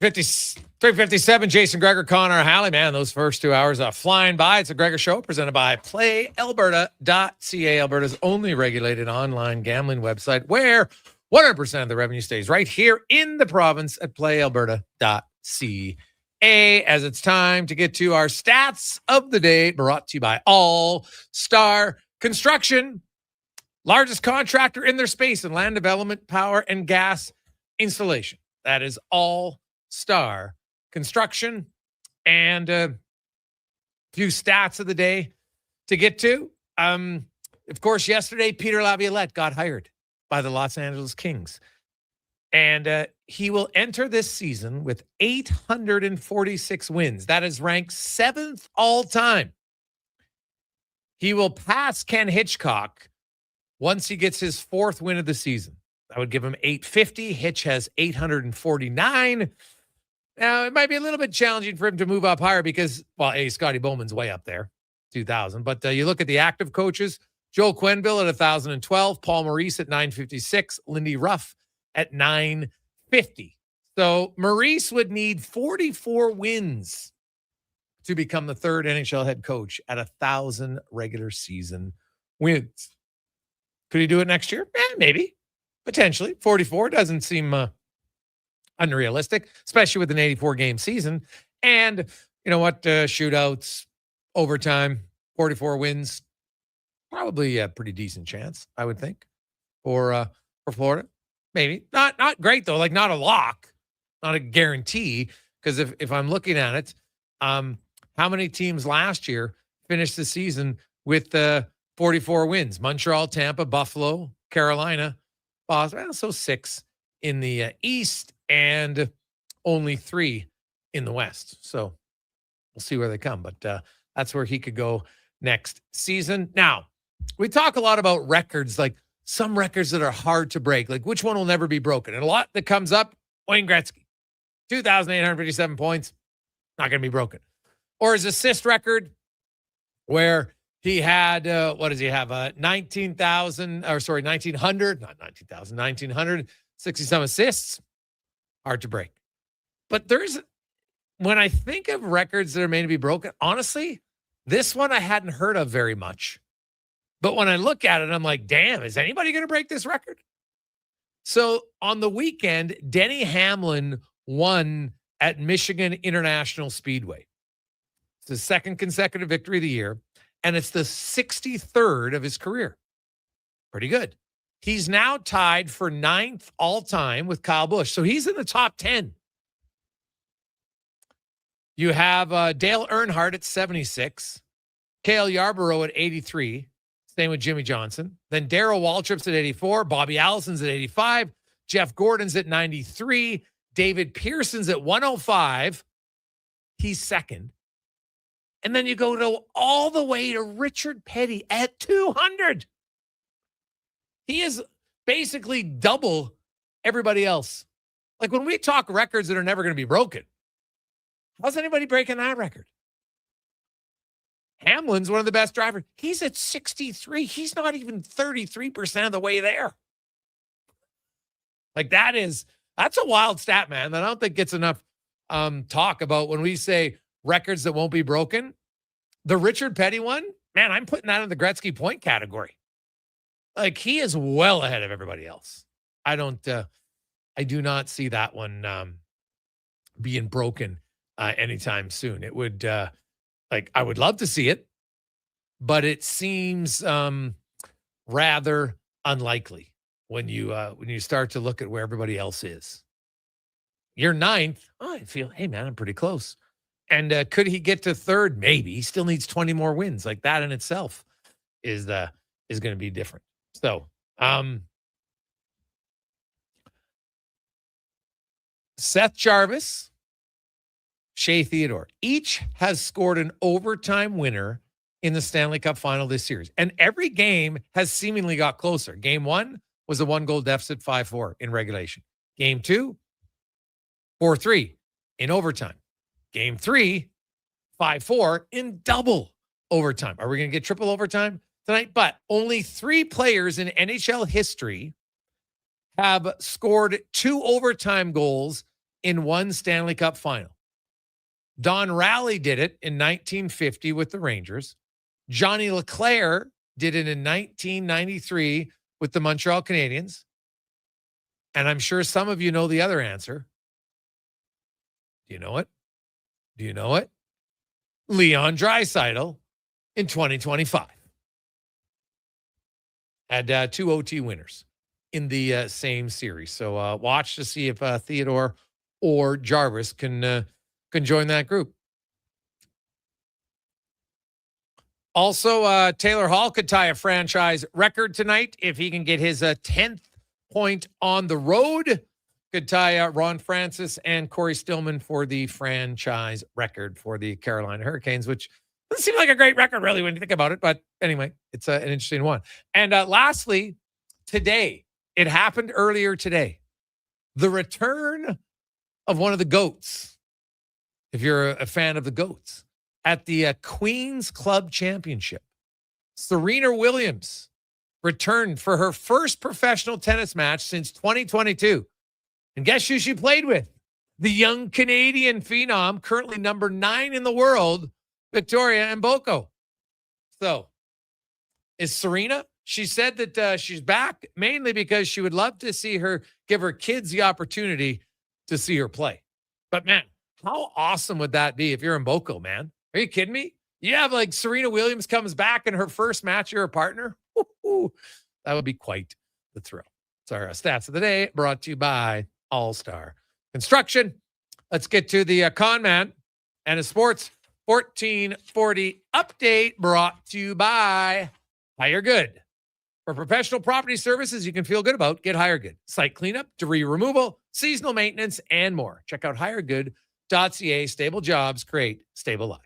.57, Jason Gregor, Connor Halley. Man, those first 2 hours are flying by. It's a Gregor Show presented by playalberta.ca, Alberta's only regulated online gambling website where 100% of the revenue stays right here in the province at playalberta.ca. As it's time to get to our stats of the day, brought to you by All Star Construction, largest contractor in their space in land development, power, and gas installation. That is All Star Construction. And a few stats of the day to get to. Of course, yesterday, Peter Laviolette got hired by the Los Angeles Kings. And he will enter this season with 846 wins. That is ranked 7th all time. He will pass Ken Hitchcock once he gets his 4th win of the season. That would give him 850. Hitch has 849. Now, it might be a little bit challenging for him to move up higher because, well, Scotty Bowman's way up there, 2,000. But you look at the active coaches, Joel Quenneville at 1,012, Paul Maurice at 956, Lindy Ruff at 950. So Maurice would need 44 wins to become the 3rd NHL head coach at 1,000 regular season wins. Could he do it next year? Maybe. Potentially. 44 doesn't seem unrealistic, especially with an 84-game season. And you know what? Shootouts, overtime, 44 wins. Probably a pretty decent chance, I would think, for Florida. Maybe. Not great, though. Like, not a lock. Not a guarantee. Because if I'm looking at it, how many teams last year finished the season with 44 wins? Montreal, Tampa, Buffalo, Carolina, Boston. So 6 in the East and only 3 in the West. So we'll see where they come. But that's where he could go next season. Now, we talk a lot about records, like some records that are hard to break, like which one will never be broken. And a lot that comes up, Wayne Gretzky, 2,857 points, not going to be broken. Or his assist record, where he had, what does he have? 1,960 some assists. Hard to break. But when I think of records that are made to be broken, honestly, this one I hadn't heard of very much. But when I look at it, I'm like, damn, is anybody going to break this record? So on the weekend, Denny Hamlin won at Michigan International Speedway. It's his 2nd consecutive victory of the year, and it's the 63rd of his career. Pretty good. He's now tied for 9th all-time with Kyle Busch, so he's in the top 10. You have Dale Earnhardt at 76, Cale Yarborough at 83, same with Jimmy Johnson. Then Darryl Waltrip's at 84, Bobby Allison's at 85, Jeff Gordon's at 93, David Pearson's at 105. He's 2nd. And then you go all the way to Richard Petty at 200. He is basically double everybody else. Like when we talk records that are never going to be broken, how's anybody breaking that record? Hamlin's one of the best drivers. He's at 63. He's not even 33% of the way there. Like that's a wild stat, man, that I don't think gets enough talk about when we say records that won't be broken. The Richard Petty one, man, I'm putting that in the Gretzky point category. Like he is well ahead of everybody else. I do not see that one being broken anytime soon. It would, I would love to see it, but it seems rather unlikely. when you start to look at where everybody else is. You're ninth. Oh, I feel, hey man, I'm pretty close. And could he get to third? Maybe. He still needs 20 more wins. Like that in itself is going to be different. So, Seth Jarvis, Shea Theodore, each has scored an overtime winner in the Stanley Cup final this series. And every game has seemingly got closer. Game 1 was a 1-goal deficit, 5-4 in regulation. Game 2, 4-3 in overtime. Game 3, 5-4 in double overtime. Are we going to get triple overtime tonight? But only 3 players in NHL history have scored 2 overtime goals in one Stanley Cup final. Don Raleigh did it in 1950 with the Rangers. Johnny LeClair did it in 1993 with the Montreal Canadiens. And I'm sure some of you know the other answer. Do you know it? Do you know it? Leon Draisaitl in 2025 had 2 OT winners in the same series. So watch to see if Theodore or Jarvis can join that group. Also, Taylor Hall could tie a franchise record tonight if he can get his 10th point on the road. Could tie Ron Francis and Corey Stillman for the franchise record for the Carolina Hurricanes, which doesn't seem like a great record, really, when you think about it. But anyway, it's an interesting one. And lastly, today, it happened earlier today. The return of one of the GOATs, if you're a fan of the GOATs, at the Queen's Club Championship. Serena Williams returned for her first professional tennis match since 2022. And guess who she played with? The young Canadian phenom, currently number 9 in the world, Victoria Mboko. So, is Serena? She said that she's back mainly because she would love to give her kids the opportunity to see her play. But man, how awesome would that be if you're Mboko, man? Are you kidding me? You have like Serena Williams comes back in her first match, you're a partner. Woo-hoo. That would be quite the thrill. It's our stats of the day brought to you by All-Star Construction. Let's get to the con man and a sports 1440 update brought to you by Hire Good. For professional property services you can feel good about, get Hire Good. Site cleanup, debris removal, seasonal maintenance, and more. Check out hiregood.ca. Stable jobs create stable lives.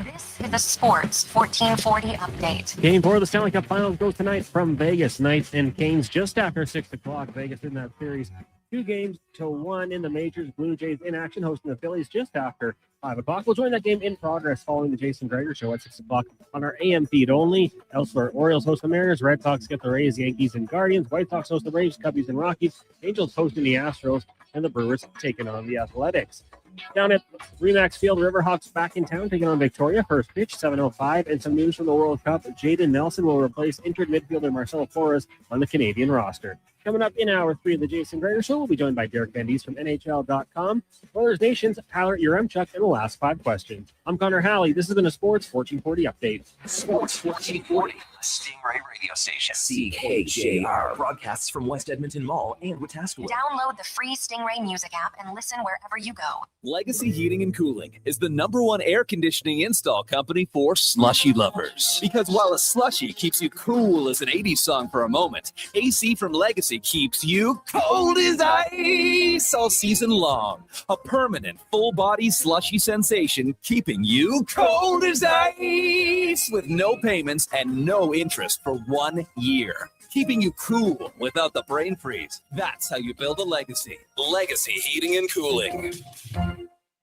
This is the Sports 1440 update. Game 4 of the Stanley Cup Finals goes tonight from Vegas. Knights and Canes just after 6 o'clock. Vegas in that series 2-1 in the majors. Blue Jays in action hosting the Phillies just after 5 o'clock. We'll join that game in progress following the Jason Gregor Show at 6 o'clock on our AM feed only. Elsewhere, Orioles host the Mariners. Red Sox get the Rays, Yankees, and Guardians. White Sox host the Braves, Cubbies, and Rockies. Angels hosting the Astros, and the Brewers taking on the Athletics. Down at Remax Field, Riverhawks back in town, taking on Victoria. First pitch, 7:05. And some news from the World Cup. Jaden Nelson will replace injured midfielder Marcelo Flores on the Canadian roster. Coming up in Hour 3 of the Jason Gregor Show, we'll be joined by Derek Van Diest from NHL.com. Oilers Nation's Tyler Yaremchuk and the last 5 questions. I'm Connor Halley. This has been a Sports 1440 update. Sports 1440, the Stingray radio station. CKJR broadcasts from West Edmonton Mall and Wetaskiwin. Download the free Stingray music app and listen wherever you go. Legacy Heating and Cooling is the #1 air conditioning install company for slushy lovers. Because while a slushy keeps you cool as an 80s song for a moment, AC from Legacy keeps you cold as ice all season long. A permanent full-body slushy sensation keeping you cold as ice with no payments and no interest for 1 year. Keeping you cool without the brain freeze. That's how you build a legacy. Legacy Heating and Cooling.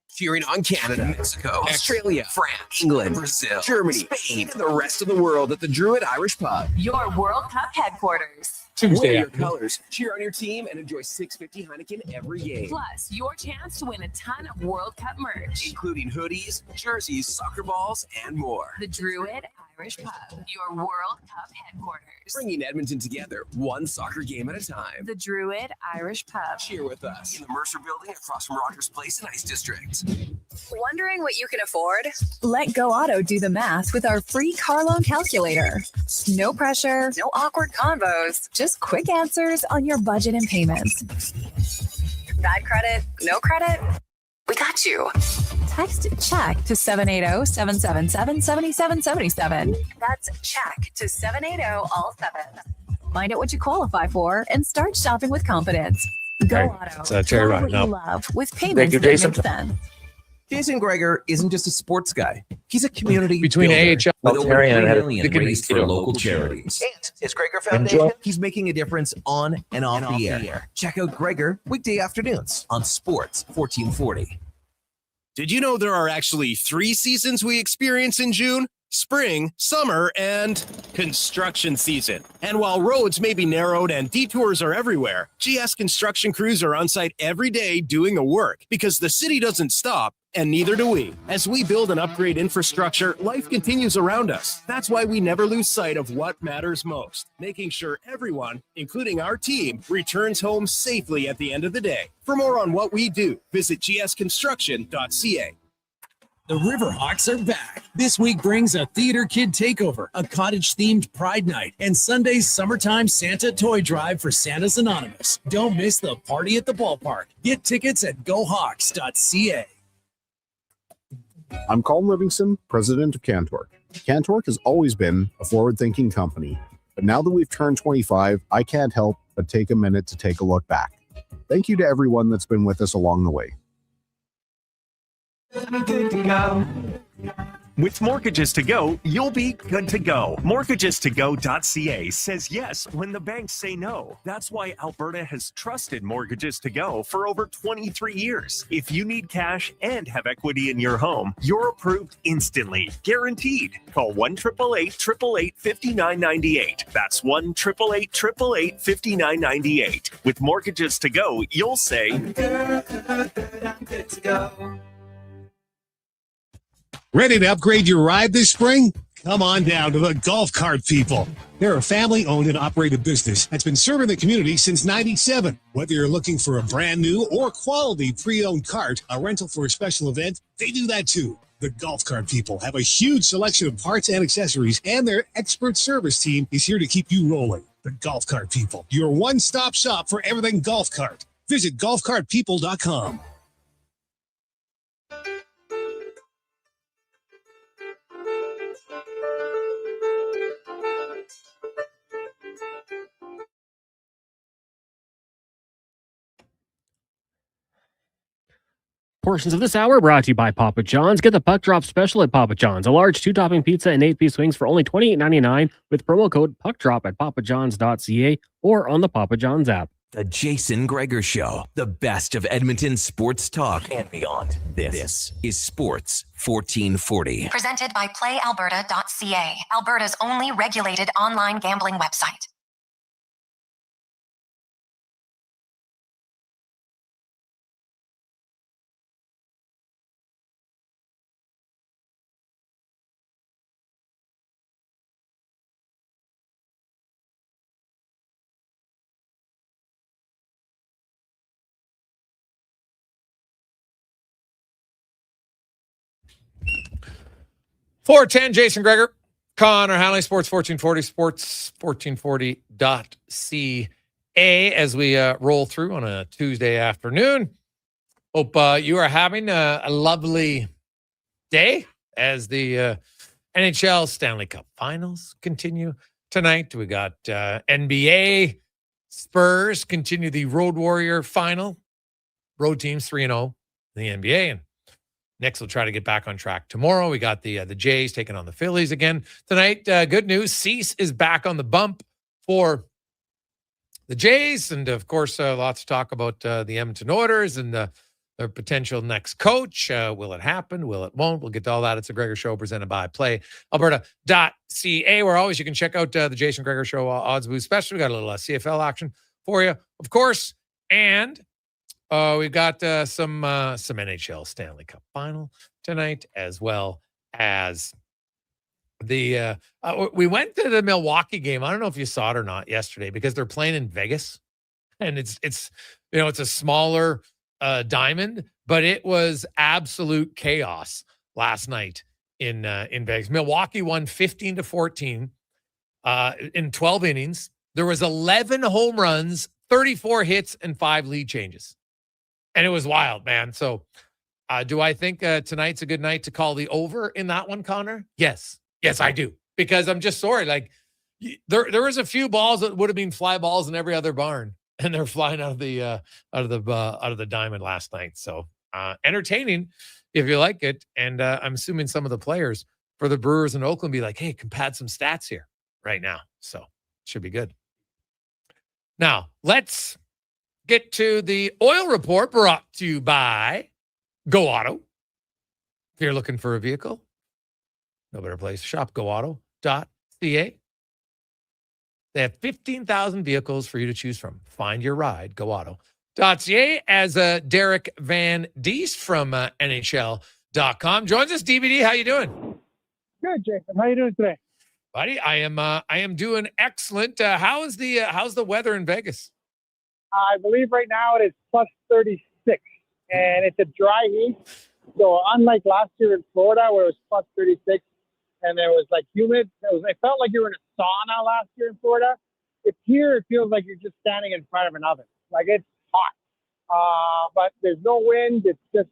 Cheering on Canada, Mexico, Australia, France, England, Brazil, Germany, Spain, and the rest of the world at the Druid Irish Pub. Your World Cup headquarters. Wear your colors, cheer on your team, and enjoy $6.50 Heineken every game. Plus, your chance to win a ton of World Cup merch, including hoodies, jerseys, soccer balls, and more. The Druid Irish Pub, your World Cup headquarters. Bringing Edmonton together, one soccer game at a time. The Druid Irish Pub. Cheer with us in the Mercer Building across from Rogers Place in Ice District. Wondering what you can afford? Let Go Auto do the math with our free car loan calculator. No pressure, no awkward convos, just quick answers on your budget and payments. Bad credit, no credit? We got you. Text check to 780-777-7777. That's check to 780-all-7. Find out what you qualify for and start shopping with confidence. Go Auto. It's Terry Love what Ryan. you love with payments you, that Jason. make sense. Jason Gregor isn't just a sports guy. He's a community Between builder AHL with over Terry and 3 million Ed- raised for local charities. And his Gregor Foundation, he's making a difference on and off the air. Check out Gregor weekday afternoons on Sports 1440. Did you know there are actually 3 seasons we experience in June? Spring, summer, and construction season. And while roads may be narrowed and detours are everywhere, GS construction crews are on site every day doing the work because the city doesn't stop, and neither do we. As we build and upgrade infrastructure, life continues around us. That's why we never lose sight of what matters most, making sure everyone, including our team, returns home safely at the end of the day. For more on what we do, visit gsconstruction.ca. The Riverhawks are back. This week brings a Theater Kid Takeover, a cottage-themed Pride Night, and Sunday's Summertime Santa Toy Drive for Santa's Anonymous. Don't miss the party at the ballpark. Get tickets at gohawks.ca. I'm Colin Livingston, president of Cantork. Cantork has always been a forward-thinking company, but now that we've turned 25, I can't help but take a minute to take a look back. Thank you to everyone that's been with us along the way. Good to go. With Mortgages to Go, you'll be good to go. MortgagesToGo.ca says yes when the banks say no. That's why Alberta has trusted Mortgages to Go for over 23 years. If you need cash and have equity in your home, you're approved instantly, guaranteed. Call 1-888-888-5998. That's 1-888-888-5998. With Mortgages to Go, you'll say, I'm good to go. Ready to upgrade your ride this spring? Come on down to the Golf Cart People. They're a family-owned and operated business that's been serving the community since '97. Whether you're looking for a brand new or quality pre-owned cart, a rental for a special event, they do that too. The Golf Cart People have a huge selection of parts and accessories, and their expert service team is here to keep you rolling. The Golf Cart People, your one-stop shop for everything golf cart. Visit golfcartpeople.com. Portions of this hour brought to you by Papa John's. Get the Puck Drop Special at Papa John's. A large 2-topping pizza and 8-piece wings for only $28.99 with promo code PuckDrop at papajohns.ca or on the Papa John's app. The Jason Gregor Show, the best of Edmonton sports talk and beyond. This is Sports 1440. Presented by PlayAlberta.ca, Alberta's only regulated online gambling website. .410, Jason Gregor, Connor Halley, Sports 1440, sports1440.ca as we roll through on a Tuesday afternoon. Hope you are having a lovely day as the NHL Stanley Cup Finals continue tonight. We got NBA Spurs continue the Road Warrior Final. Road teams 3-0 in the NBA, and Knicks will try to get back on track tomorrow. We got the Jays taking on the Phillies again tonight. Good news, Cease is back on the bump for the Jays. And, of course, lots of talk about the Edmonton Oilers and their potential next coach. Will it happen? Will it won't? We'll get to all that. It's a Gregor Show presented by PlayAlberta.ca, where always you can check out the Jason Gregor Show odds boost special. We got a little CFL action for you, of course. And we've got some NHL Stanley Cup Final tonight, as well as We went to the Milwaukee game. I don't know if you saw it or not yesterday because they're playing in Vegas, and it's a smaller diamond, but it was absolute chaos last night in Vegas. Milwaukee won 15-14 in 12 innings. There was 11 home runs, 34 hits, and 5 lead changes, and it was wild, man. So, do I think tonight's a good night to call the over in that one, Connor? Yes, I do, because I'm just sorry. Like there was a few balls that would have been fly balls in every other barn, and they're flying out of the diamond last night. So entertaining if you like it. And I'm assuming some of the players for the Brewers in Oakland be like, hey, can pad some stats here right now. So it should be good. Now let's get to the oil report brought to you by Go Auto. If you're looking for a vehicle, no better place to shop. GoAuto.ca. They have 15,000 vehicles for you to choose from. Find your ride. GoAuto.ca. As Derek Van Diest from NHLer.com joins us. DVD, how you doing? Good, Jason. How you doing today, buddy? I am doing excellent. How's the weather in Vegas? I believe right now it is plus 36, and it's a dry heat. So unlike last year in Florida where it was plus 36 and it was like humid, it felt like you were in a sauna last year in Florida. Here it feels like you're just standing in front of an oven. Like it's hot, but there's no wind. It's just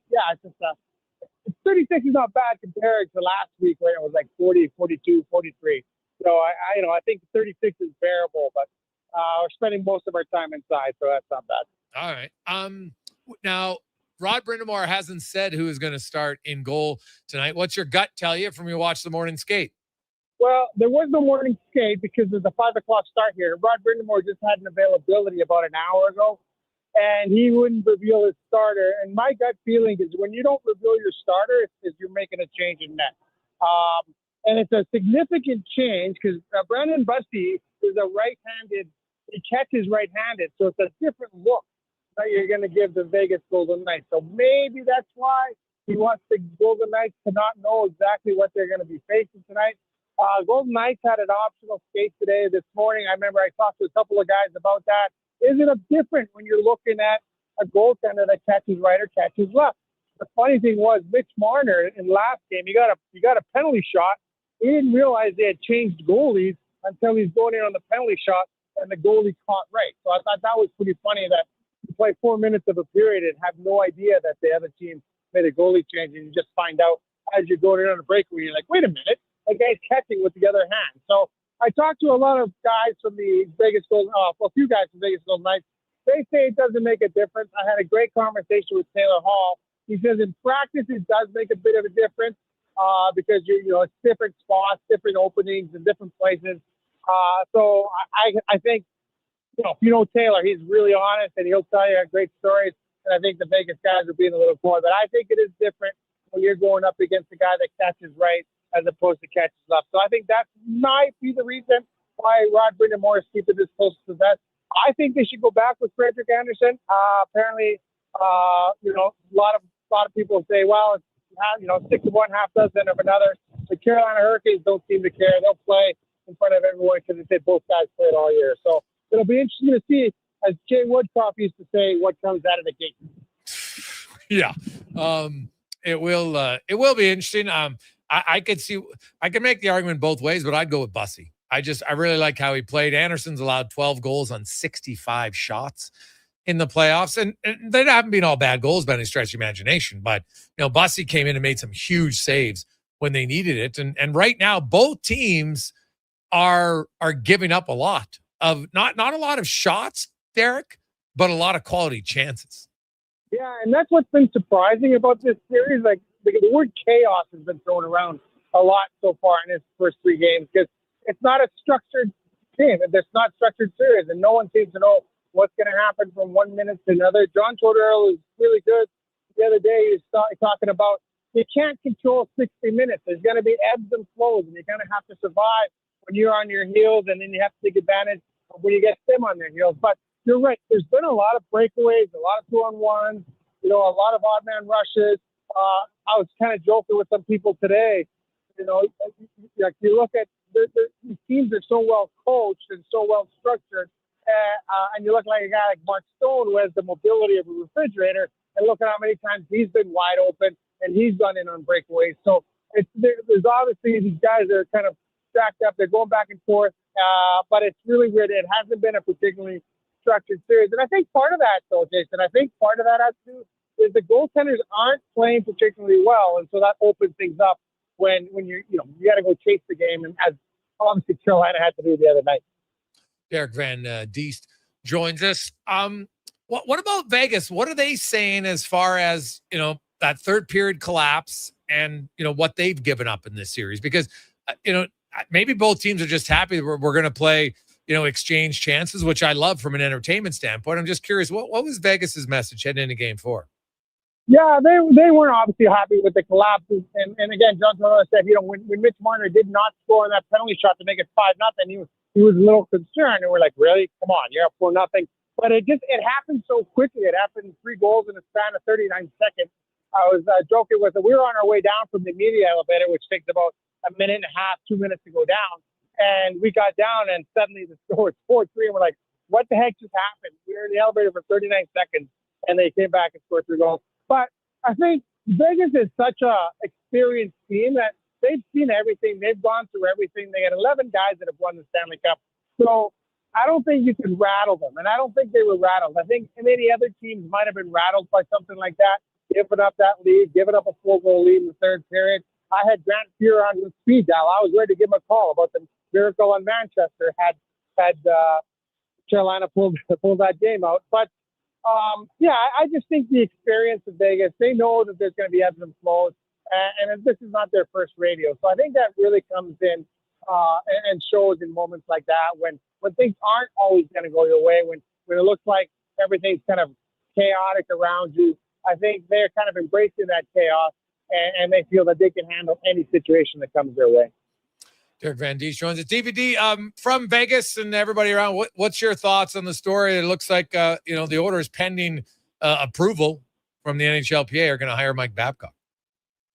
36 is not bad compared to last week where it was like 40, 42, 43. So I think 36 is bearable, but we're spending most of our time inside, so that's not bad. All right. Now, Rod Brind'Amour hasn't said who is going to start in goal tonight. What's your gut tell you from your watch the morning skate? Well, there was no morning skate because there's a 5 o'clock start here. Rod Brind'Amour just had an availability about an hour ago, and he wouldn't reveal his starter. And my gut feeling is when you don't reveal your starter, it's you're making a change in net. And it's a significant change because Brandon Busty is a right-handed. He catches right-handed, so it's a different look that you're going to give the Vegas Golden Knights. So maybe that's why he wants the Golden Knights to not know exactly what they're going to be facing tonight. Golden Knights had an optional skate today this morning. I remember I talked to a couple of guys about that. Is it different when you're looking at a goaltender that catches right or catches left? The funny thing was Mitch Marner in last game, he got a penalty shot. He didn't realize they had changed goalies until he's going in on the penalty shot and the goalie caught right. So I thought that was pretty funny that you play 4 minutes of a period and have no idea that the other team made a goalie change, and you just find out as you're going in on a breakaway. You're like, wait a minute, that guy's catching with the other hand. So I talked to a lot of guys from the Vegas Golden, a few guys from Vegas Golden Knights. They say it doesn't make a difference. I had a great conversation with Taylor Hall. He says in practice it does make a bit of a difference because it's different spots, different openings, and different places. So I think, if you know Taylor, he's really honest and he'll tell you great stories. And I think the Vegas guys are being a little coy, but I think it is different when you're going up against a guy that catches right as opposed to catches left. So I think that might be the reason why Rod Brind'Amour is keeping this close to the vest. I think they should go back with Frederik Andersen. Apparently, a lot of people say, well, it's 6 of one, half dozen of another. The Carolina Hurricanes don't seem to care. They'll play in front of everyone because they said both guys played all year. So it'll be interesting to see, as Jay Woodcroft used to say, what comes out of the gate. Yeah, it will be interesting. I could make the argument both ways, but I'd go with Bussy. I really like how he played. Anderson's allowed 12 goals on 65 shots in the playoffs, and they haven't been all bad goals by any stretch of imagination. But Bussy came in and made some huge saves when they needed it, and right now both teams are giving up a lot of not a lot of shots, Derek, but a lot of quality chances. Yeah, and that's what's been surprising about this series. Like the word chaos has been thrown around a lot so far in his first 3 games because it's not a structured game. It's not structured series, and no one seems to know what's going to happen from 1 minute to another. John Tortorella is really good. The other day he was talking about you can't control 60 minutes. There's going to be ebbs and flows, and you're going to have to survive when you're on your heels, and then you have to take advantage of when you get them on their heels. But you're right. There's been a lot of breakaways, a lot of 2-on-1s, a lot of odd man rushes. I was kind of joking with some people today You know, like you look at these teams are so well coached and so well structured, and you look like a guy like Mark Stone who has the mobility of a refrigerator, and look at how many times he's been wide open and he's gone in on breakaways. So there's obviously these guys that are kind of stacked up. They're going back and forth, but it's really weird. It hasn't been a particularly structured series. And I think part of that, though, Jason, has to do is the goaltenders aren't playing particularly well, and so that opens things up when you got to go chase the game, and as obviously Carolina had to do the other night. Derek Van Diest joins us. What about Vegas? What are they saying as far as, that third period collapse and, what they've given up in this series? Because, maybe both teams are just happy that we're going to play, exchange chances, which I love from an entertainment standpoint. I'm just curious, what was Vegas's message heading into game 4? Yeah, they weren't obviously happy with the collapses. And again, John Tortorella said, when Mitch Marner did not score on that penalty shot to make it 5-0, he was a little concerned. And we're like, really? Come on, you're up 4-0. But it happened so quickly. It happened 3 goals in a span of 39 seconds. I was joking with it. We were on our way down from the media elevator, which takes about a minute and a half, 2 minutes to go down. And we got down, and suddenly the score is 4-3. And we're like, what the heck just happened? We were in the elevator for 39 seconds, and they came back and scored 3 goals. But I think Vegas is such a experienced team that they've seen everything. They've gone through everything. They had 11 guys that have won the Stanley Cup. So I don't think you can rattle them, and I don't think they were rattled. I think many other teams might have been rattled by something like that, giving up that lead, giving up a 4-goal lead in the third period. I had Grant Fuhr on with speed dial. I was ready to give him a call about the miracle in Manchester had Carolina pulled that game out. But I just think the experience of Vegas, they know that there's going to be ebbs and flows, and this is not their first radio. So I think that really comes in and shows in moments like that when things aren't always going to go your way, when it looks like everything's kind of chaotic around you. I think they're kind of embracing that chaos, and they feel that they can handle any situation that comes their way. Derek Van Diest joins us. DVD, from Vegas and everybody around, what's your thoughts on the story? It looks like, the order is pending approval from the NHLPA are going to hire Mike Babcock.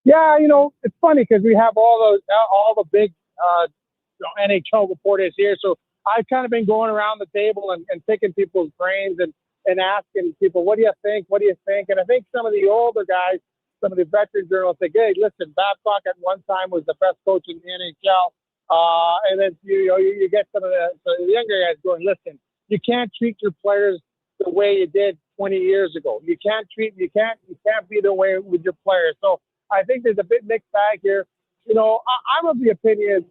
Yeah, it's funny because we have all the big NHL reporters here. So I've kind of been going around the table and picking people's brains and asking people, what do you think? What do you think? And I think some of the older guys, some of the veteran journalists say, hey, listen, Babcock at one time was the best coach in the NHL. And then you get some of the younger guys going, listen, you can't treat your players the way you did 20 years ago. You can't be the way with your players. So I think there's a bit mixed bag here. I'm of the opinion.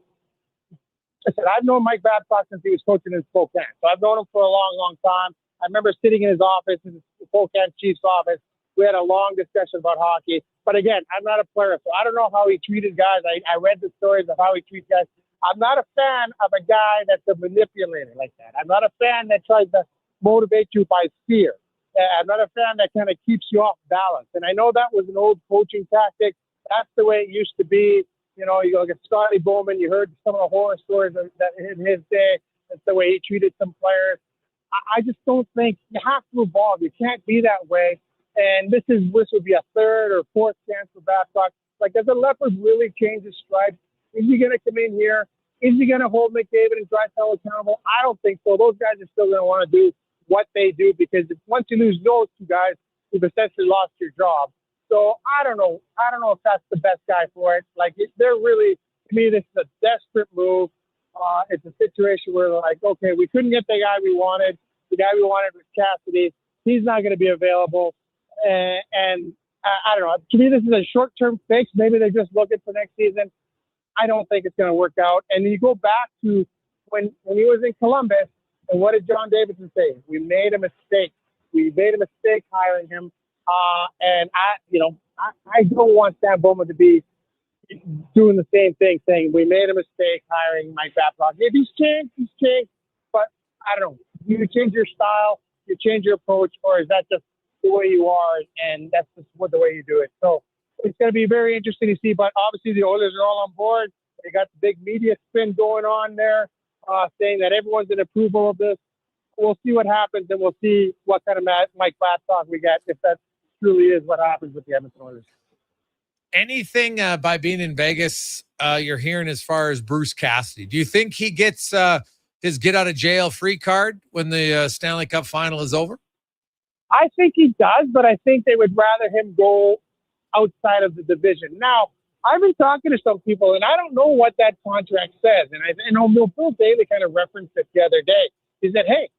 I said I've known Mike Babcock since he was coaching in Spokane, so I've known him for a long, long time. I remember sitting in his office, in the Spokane Chiefs office. We had a long discussion about hockey. But again, I'm not a player, so I don't know how he treated guys. I read the stories of how he treats guys. I'm not a fan of a guy that's a manipulator like that. I'm not a fan that tries to motivate you by fear. I'm not a fan that kind of keeps you off balance. And I know that was an old coaching tactic. That's the way it used to be. You look at Scotty Bowman. You heard some of the horror stories that in his day. That's the way he treated some players. I just don't think you have to evolve. You can't be that way. And this would be a third or fourth chance for Babcock. Like, does the Leopard really change his stripes? Is he going to come in here? Is he going to hold McDavid and Draisaitl accountable? I don't think so. Those guys are still going to want to do what they do because once you lose those two guys, you've essentially lost your job. So I don't know. I don't know if that's the best guy for it. Like, they're really, to me, this is a desperate move. It's a situation where they're like, okay, we couldn't get the guy we wanted. The guy we wanted was Cassidy. He's not going to be available. And I don't know. To me, this is a short-term fix. Maybe they're just looking for next season. I don't think it's going to work out. And you go back to when he was in Columbus, and what did John Davidson say? We made a mistake. We made a mistake hiring him. And I don't want Stan Bowman to be doing the same thing, saying we made a mistake hiring Mike Babcock. If he's changed, he's changed. But I don't know. You change your style, you change your approach, or is that just the way you are, and that's just the way you do it? So it's going to be very interesting to see. But obviously, the Oilers are all on board. They got the big media spin going on there, saying that everyone's in approval of this. We'll see what happens, and we'll see what kind of Mike Babcock we get, if that truly is what happens with the Edmonton Oilers. anything by being in Vegas you're hearing as far as Bruce Cassidy? Do you think he gets his get out of jail free card when the Stanley Cup final is over? I think he does, but I think they would rather him go outside of the division. Now, I've been talking to some people, and I don't know what that contract says. And I know Bill Daly kind of referenced it the other day. He said, hey,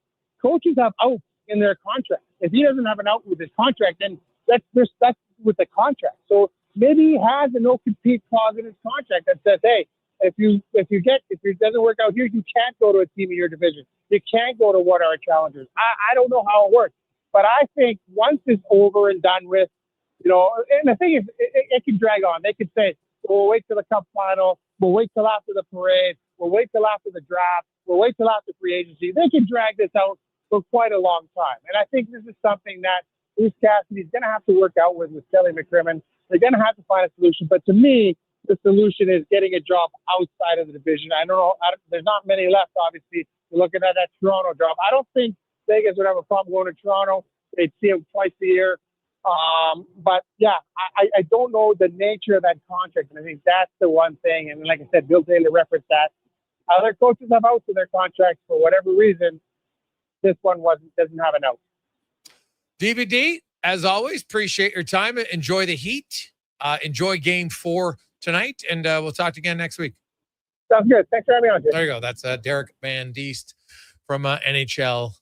coaches have outs in their contract. If he doesn't have an out with his contract, then that's with the contract. So maybe he has a no-compete clause in his contract that says, hey, if it doesn't work out here, you can't go to a team in your division. You can't go to one of our challengers. I don't know how it works. But I think once it's over and done with, and the thing is, it can drag on. They could say, we'll wait till the Cup final. We'll wait till after the parade. We'll wait till after the draft. We'll wait till after free agency. They can drag this out for quite a long time. And I think this is something that Bruce Cassidy is going to have to work out with Kelly McCrimmon. They're going to have to find a solution. But to me, the solution is getting a job outside of the division. I don't know. There's not many left, obviously. You're looking at that Toronto job. I don't think Vegas would have a problem going to Toronto. They'd see him twice a year. But yeah, I don't know the nature of that contract. And I think that's the one thing. And like I said, Bill Taylor referenced that. Other coaches have outs in their contracts for whatever reason. This one doesn't have an out. DVD, as always, appreciate your time. Enjoy the heat. Enjoy Game 4 tonight. And we'll talk to you again next week. Sounds good. Thanks for having me on, Jim. There you go. That's Derek Van Diest from NHL.com.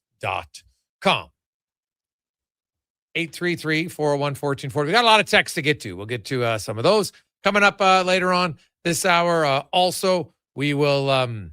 833-401-1440. We got a lot of texts to get to. We'll get to some of those coming up later on this hour. Also, we will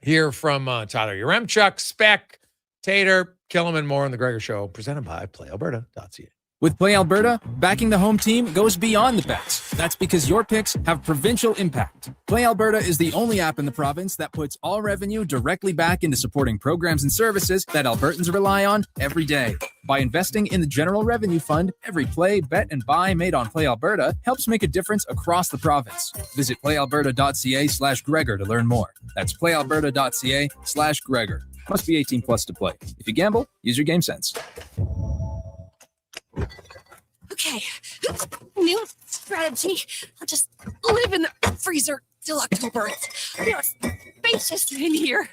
hear from Tyler Yaremchuk, Speck, Tater, Killam, and more on The Gregor Show, presented by PlayAlberta.ca. With Play Alberta, backing the home team goes beyond the bets. That's because your picks have provincial impact. Play Alberta is the only app in the province that puts all revenue directly back into supporting programs and services that Albertans rely on every day. By investing in the General Revenue Fund, every play, bet, and buy made on Play Alberta helps make a difference across the province. Visit playalberta.ca/Gregor to learn more. That's playalberta.ca/Gregor. Must be 18 plus to play. If you gamble, use your game sense. Okay, new strategy. I'll just live in the freezer till October. It's spacious in here.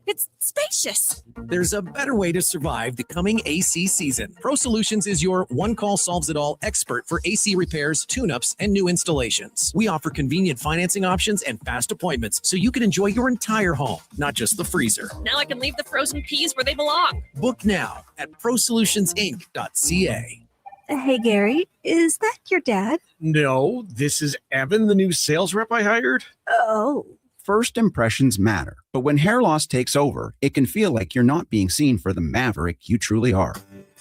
It's spacious. There's a better way to survive the coming AC season. Pro Solutions is your one-call solves-it-all expert for AC repairs, tune-ups, and new installations. We offer convenient financing options and fast appointments so you can enjoy your entire home, not just the freezer. Now I can leave the frozen peas where they belong. Book now at ProSolutionsInc.ca. Hey, Gary, is that your dad? No, this is Evan, the new sales rep I hired. Oh. First impressions matter, but when hair loss takes over, it can feel like you're not being seen for the maverick you truly are.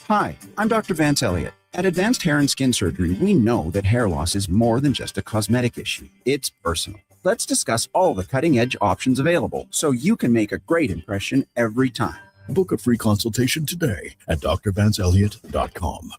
Hi, I'm Dr. Vance Elliott. At Advanced Hair and Skin Surgery, we know that hair loss is more than just a cosmetic issue. It's personal. Let's discuss all the cutting-edge options available so you can make a great impression every time. Book a free consultation today at drvanceelliott.com.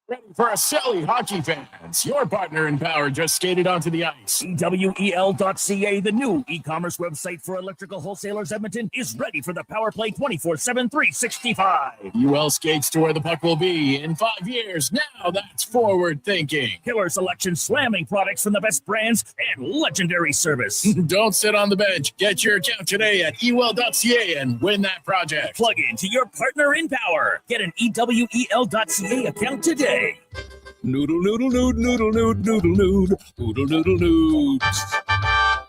Ready for a silly hockey fans. Your partner in power just skated onto the ice. EWEL.ca, the new e-commerce website for electrical wholesalers Edmonton, is ready for the power play 24/7, 365. UL skates to where the puck will be in 5 years. Now that's forward thinking. Killer selection, slamming products from the best brands, and legendary service. Don't sit on the bench. Get your account today at ewell.ca and win that project. Plug into your partner in power. Get an EWEL.ca account today. Noodle, noodle, nood, noodle, nood, noodle, nood, noodle, noodle, nood.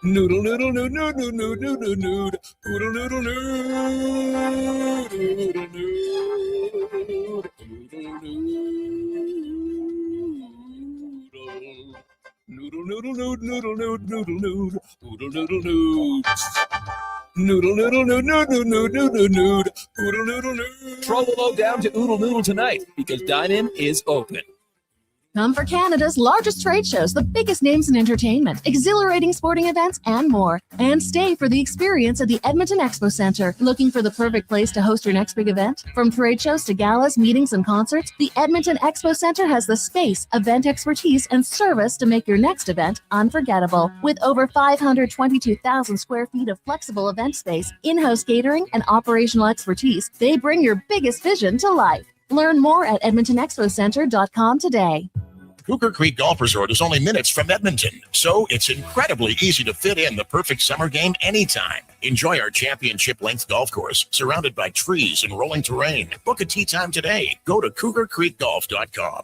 Noodle, noodle, nood, nood, nood, nood, noodle, nood, noodle, noodle, nood, noodle, nood, noodle, noodle, nood, noodle, nood, noodle, nood, noodle, noodle, nood. Noodle, noodle, nood, nood, nood, nood, noodle, nood, noodle, noodle, nood. Troll down to Oodle Noodle tonight because dine-in is open. Come for Canada's largest trade shows, the biggest names in entertainment, exhilarating sporting events, and more. And stay for the experience at the Edmonton Expo Centre. Looking for the perfect place to host your next big event? From trade shows to galas, meetings, and concerts, the Edmonton Expo Centre has the space, event expertise, and service to make your next event unforgettable. With over 522,000 square feet of flexible event space, in-house catering, and operational expertise, they bring your biggest vision to life. Learn more at EdmontonExpoCenter.com today. Cougar Creek Golf Resort is only minutes from Edmonton, so it's incredibly easy to fit in the perfect summer game anytime. Enjoy our championship-length golf course, surrounded by trees and rolling terrain. Book a tee time today. Go to CougarCreekGolf.com.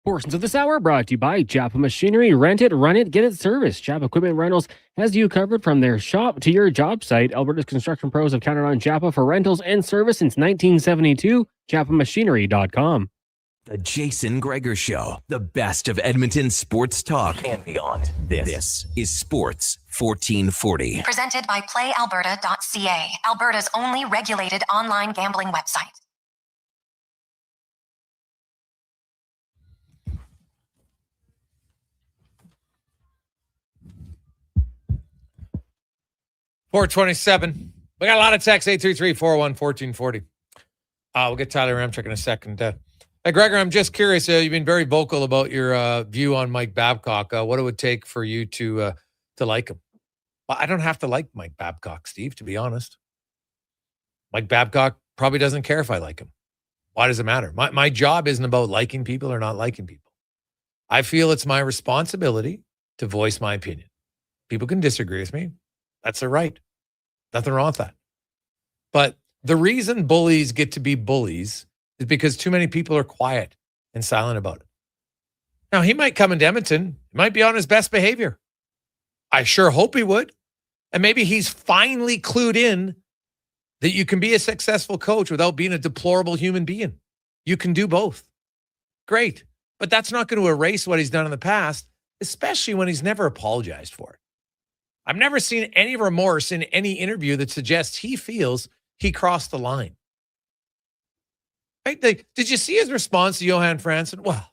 'Portions of this hour brought to you by Japa Machinery. Rent it, run it, get it serviced. Japa Equipment Rentals has you covered from their shop to your job site. Alberta's construction pros have counted on Japa for rentals and service since 1972. JapaMachinery.com. The Jason Gregor Show, the best of Edmonton sports talk and beyond. This is Sports 1440. Presented by PlayAlberta.ca, Alberta's only regulated online gambling website. $427. We got a lot of texts, 833-401-1440. We'll get Tyler Ramchuk in a second. Hey, Gregor, I'm just curious. You've been very vocal about your view on Mike Babcock. What it would take for you to like him? Well, I don't have to like Mike Babcock, Steve, to be honest. Mike Babcock probably doesn't care if I like him. Why does it matter? My job isn't about liking people or not liking people. I feel it's my responsibility to voice my opinion. People can disagree with me. That's their right. Nothing wrong with that. But the reason bullies get to be bullies is because too many people are quiet and silent about it. Now, he might come into Edmonton. He might be on his best behavior. I sure hope he would. And maybe he's finally clued in that you can be a successful coach without being a deplorable human being. You can do both. Great. But that's not going to erase what he's done in the past, especially when he's never apologized for it. I've never seen any remorse in any interview that suggests he feels he crossed the line. Right? Did you see his response to Johan Franzen? Well,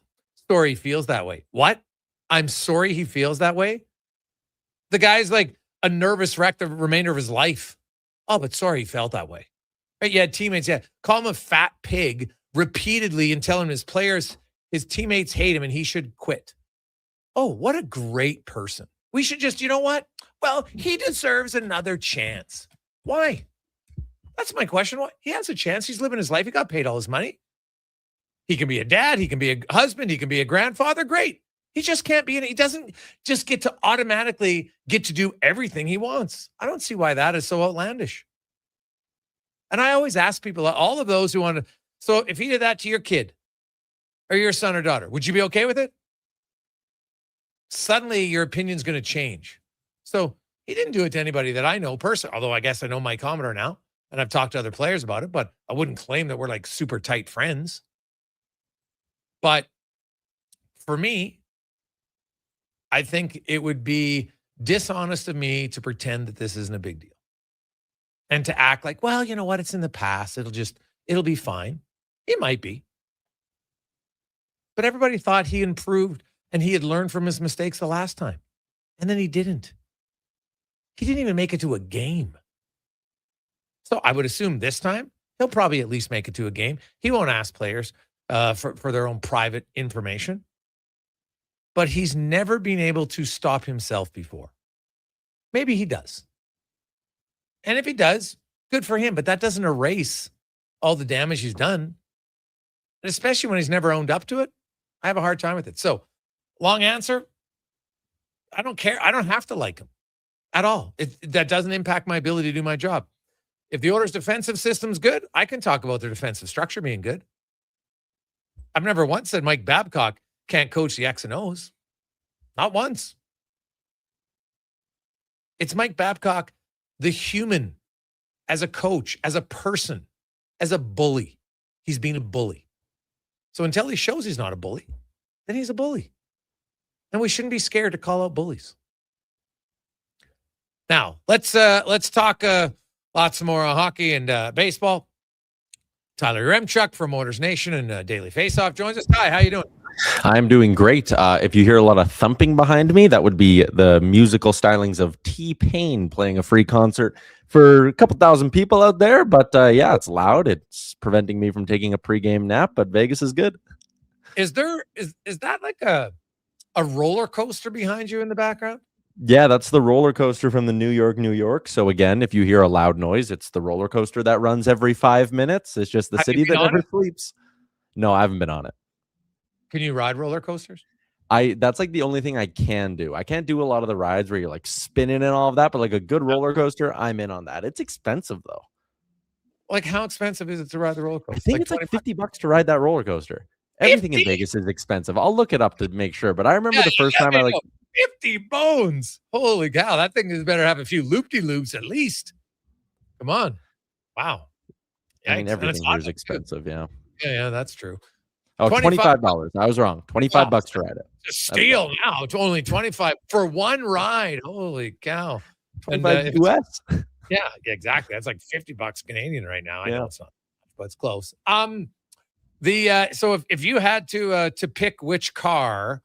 sorry he feels that way. What? I'm sorry he feels that way? The guy's like a nervous wreck the remainder of his life. Oh, but sorry he felt that way. Right? You had teammates, call him a fat pig repeatedly and tell him his teammates hate him and he should quit. Oh, what a great person. We should just, you know what? Well, he deserves another chance. Why? That's my question. Why? He has a chance. He's living his life. He got paid all his money. He can be a dad. He can be a husband. He can be a grandfather. Great. He just can't be. He doesn't just get to automatically get to do everything he wants. I don't see why that is so outlandish. And I always ask people, all of those who want to, so if he did that to your kid or your son or daughter, would you be okay with it? Suddenly your opinion's going to change. So he didn't do it to anybody that I know personally, although I guess I know Mike Commodore now, and I've talked to other players about it, but I wouldn't claim that we're like super tight friends. But for me, I think it would be dishonest of me to pretend that this isn't a big deal and to act like, well, you know what? It's in the past. It'll be fine. It might be. But everybody thought he improved and he had learned from his mistakes the last time. And then he didn't. He didn't even make it to a game. So I would assume this time he'll probably at least make it to a game. He won't ask players for their own private information. But he's never been able to stop himself before. Maybe he does. And if he does, good for him. But that doesn't erase all the damage he's done. And especially when he's never owned up to it, I have a hard time with it. So, long answer, I don't care. I don't have to like him at all. That doesn't impact my ability to do my job. If the Oilers' defensive system's good, I can talk about their defensive structure being good. I've never once said Mike Babcock can't coach the X and O's. Not once. It's Mike Babcock, the human, as a coach, as a person, as a bully. He's been a bully. So until he shows he's not a bully, then he's a bully. And we shouldn't be scared to call out bullies. Now, let's talk lots more hockey and baseball. Tyler Remchuk from Oilers Nation and Daily Faceoff joins us. Hi, how you doing? I'm doing great. If you hear a lot of thumping behind me, that would be the musical stylings of T-Pain playing a free concert for a couple thousand people out there. But yeah, it's loud. It's preventing me from taking a pregame nap, but Vegas is good. Is that like a a roller coaster behind you in the background? Yeah, that's the roller coaster from the New York. So again, if you hear a loud noise, it's the roller coaster that runs every 5 minutes. It's just the Have you city been that on never it? sleeps. No, I haven't been on it. Can you ride roller coasters? That's like the only thing I can do. I can't do a lot of the rides where you're like spinning and all of that, but like a good roller coaster, I'm in on that. It's expensive though. Like, how expensive is it to ride the roller coaster? I think it's like $20? $50 to ride that roller coaster. Everything in 50? Vegas is expensive. I'll look it up to make sure, but I remember the first time I like 50 bones. Holy cow, that thing is better have a few loop-de-loops at least. Come on. Wow. I mean, Yikes. And everything it's here is hot. expensive, yeah. Yeah, that's true. Oh, $25. I was wrong. $25 to ride it. Steal now. It's only 25 for one ride. Holy cow. And, 25 US. yeah, exactly. That's like $50 Canadian right now. I Yeah. know it's not, but it's close. So if you had to pick which car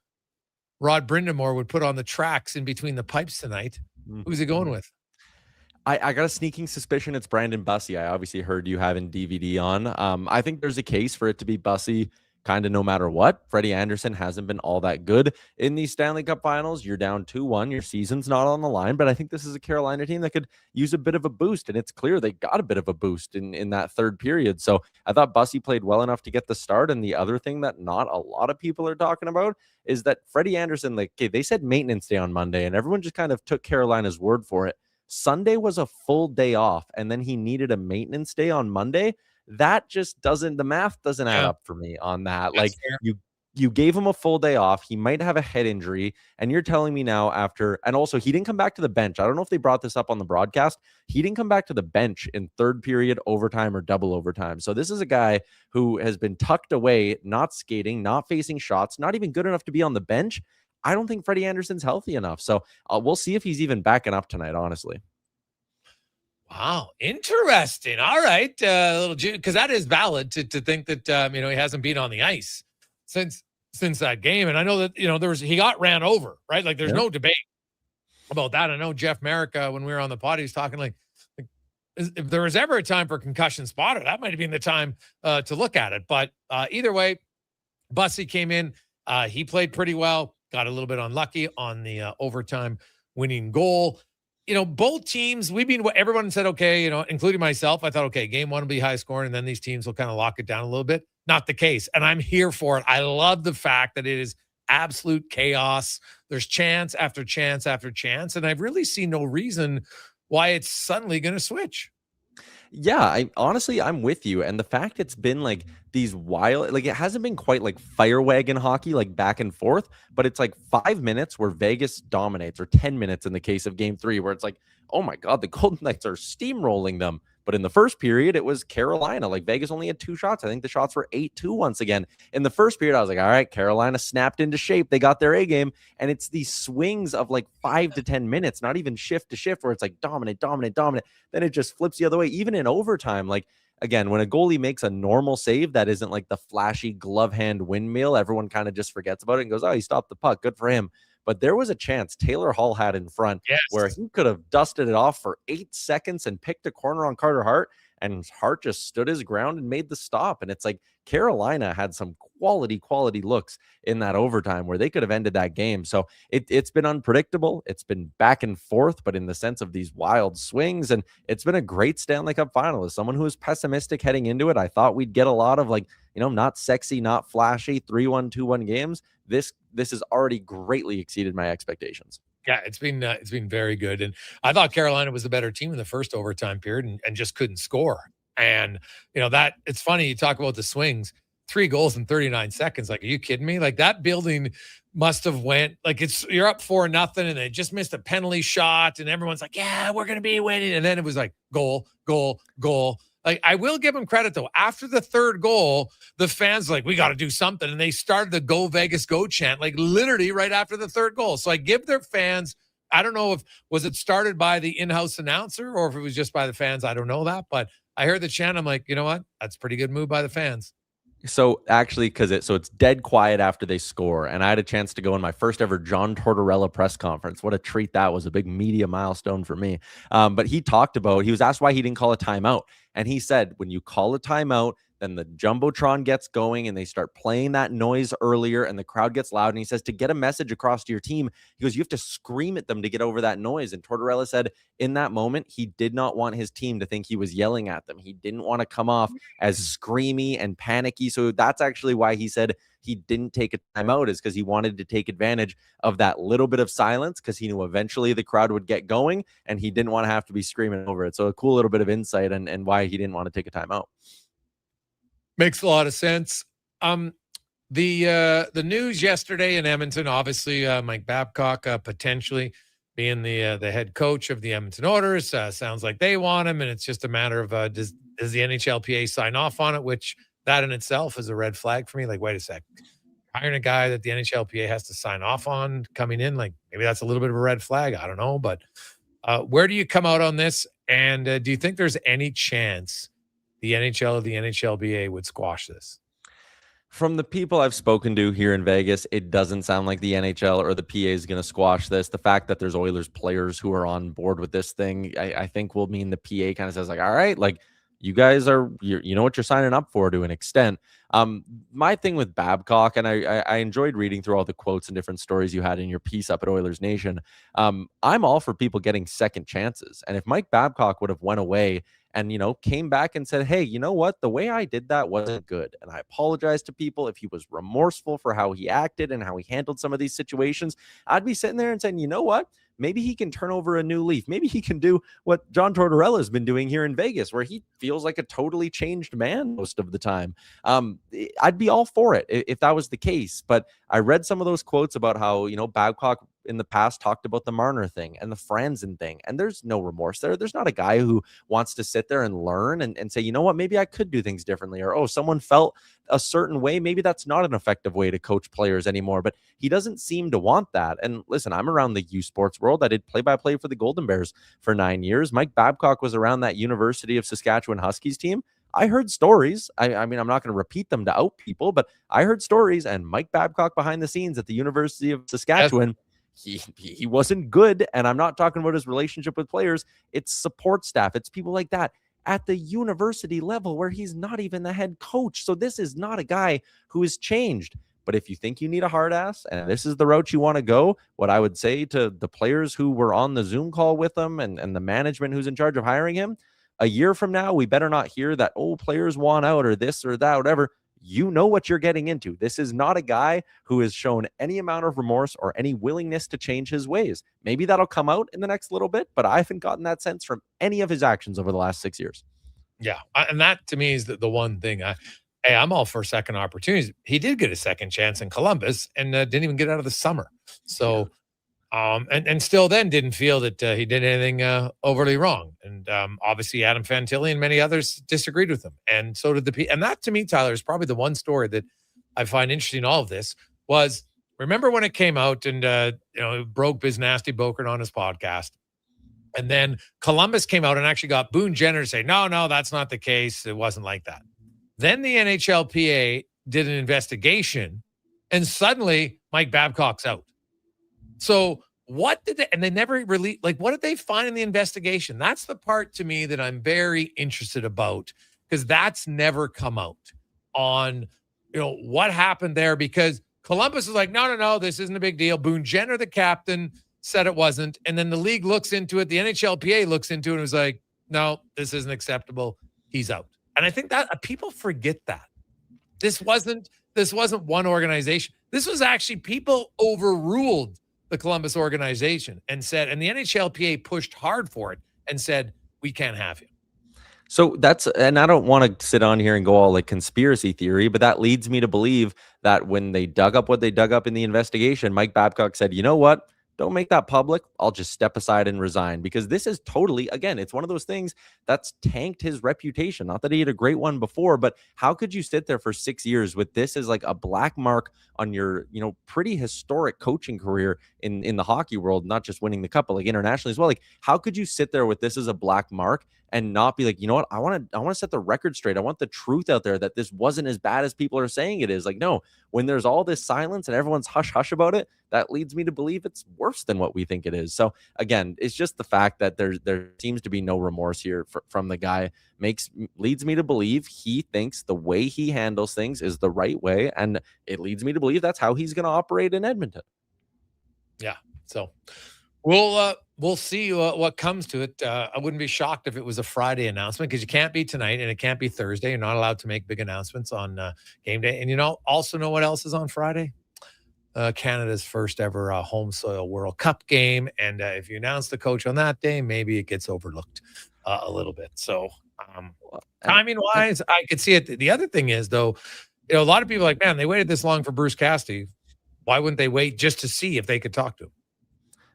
Rod Brindamore would put on the tracks in between the pipes tonight, who's he going with? I got a sneaking suspicion it's Brandon Bussey. I obviously heard you having DVD on. I think there's a case for it to be Bussey kind of no matter what. Freddie Anderson hasn't been all that good in these Stanley Cup finals. You're down 2-1. Your season's not on the line, but I think this is a Carolina team that could use a bit of a boost, and it's clear they got a bit of a boost in that third period. So I thought Bussey played well enough to get the start, and the other thing that not a lot of people are talking about is that Freddie Anderson, like, okay, they said maintenance day on Monday, and everyone just kind of took Carolina's word for it. Sunday was a full day off, and then he needed a maintenance day on Monday. That just doesn't, the math doesn't add up for me on that. That's like fair. you gave him a full day off. He might have a head injury, and you're telling me now after, and also he didn't come back to the bench. I don't know if they brought this up on the broadcast. He didn't come back to the bench in third period, overtime, or double overtime. So this is a guy who has been tucked away, not skating, not facing shots, not even good enough to be on the bench. I don't think Freddie Anderson's healthy enough. So we'll see if he's even backing up tonight, honestly. Wow, interesting. All right, little because that is valid to think that he hasn't been on the ice since that game, and I know that he got ran over, right? Like there's no debate about that. I know Jeff Merrick when we were on the pod, he was talking like if there was ever a time for concussion spotter, that might have been the time to look at it. But either way, Bussey came in, he played pretty well, got a little bit unlucky on the overtime winning goal. Both teams, everyone said, okay, including myself, I thought, okay, game one will be high scoring, and then these teams will kind of lock it down a little bit. Not the case. And I'm here for it. I love the fact that it is absolute chaos. There's chance after chance after chance. And I've really seen no reason why it's suddenly going to switch. Yeah, I'm with you. And the fact it's been like these wild, like it hasn't been quite like fire wagon hockey, like back and forth, but it's like 5 minutes where Vegas dominates, or 10 minutes in the case of game 3, where it's like, oh my God, the Golden Knights are steamrolling them. But in the first period, it was Carolina. Like Vegas only had 2 shots. I think the shots were 8-2 once again. In the first period, I was like, all right, Carolina snapped into shape. They got their A game. And it's these swings of like 5 to 10 minutes, not even shift to shift, where it's like dominant. Then it just flips the other way. Even in overtime, like, again, when a goalie makes a normal save that isn't like the flashy glove hand windmill, everyone kind of just forgets about it and goes, oh, he stopped the puck. Good for him. But there was a chance Taylor Hall had in front where he could have dusted it off for 8 seconds and picked a corner on Carter Hart, and Hart just stood his ground and made the stop. And it's like Carolina had some quality looks in that overtime where they could have ended that game. So it's been unpredictable. It's been back and forth, but in the sense of these wild swings. And it's been a great Stanley Cup final. As someone who was pessimistic heading into it, I thought we'd get a lot of like, not sexy, not flashy 3-1, 2-1 games. This has already greatly exceeded my expectations. Yeah, it's been very good. And I thought Carolina was the better team in the first overtime period and just couldn't score. And, that it's funny. You talk about the swings, 3 goals in 39 seconds. Like, are you kidding me? Like that building must have went like you're up 4-0 and they just missed a penalty shot. And everyone's like, yeah, we're going to be winning. And then it was like goal. Like, I will give them credit, though. After the third goal, the fans were like, we got to do something. And they started the Go Vegas Go chant, like literally right after the third goal. So I give their fans, I don't know was it started by the in-house announcer or if it was just by the fans. I don't know that. But I heard the chant. I'm like, you know what? That's a pretty good move by the fans. So actually, it's dead quiet after they score, and I had a chance to go in my first ever John Tortorella press conference. What a treat that was! A big media milestone for me. But he was asked why he didn't call a timeout, and he said, when you call a timeout, then the Jumbotron gets going and they start playing that noise earlier and the crowd gets loud. And he says to get a message across to your team, he goes, you have to scream at them to get over that noise. And Tortorella said in that moment, he did not want his team to think he was yelling at them. He didn't want to come off as screamy and panicky. So that's actually why he said he didn't take a timeout, is because he wanted to take advantage of that little bit of silence because he knew eventually the crowd would get going and he didn't want to have to be screaming over it. So a cool little bit of insight and why he didn't want to take a timeout. Makes a lot of sense. The news yesterday in Edmonton, obviously Mike Babcock potentially being the head coach of the Edmonton Oilers. Sounds like they want him, and it's just a matter of does the NHLPA sign off on it, which that in itself is a red flag for me. Like, wait a sec. Hiring a guy that the NHLPA has to sign off on coming in, like maybe that's a little bit of a red flag. I don't know. But where do you come out on this? And do you think there's any chance the NHL or the NHLPA would squash this? From the people I've spoken to here in Vegas, it doesn't sound like the NHL or the PA is going to squash this. The fact that there's Oilers players who are on board with this thing, I think will mean the PA kind of says like, all right, like, you guys are, you know what you're signing up for to an extent. My thing with Babcock, and I enjoyed reading through all the quotes and different stories you had in your piece up at Oilers Nation. I'm all for people getting second chances. And if Mike Babcock would have went away and, came back and said, hey, you know what? The way I did that wasn't good. And I apologize to people. If he was remorseful for how he acted and how he handled some of these situations, I'd be sitting there and saying, you know what? Maybe he can turn over a new leaf. Maybe he can do what John Tortorella has been doing here in Vegas, where he feels like a totally changed man most of the time. I'd be all for it if that was the case. But I read some of those quotes about how, Babcock in the past talked about the Marner thing and the Franzen thing, and there's no remorse there. There's not a guy who wants to sit there and learn and say, you know what, maybe I could do things differently, or, oh, someone felt a certain way. Maybe that's not an effective way to coach players anymore, but he doesn't seem to want that. And listen, I'm around the U Sports world. I did play-by-play for the Golden Bears for 9 years. Mike Babcock was around that University of Saskatchewan Huskies team. I heard stories. I mean, I'm not going to repeat them to out people, but I heard stories, and Mike Babcock behind the scenes at the University of Saskatchewan, he wasn't good. And I'm not talking about his relationship with players. It's support staff. It's people like that at the university level where he's not even the head coach. So this is not a guy who has changed. But if you think you need a hard ass and this is the route you want to go, what I would say to the players who were on the Zoom call with him and the management who's in charge of hiring him, a year from now, we better not hear that, oh, players want out or this or that, whatever. You know what you're getting into. This is not a guy who has shown any amount of remorse or any willingness to change his ways. Maybe that'll come out in the next little bit, but I haven't gotten that sense from any of his actions over the last 6 years. Yeah. And that to me is the one thing. I'm all for second opportunities. He did get a second chance in Columbus and didn't even get out of the summer. So, and still then didn't feel that he did anything overly wrong. And obviously Adam Fantilli and many others disagreed with him. And so did and that to me, Tyler, is probably the one story that I find interesting in all of this was, remember when it came out and, broke Biz Nasty Bokert on his podcast. And then Columbus came out and actually got Boone Jenner to say, no, that's not the case. It wasn't like that. Then the NHLPA did an investigation and suddenly Mike Babcock's out. So what did they never really, what did they find in the investigation? That's the part to me that I'm very interested about, because that's never come out on, what happened there, because Columbus is like, no, this isn't a big deal. Boone Jenner, the captain, said it wasn't. And then the league looks into it. The NHLPA looks into it and was like, no, this isn't acceptable. He's out. And I think that people forget that. This wasn't one organization. This was actually people overruled the Columbus organization and the NHLPA pushed hard for it and said, we can't have you. So and I don't want to sit on here and go all like conspiracy theory, but that leads me to believe that when they dug up what they dug up in the investigation, Mike Babcock said, you know what? Don't make that public. I'll just step aside and resign, because this is totally, again, it's one of those things that's tanked his reputation. Not that he had a great one before, but how could you sit there for 6 years with this as like a black mark on your, pretty historic coaching career in the hockey world, not just winning the cup, but like internationally as well? Like, how could you sit there with this as a black mark and not be like, you know what? I want to set the record straight. I want the truth out there that this wasn't as bad as people are saying it is. Like, no, when there's all this silence and everyone's hush hush about it, that leads me to believe it's worse than what we think it is. So again, it's just the fact that there seems to be no remorse here from the guy leads me to believe he thinks the way he handles things is the right way, and it leads me to believe that's how he's going to operate in Edmonton. Yeah. So we'll see what comes to it. I wouldn't be shocked if it was a Friday announcement, because you can't be tonight and it can't be Thursday. You're not allowed to make big announcements on game day. And also know what else is on Friday? Canada's first ever home soil World Cup game. And if you announce the coach on that day, maybe it gets overlooked a little bit. So timing wise, I could see it. The other thing is, though, a lot of people are like, man, they waited this long for Bruce Cassidy. Why wouldn't they wait just to see if they could talk to him?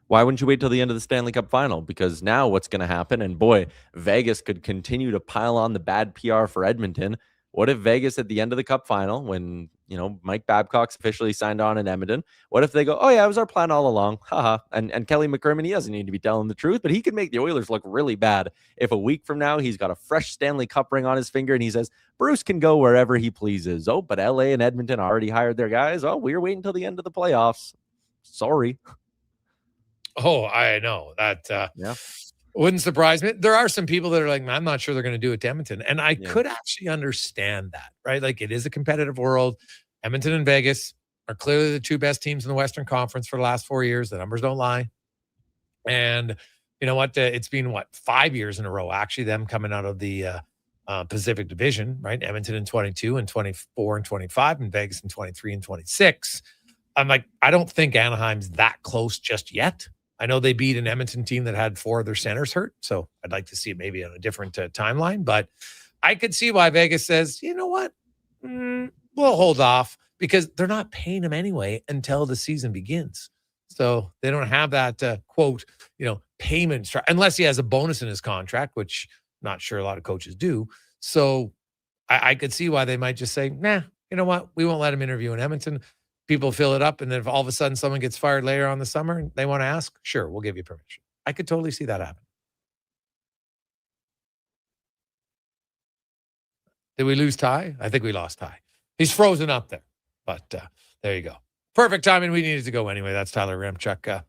Why wouldn't you wait till the end of the Stanley Cup final? Because now what's going to happen, and boy, Vegas could continue to pile on the bad PR for Edmonton. What if Vegas at the end of the Cup final, when, Mike Babcock's officially signed on in Edmonton, what if they go, oh yeah, it was our plan all along, haha. And Kelly McCrimmon, he doesn't need to be telling the truth, but he could make the Oilers look really bad if a week from now he's got a fresh Stanley Cup ring on his finger and he says, Bruce can go wherever he pleases. Oh, but LA and Edmonton already hired their guys. Oh, we're waiting until the end of the playoffs. Sorry. Oh, I know that. Yeah. Wouldn't surprise me. There are some people that are like, I'm not sure they're going to do it to Edmonton. And I could actually understand that, right? Like, it is a competitive world. Edmonton and Vegas are clearly the two best teams in the Western Conference for the last 4 years. The numbers don't lie. And you know what? It's been 5 years in a row, actually, them coming out of the Pacific Division, right? Edmonton in 22 and 24 and 25, and Vegas in 23 and 26. I'm like, I don't think Anaheim's that close just yet. I know they beat an Edmonton team that had 4 of their centers hurt, so I'd like to see it maybe on a different timeline. But I could see why Vegas says, you know what, we'll hold off, because they're not paying him anyway until the season begins. So they don't have that quote, payment unless he has a bonus in his contract, which I'm not sure a lot of coaches do. So I could see why they might just say, nah, you know what, we won't let him interview in Edmonton. People fill it up, and then if all of a sudden someone gets fired later on the summer and they want to ask, sure, we'll give you permission. I could totally see that happen. Did we lose Ty? I think we lost Ty. He's frozen up there, but there you go. Perfect timing. We needed to go anyway. That's Tyler Remchuk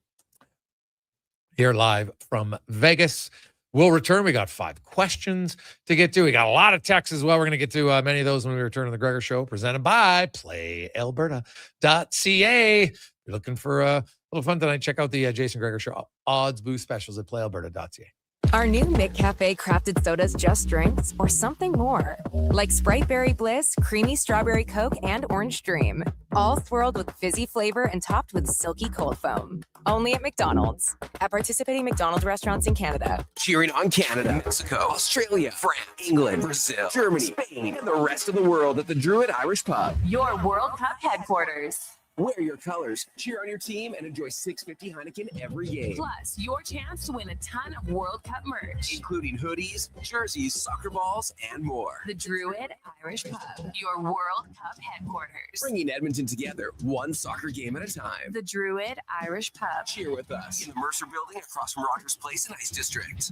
here live from Vegas. We'll return. We got 5 questions to get to. We got a lot of texts as well. We're going to get to many of those when we return to the Gregor Show, presented by PlayAlberta.ca. If you're looking for a little fun tonight, check out the Jason Gregor Show odds boost specials at PlayAlberta.ca. Our new McCafe crafted sodas just drinks or something more, like Sprite Berry Bliss, Creamy Strawberry Coke, and Orange Dream, all swirled with fizzy flavor and topped with silky cold foam. Only at McDonald's. At participating McDonald's restaurants in Canada. Cheering on Canada, Mexico, Australia, France, England, Brazil, Germany, Spain, and the rest of the world at the Druid Irish Pub. Your World Cup headquarters. Wear your colors, cheer on your team, and enjoy $6.50 Heineken every game. Plus, your chance to win a ton of World Cup merch, including hoodies, jerseys, soccer balls, and more. The Druid Irish Pub, your World Cup headquarters. Bringing Edmonton together, one soccer game at a time. The Druid Irish Pub. Cheer with us in the Mercer Building across from Rogers Place in Ice District.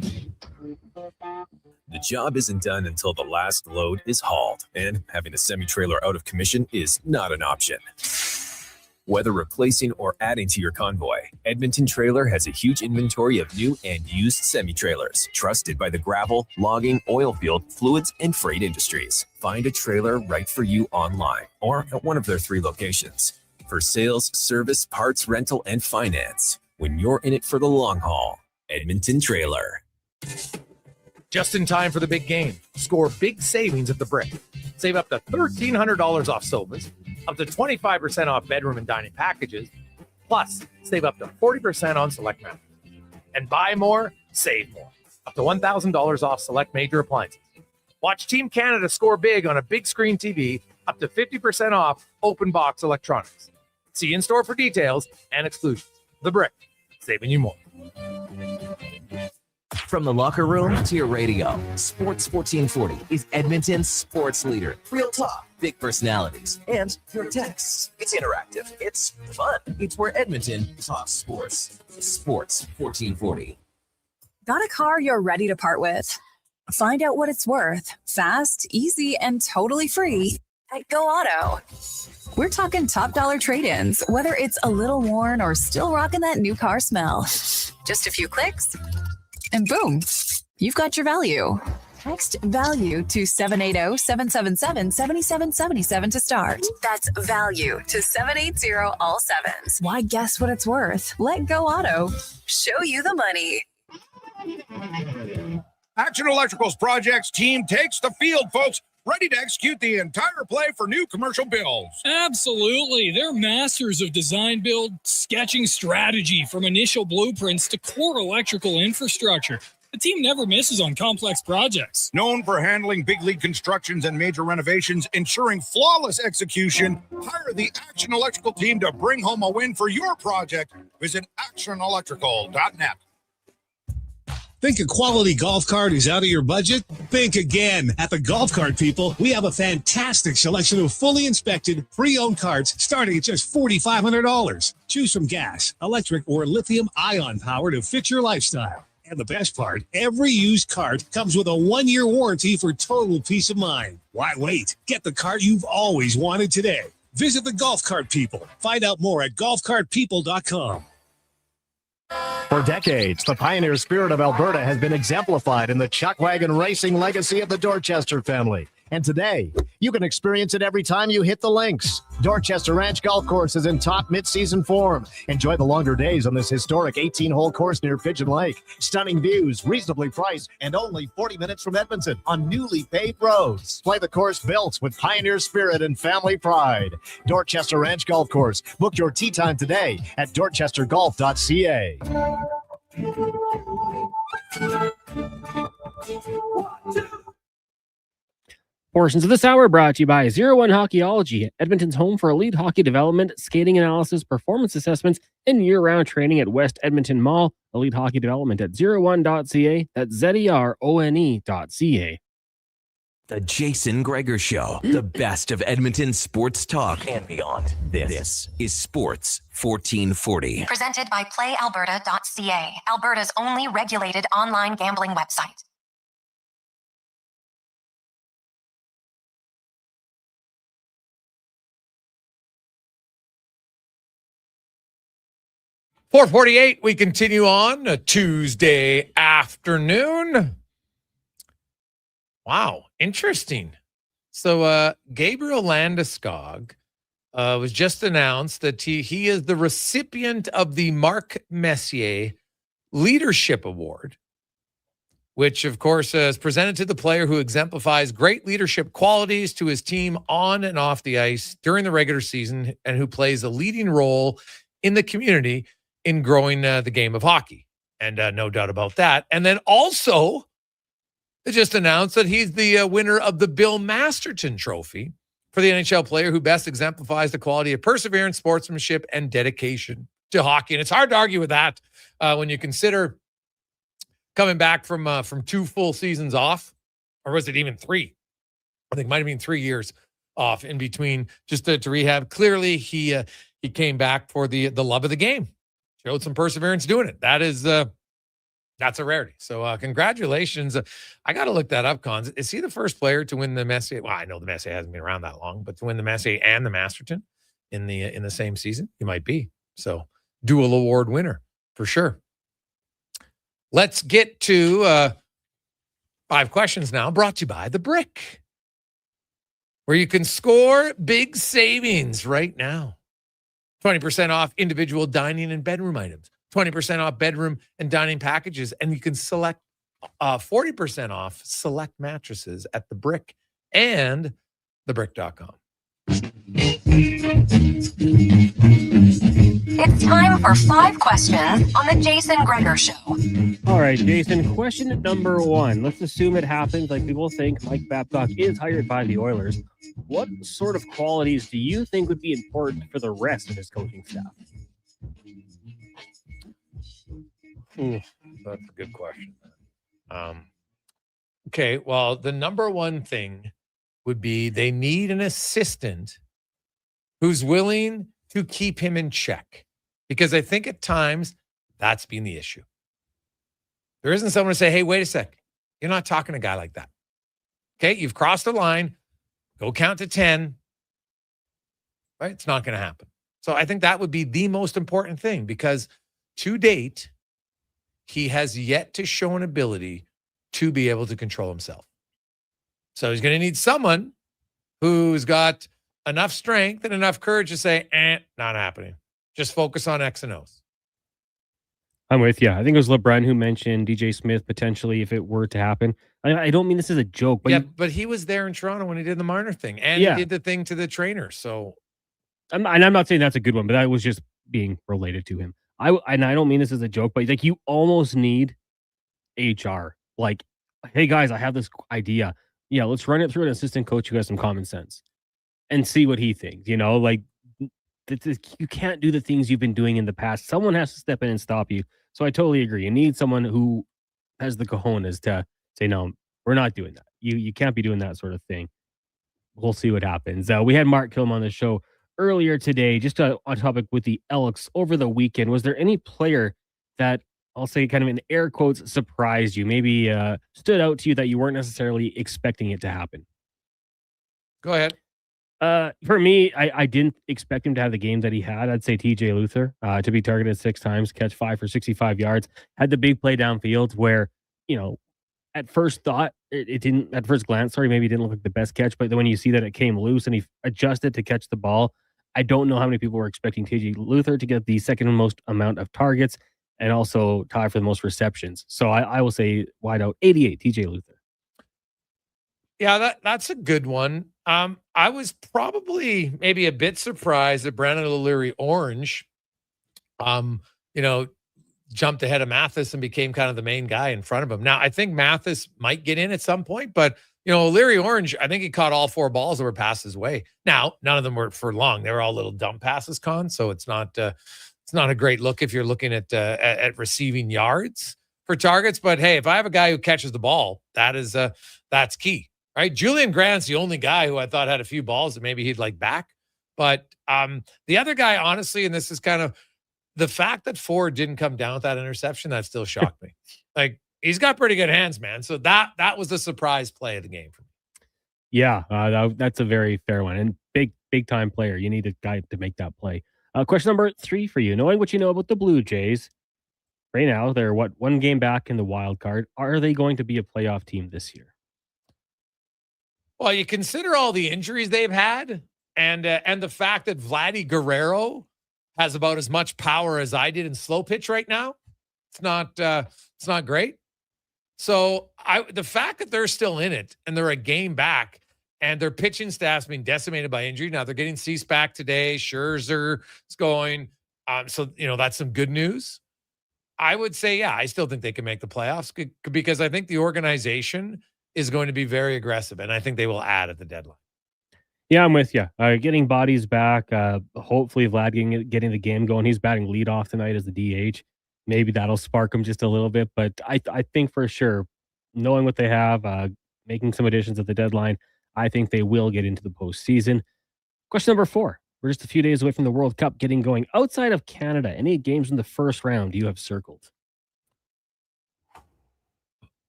The job isn't done until the last load is hauled, and having a semi-trailer out of commission is not an option. Whether replacing or adding to your convoy, Edmonton Trailer has a huge inventory of new and used semi-trailers, trusted by the gravel, logging, oil field, fluids, and freight industries. Find a trailer right for you online or at one of their 3 locations. For sales, service, parts, rental, and finance, when you're in it for the long haul, Edmonton Trailer. Just in time for the big game. Score big savings at the Brick. Save up to $1,300 off sofas, up to 25% off bedroom and dining packages, plus save up to 40% on select mattresses. And buy more, save more. Up to $1,000 off select major appliances. Watch Team Canada score big on a big screen TV, up to 50% off open box electronics. See in-store for details and exclusions. The Brick, saving you more. From the locker room to your radio, Sports 1440 is Edmonton's sports leader. Real talk, big personalities, and your texts. It's interactive. It's fun. It's where Edmonton talks sports. Sports 1440. Got a car you're ready to part with? Find out what it's worth, fast, easy, and totally free At Go Auto, we're talking top dollar trade-ins, whether it's a little worn or still rocking that new car smell. Just a few clicks, and boom, you've got your value. Text value to 780-777-7777 to start. That's value to 780 all sevens. Why guess what it's worth? Let Go Auto show you the money. Action Electrical's projects team takes the field, folks. Ready to execute the entire play for new commercial builds. Absolutely. They're masters of design build, sketching strategy from initial blueprints to core electrical infrastructure. The team never misses on complex projects. Known for handling big league constructions and major renovations, ensuring flawless execution, hire the Action Electrical team to bring home a win for your project. Visit actionelectrical.net. Think a quality golf cart is out of your budget? Think again. At the Golf Cart People, we have a fantastic selection of fully inspected, pre-owned carts starting at just $4,500. Choose from gas, electric, or lithium-ion power to fit your lifestyle. And the best part, every used cart comes with a 1-year warranty for total peace of mind. Why wait? Get the cart you've always wanted today. Visit the Golf Cart People. Find out more at golfcartpeople.com. For decades, the pioneer spirit of Alberta has been exemplified in the chuck wagon racing legacy of the Dorchester family. And today, you can experience it every time you hit the links. Dorchester Ranch Golf Course is in top mid-season form. Enjoy the longer days on this historic 18-hole course near Pigeon Lake. Stunning views, reasonably priced, and only 40 minutes from Edmonton on newly paved roads. Play the course built with pioneer spirit and family pride. Dorchester Ranch Golf Course. Book your tee time today at dorchestergolf.ca. Portions of this hour brought to you by 01 Hockeyology, Edmonton's home for elite hockey development, skating analysis, performance assessments, and year-round training at West Edmonton Mall. Elite hockey development at 01.ca. That's ZERONE.ca. The Jason Gregor Show, the best of Edmonton sports talk and beyond. This is Sports 1440. Presented by PlayAlberta.ca, Alberta's only regulated online gambling website. .448, we continue on a Tuesday afternoon. Wow, interesting. So Gabriel Landeskog was just announced that he is the recipient of the Marc Messier Leadership Award, which, of course, is presented to the player who exemplifies great leadership qualities to his team on and off the ice during the regular season and who plays a leading role in the community in growing the game of hockey. And no doubt about that. And then also, they just announced that he's the winner of the Bill Masterton Trophy for the NHL player who best exemplifies the quality of perseverance, sportsmanship, and dedication to hockey. And it's hard to argue with that when you consider coming back from 2 full seasons off, or was it even 3? I think it might have been 3 years off in between just to rehab. Clearly, he came back for the love of the game. Showed some perseverance doing it. That is that's a rarity. So congratulations. I got to look that up, Cons. Is he the first player to win the Messier? Well, I know the Messier hasn't been around that long, but to win the Messier and the Masterton in the same season, he might be. So dual award winner for sure. Let's get to 5 questions now, brought to you by The Brick, where you can score big savings right now. 20% off individual dining and bedroom items, 20% off bedroom and dining packages, and you can select 40% off select mattresses at The Brick and thebrick.com. It's time for 5 questions on the Jason Gregor Show. All right, Jason, question number 1. Let's assume it happens like people think Mike Babcock is hired by the Oilers. What sort of qualities do you think would be important for the rest of his coaching staff? That's a good question. Okay, well, the number one thing would be they need an assistant who's willing to keep him in check. Because I think at times that's been the issue. There isn't someone to say, hey, wait a sec. You're not talking to a guy like that. Okay, you've crossed the line. Go count to 10. right? It's not going to happen. So I think that would be the most important thing because to date, he has yet to show an ability to be able to control himself. So he's going to need someone who's got enough strength and enough courage to say, not happening. Just focus on X and O's. I'm with you. I think it was LeBrun who mentioned DJ Smith potentially if it were to happen. I don't mean this as a joke, but but he was there in Toronto when he did the Marner thing, and he did the thing to the trainer. So, I'm not saying that's a good one, but that was just being related to him. I don't mean this as a joke, but like you almost need HR. Like, hey guys, I have this idea. Yeah, let's run it through an assistant coach who has some common sense, and see what he thinks. You know, like you can't do the things you've been doing in the past. Someone has to step in and stop you. So I totally agree. You need someone who has the cojones to say, no, we're not doing that. You can't be doing that sort of thing. We'll see what happens. We had Mark Kilm on the show earlier today, just on topic with the Elks over the weekend. Was there any player that I'll say kind of in air quotes surprised you, maybe stood out to you that you weren't necessarily expecting it to happen? Go ahead. For me, I didn't expect him to have the game that he had. I'd say TJ Luther to be targeted 6 times, catch 5 for 65 yards, had the big play downfield where, at first thought it didn't, at first glance, maybe it didn't look like the best catch, but then when you see that it came loose and he adjusted to catch the ball, I don't know how many people were expecting TJ Luther to get the second most amount of targets and also tie for the most receptions. So I will say wide out 88, TJ Luther. Yeah, that's a good one. I was probably maybe a bit surprised that Brandon O'Leary Orange, jumped ahead of Mathis and became kind of the main guy in front of him. Now, I think Mathis might get in at some point, but, O'Leary Orange, I think he caught all 4 balls that were passed his way. Now, none of them were for long. They were all little dump passes, Con, so it's not a great look if you're looking at receiving yards for targets. But, hey, if I have a guy who catches the ball, that's key. Right, Julian Grant's the only guy who I thought had a few balls that maybe he'd like back. But the other guy, honestly, and this is kind of the fact that Ford didn't come down with that interception, that still shocked me. Like, he's got pretty good hands, man. So that was the surprise play of the game for me. Yeah, that's a very fair one. And big time player. You need a guy to make that play. Question number 3 for you. Knowing what you know about the Blue Jays, right now, they're one game back in the wild card. Are they going to be a playoff team this year? Well, you consider all the injuries they've had and the fact that Vladdy Guerrero has about as much power as I did in slow pitch right now. It's not great. So the fact that they're still in it and they're a game back and their pitching staff's being decimated by injury. Now they're getting Cease back today. Scherzer is going. So that's some good news. I would say, yeah, I still think they can make the playoffs because I think the organization is going to be very aggressive, and I think they will add at the deadline. Yeah, I'm with you. Getting bodies back. Hopefully, Vlad getting the game going. He's batting leadoff tonight as the DH. Maybe that'll spark him just a little bit. But I think for sure, knowing what they have, making some additions at the deadline, I think they will get into the postseason. Question number 4. We're just a few days away from the World Cup getting going. Outside of Canada, any games in the first round you have circled?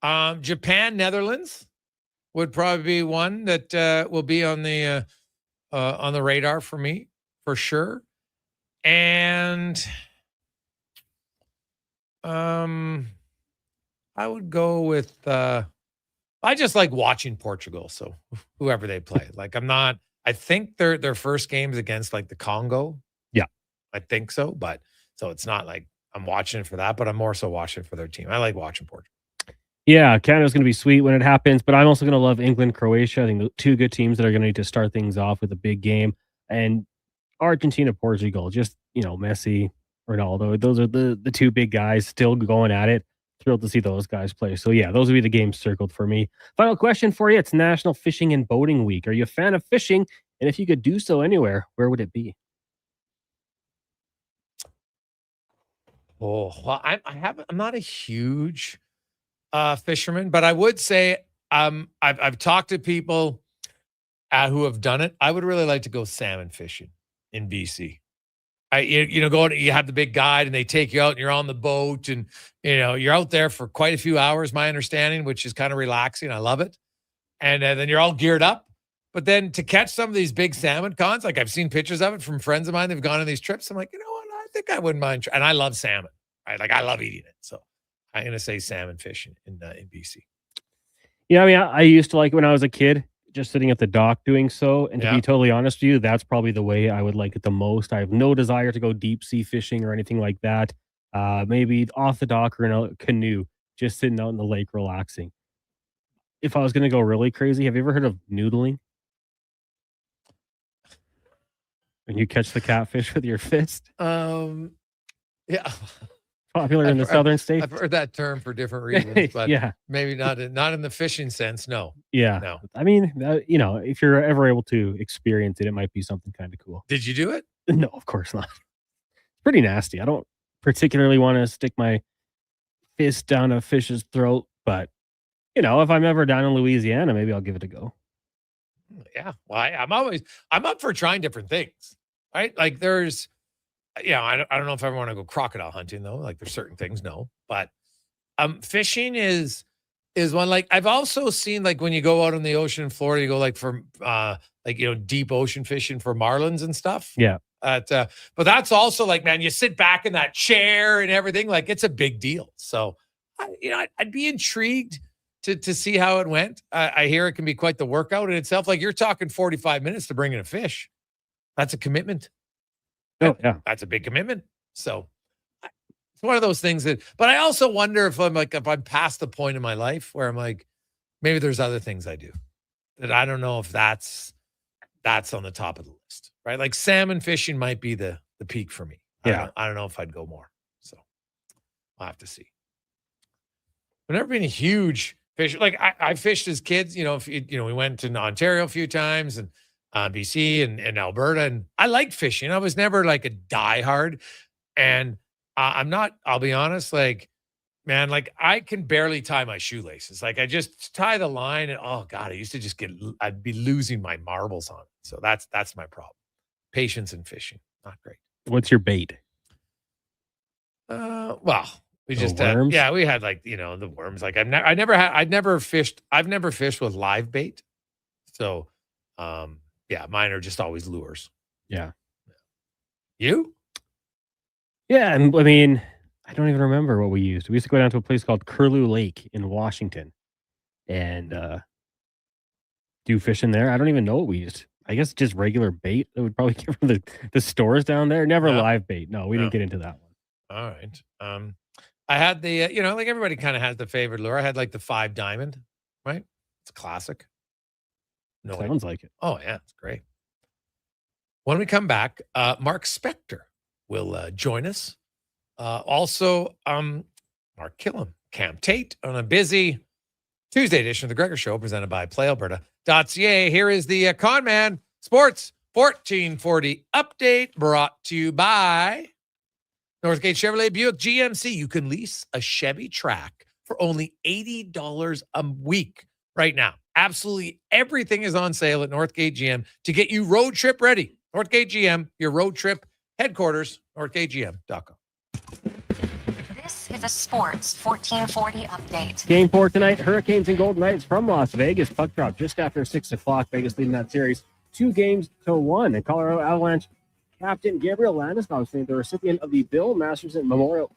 Japan, Netherlands would probably be one that will be on the radar for me for sure. And I would go with I just like watching Portugal. So whoever they play, I think their first game's against like the Congo. Yeah, I think so. But so it's not like I'm watching for that, but I'm more so watching for their team. I like watching Portugal. Yeah, Canada's going to be sweet when it happens, but I'm also going to love England, Croatia. I think the 2 good teams that are going to need to start things off with a big game. And Argentina, Portugal, just, Messi, Ronaldo. Those are the 2 big guys still going at it. Thrilled to see those guys play. So, yeah, those would be the games circled for me. Final question for you. It's National Fishing and Boating Week. Are you a fan of fishing? And if you could do so anywhere, where would it be? Oh, well, I'm not a huge fisherman, but I would say I've talked to people who have done it. I would really like to go salmon fishing in BC. You have the big guide and they take you out and you're on the boat and you're out there for quite a few hours, my understanding, which is kind of relaxing. I love it. And then you're all geared up But then to catch some of these big salmon cons, like I've seen pictures of it from friends of mine that've gone on these trips. I'm like, you know what? I think I wouldn't mind. And I love salmon. Right? Like I love eating it. So I'm going to say salmon fishing in BC. Yeah, I mean, I used to like it when I was a kid, just sitting at the dock doing so. And to be totally honest with you, that's probably the way I would like it the most. I have no desire to go deep sea fishing or anything like that. Maybe off the dock or in a canoe, just sitting out in the lake relaxing. If I was going to go really crazy, have you ever heard of noodling? When you catch the catfish with your fist? Yeah. Popular in the southern states. I've heard that term for different reasons, but yeah, maybe not in the fishing sense. No. Yeah. No. I mean, if you're ever able to experience it, it might be something kind of cool. Did you do it? No, of course not. It's pretty nasty. I don't particularly want to stick my fist down a fish's throat, but if I'm ever down in Louisiana, maybe I'll give it a go. Yeah. Well, I'm up for trying different things, right? Like there's, I don't know if I ever want to go crocodile hunting though. Like there's certain things, no, but fishing is one. Like I've also seen like when you go out in the ocean in Florida, you go like for deep ocean fishing for marlins and stuff. Yeah. But that's also like, man, you sit back in that chair and everything. Like it's a big deal. So, I'd be intrigued to see how it went. I hear it can be quite the workout in itself. Like you're talking 45 minutes to bring in a fish. That's a commitment. Oh, yeah. That's a big commitment. So it's one of those things but I also wonder if I'm past the point in my life where I'm like, maybe there's other things I do that I don't know if that's on the top of the list, right? Like salmon fishing might be the peak for me. Yeah. I don't know if I'd go more. So I'll have to see. I've never been a huge fisher. Like I fished as kids, we went to Ontario a few times and BC and Alberta, and I liked fishing. I was never like a diehard, and I'll be honest, like, man, like I can barely tie my shoelaces. Like I just tie the line and oh God, I used to I'd be losing my marbles on it. So that's my problem. Patience in fishing. Not great. What's your bait? Well, we just worms? we had like, the worms. Like I've never fished with live bait. So, mine are just always lures. Yeah. You? Yeah, and I mean, I don't even remember what we used. We used to go down to a place called Curlew Lake in Washington and do fishing there. I don't even know what we used. I guess just regular bait that would probably get from the stores down there. Never live bait. No, we didn't get into that one. All right. I had the, like everybody kind of has the favorite lure. I had like the 5 diamond, right? It's a classic. No, sounds like it. Oh, yeah. It's great. When we come back, Mark Spector will join us. Also, Mark Killam, Cam Tate on a busy Tuesday edition of the Gregor Show presented by PlayAlberta.ca. Here is the Con Man Sports 1440 update brought to you by Northgate Chevrolet Buick GMC. You can lease a Chevy Trax for only $80 a week right now. Absolutely everything is on sale at Northgate GM to get you road trip ready. Northgate GM, your road trip headquarters, northgategm.com. This is a Sports 1440 update. Game 4 tonight, Hurricanes and Golden Knights from Las Vegas. Puck drop just after 6 o'clock. Vegas leading that series 2-1. And Colorado Avalanche captain Gabriel Landeskog is the recipient of the Bill Masterson Memorial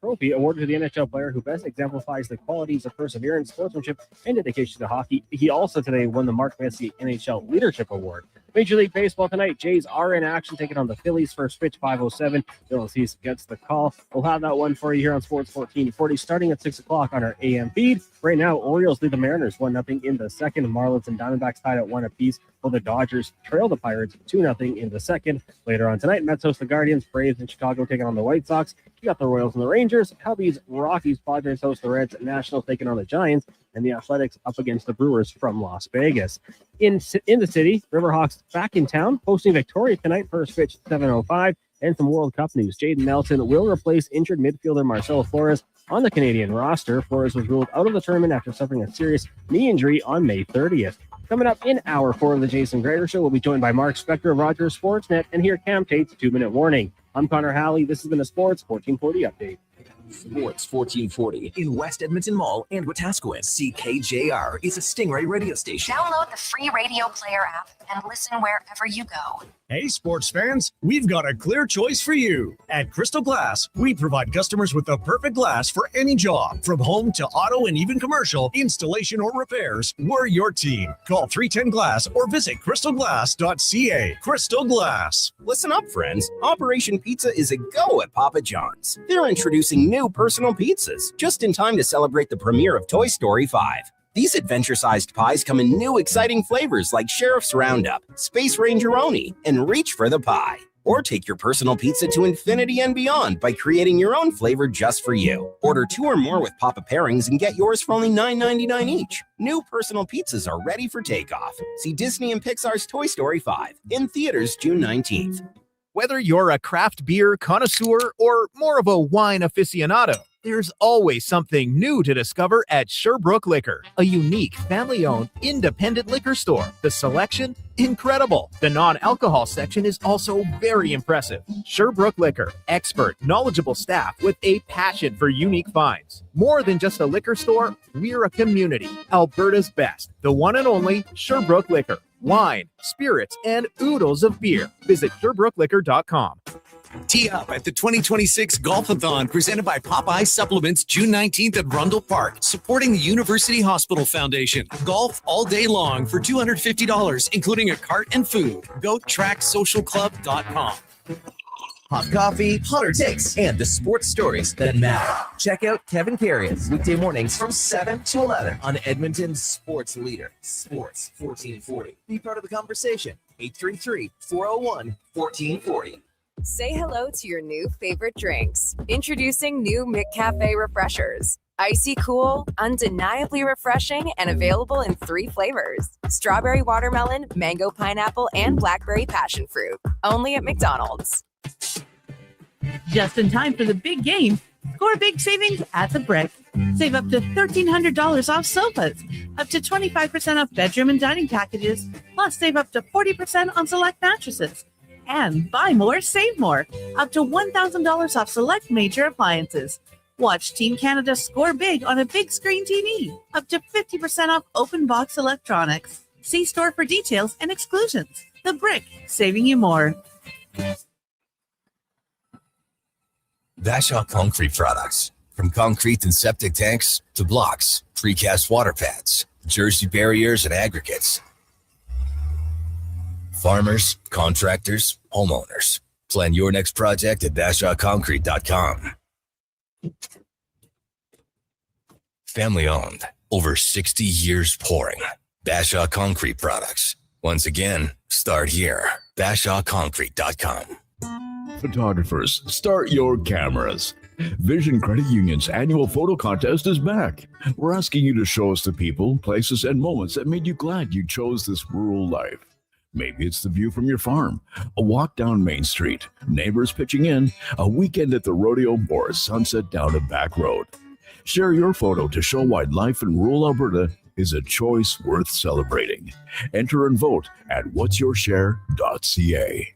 Trophy awarded to the NHL player who best exemplifies the qualities of perseverance, sportsmanship, and dedication to hockey. He also today won the Mark Messier NHL Leadership Award. Major League Baseball tonight, Jays are in action taking on the Phillies. First pitch 5:07. Dylan Cease gets the call. We'll have that one for you here on Sports 1440 starting at 6 o'clock on our AM feed. Right now, Orioles lead the Mariners 1-0 in the second. Marlins and Diamondbacks tied at 1 apiece, while the Dodgers trail the Pirates 2-0 in the second. Later on tonight, Mets host the Guardians, Braves in Chicago taking on the White Sox. You got the Royals and the Rangers, Cubbies, Rockies, Padres host the Reds, Nationals taking on the Giants, and the Athletics up against the Brewers from Las Vegas. In the city, Riverhawks back in town, hosting Victoria tonight. First pitch 7:05, and some World Cup news. Jaden Nelson will replace injured midfielder Marcelo Flores on the Canadian roster. Flores was ruled out of the tournament after suffering a serious knee injury on May 30th. Coming up in hour 4 of the Jason Gregor Show, we'll be joined by Mark Spector of Rogers Sportsnet and hear Cam Tate's 2-minute warning. I'm Connor Halley. This has been a Sports 1440 update. Sports 1440 in West Edmonton Mall and Wetaskiwin. CKJR is a Stingray radio station. Download the free radio player app and listen wherever you go. Hey, sports fans, we've got a clear choice for you. At Crystal Glass, we provide customers with the perfect glass for any job. From home to auto and even commercial, installation or repairs, we're your team. Call 310 Glass or visit crystalglass.ca. Crystal Glass. Listen up, friends. Operation Pizza is a go at Papa John's. They're introducing new personal pizzas just in time to celebrate the premiere of Toy Story 5. These adventure-sized pies come in new exciting flavors like Sheriff's Roundup, Space Rangeroni, and Reach for the Pie. Or take your personal pizza to infinity and beyond by creating your own flavor just for you. Order 2 or more with Papa Pairings and get yours for only $9.99 each. New personal pizzas are ready for takeoff. See Disney and Pixar's Toy Story 5 in theaters June 19th. Whether you're a craft beer connoisseur or more of a wine aficionado, there's always something new to discover at Sherbrooke Liquor, a unique, family-owned, independent liquor store. The selection, incredible. The non-alcohol section is also very impressive. Sherbrooke Liquor, expert, knowledgeable staff with a passion for unique finds. More than just a liquor store, we're a community. Alberta's best, the one and only Sherbrooke Liquor. Wine, spirits, and oodles of beer. Visit SherbrookeLiquor.com. Tee up at the 2026 Golfathon presented by Popeye Supplements June 19th at Rundle Park, supporting the University Hospital Foundation. Golf all day long for $250, including a cart and food. GoTrackSocialClub.com. Hot coffee, hotter takes, and the sports stories that matter. Check out Kevin Carriers weekday mornings from 7 to 11 on Edmonton's sports leader, Sports 1440. Be part of the conversation. 833-401-1440. Say hello to your new favorite drinks. Introducing new McCafe Refreshers. Icy cool, undeniably refreshing, and available in 3 flavors. Strawberry watermelon, mango pineapple, and blackberry passion fruit. Only at McDonald's. Just in time for the big game. Score big savings at the Brick. Save up to $1,300 off sofas, up to 25% off bedroom and dining packages, plus save up to 40% on select mattresses. And buy more, save more, up to $1,000 off select major appliances. Watch Team Canada score big on a big screen TV, up to 50% off open box electronics. See store for details and exclusions. The Brick, saving you more. Bashaw Concrete Products. From concrete and septic tanks to blocks, precast water pads, Jersey barriers and aggregates. Farmers, contractors, homeowners. Plan your next project at BashawConcrete.com. Family owned, over 60 years pouring. Bashaw Concrete Products. Once again, start here. BashawConcrete.com. Photographers, start your cameras. Vision Credit Union's annual photo contest is back. We're asking you to show us the people, places, and moments that made you glad you chose this rural life. Maybe it's the view from your farm, a walk down Main Street, neighbors pitching in, a weekend at the rodeo, or a sunset down a back road. Share your photo to show why life in rural Alberta is a choice worth celebrating. Enter and vote at whatsyourshare.ca.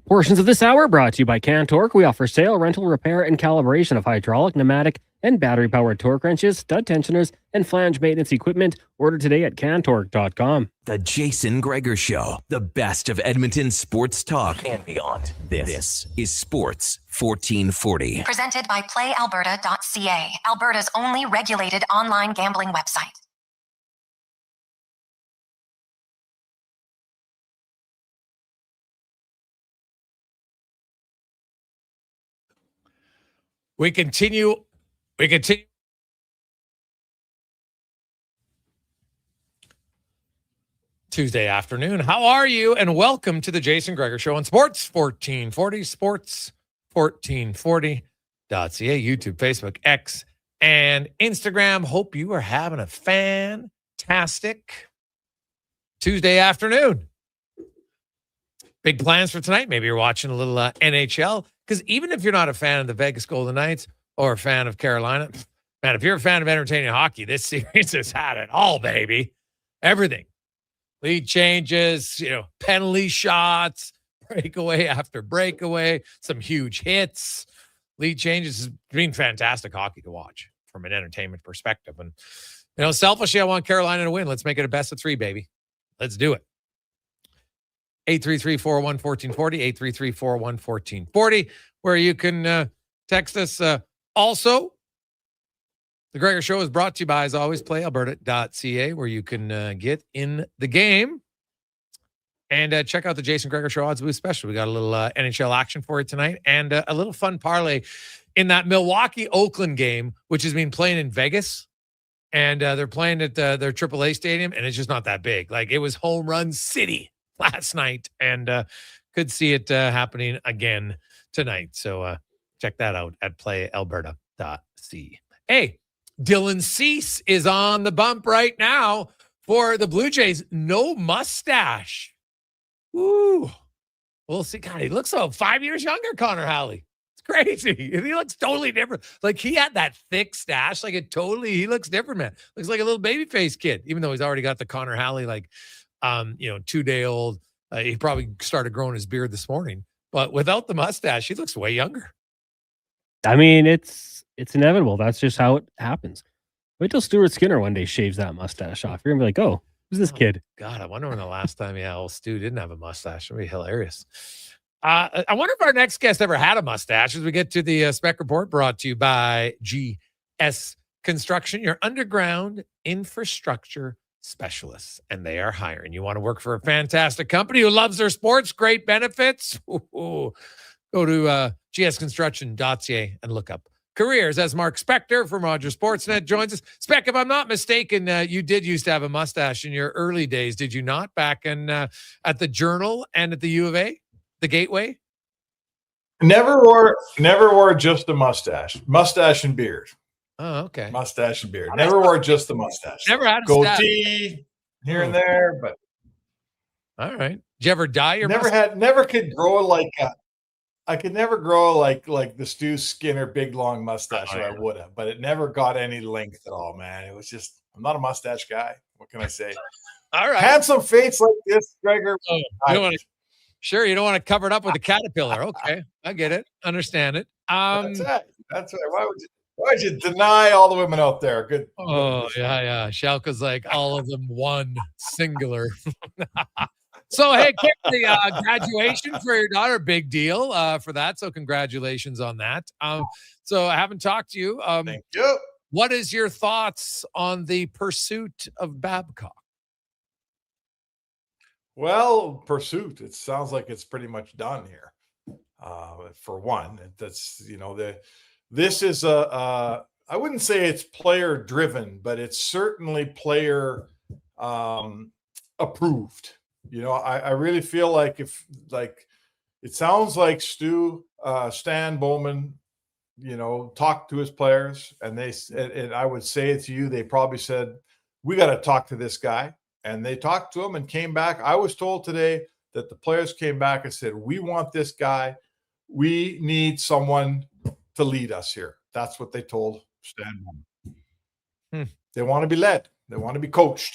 Portions of this hour brought to you by Cantork. We offer sale, rental, repair, and calibration of hydraulic, pneumatic, and battery-powered torque wrenches, stud tensioners, and flange maintenance equipment. Order today at Cantork.com. The Jason Gregor Show, the best of Edmonton sports talk and beyond. This is Sports 1440. Presented by PlayAlberta.ca, Alberta's only regulated online gambling website. We continue. Tuesday afternoon. How are you? And welcome to the Jason Gregor Show on Sports 1440, sports1440.ca, YouTube, Facebook, X, and Instagram. Hope you are having a fantastic Tuesday afternoon. Big plans for tonight. Maybe you're watching a little NHL. Because even if you're not a fan of the Vegas Golden Knights or a fan of Carolina, man, if you're a fan of entertaining hockey, this series has had it all, baby. Everything. Lead changes, penalty shots, breakaway after breakaway, some huge hits. Lead changes has been fantastic hockey to watch from an entertainment perspective. And, selfishly, I want Carolina to win. Let's make it a best of 3, baby. Let's do it. 833-401-1440, 833-401-1440, where you can text us. Also, the Gregor Show is brought to you by, as always, playalberta.ca, where you can get in the game and check out the Jason Gregor Show odds boost special. We got a little NHL action for you tonight and a little fun parlay in that Milwaukee-Oakland game, which has been playing in Vegas. And they're playing at their AAA stadium, and it's just not that big. Like, it was home run city last night, and could see it happening again tonight. So check that out at playalberta.ca. Hey, Dylan Cease is on the bump right now for the Blue Jays. No mustache. Woo. We'll see. God, he looks 5 years younger, Connor Halley. It's crazy. He looks totally different. Like, he had that thick stash. Like, he looks different, man. Looks like a little baby-faced kid, even though he's already got the Connor Halley, 2-day-old. He probably started growing his beard this morning. But without the mustache, he looks way younger. I mean, it's inevitable. That's just how it happens. Wait till Stuart Skinner one day shaves that mustache off. You're going to be like, oh, who's this kid? God, I wonder when the last time, old Stu didn't have a mustache. It'd be hilarious. I wonder if our next guest ever had a mustache. As we get to the Spec Report, brought to you by GS Construction, your underground infrastructure specialists, and they are hiring. You want to work for a fantastic company who loves their sports, great benefits? Go to gsconstruction.ca and look up careers. As Mark Spector from Rogers Sportsnet joins us. Spec, if I'm not mistaken, you did used to have a mustache in your early days, did you not? Back in at the Journal and at the U of A, the Gateway? Never wore just a mustache and beard. Oh, okay. Mustache and beard. Never wore just the mustache. Never had a goatee here and there, but all right. Did you ever dye your mustache? Never could grow I could never grow like the Stu Skinner big long mustache, I would have, but it never got any length at all, man. It was just, I'm not a mustache guy. What can I say? All right. Handsome face like this, Gregor. You don't want to cover it up with a caterpillar. Okay. I get it. Understand it. That's right. Why would you deny all the women out there? Good. Oh, yeah. Shalka's like all of them one singular. So, hey, Kip, the graduation for your daughter, big deal for that. So congratulations on that. So I haven't talked to you. Thank you. What is your thoughts on the pursuit of Babcock? Well, pursuit. It sounds like it's pretty much done here. For one, that's, this is I wouldn't say it's player driven, but it's certainly player approved. I really feel like it sounds like Stan Bowman, talked to his players, and I would say it to you, they probably said, we got to talk to this guy. And they talked to him and came back. I was told today that the players came back and said, we want this guy. We need someone to lead us here. That's what they told Stan Bowman. They want to be led. They want to be coached.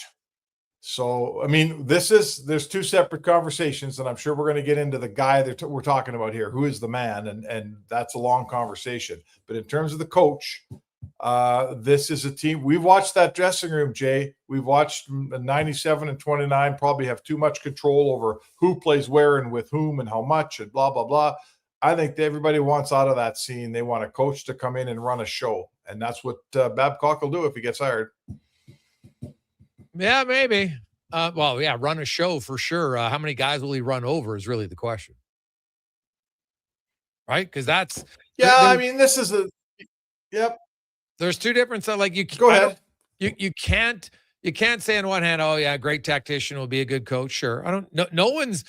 So, I mean, there's two separate conversations, and I'm sure we're going to get into the guy that we're talking about here. Who is the man? And that's a long conversation. But in terms of the coach, this is a team. We've watched that dressing room, Jay. We've watched 97 and 29 probably have too much control over who plays where and with whom and how much and blah, blah, blah. I think everybody wants out of that scene. They want a coach to come in and run a show. And that's what Babcock will do if he gets hired. Yeah, maybe. Run a show for sure. How many guys will he run over is really the question. Right? Because that's... Yeah, I mean, this is a... Yep. There's two different stuff. Like, you go ahead. You can't say on one hand, oh yeah, great tactician will be a good coach. Sure. No one's,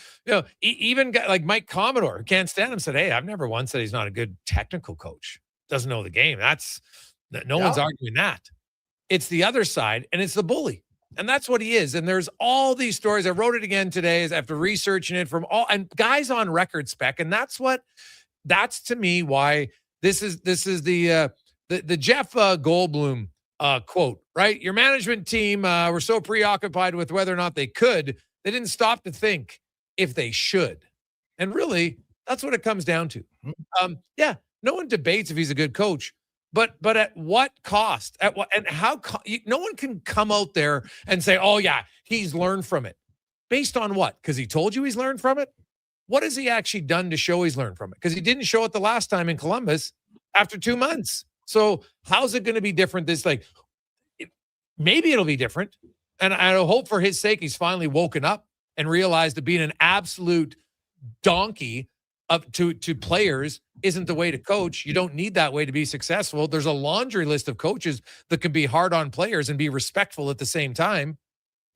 even like Mike Commodore, who can't stand him, said, hey, I've never once said he's not a good technical coach. Doesn't know the game. No one's arguing that. It's the other side, and it's the bully. And that's what he is. And there's all these stories. I wrote it again today after researching it from and guys on record, Spec. And that's what that's to me why this is the Jeff Goldblum quote, right? Your management team were so preoccupied with whether or not they could, they didn't stop to think if they should. And really, that's what it comes down to. Yeah, no one debates if he's a good coach, but at what cost? At what and how? No one can come out there and say, "Oh yeah, he's learned from it." Based on what? Because he told you he's learned from it. What has he actually done to show he's learned from it? Because he didn't show it the last time in Columbus after 2 months. So how's it going to be different? Maybe it'll be different. And I hope for his sake, he's finally woken up and realized that being an absolute donkey up to players isn't the way to coach. You don't need that way to be successful. There's a laundry list of coaches that can be hard on players and be respectful at the same time.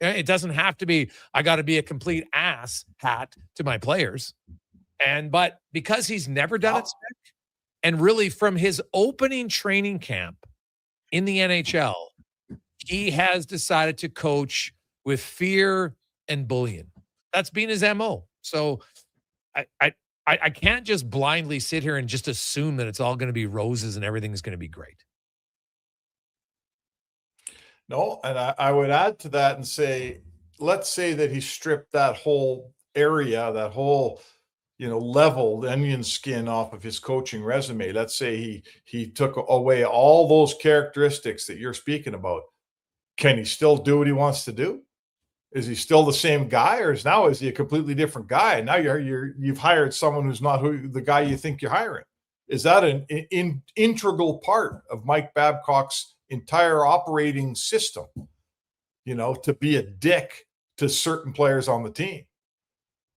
It doesn't have to be, I got to be a complete ass hat to my players. But because he's never done it, and really from his opening training camp in the NHL, he has decided to coach with fear and bullying. That's been his MO. So I can't just blindly sit here and just assume that it's all going to be roses and everything is going to be great. No, and I would add to that and say, let's say that he stripped that whole area, that whole, leveled onion skin off of his coaching resume. Let's say he took away all those characteristics that you're speaking about. Can he still do what he wants to do? Is he still the same guy, or is he a completely different guy? And now you've hired someone who's not the guy you think you're hiring. Is that an integral part of Mike Babcock's entire operating system, to be a dick to certain players on the team,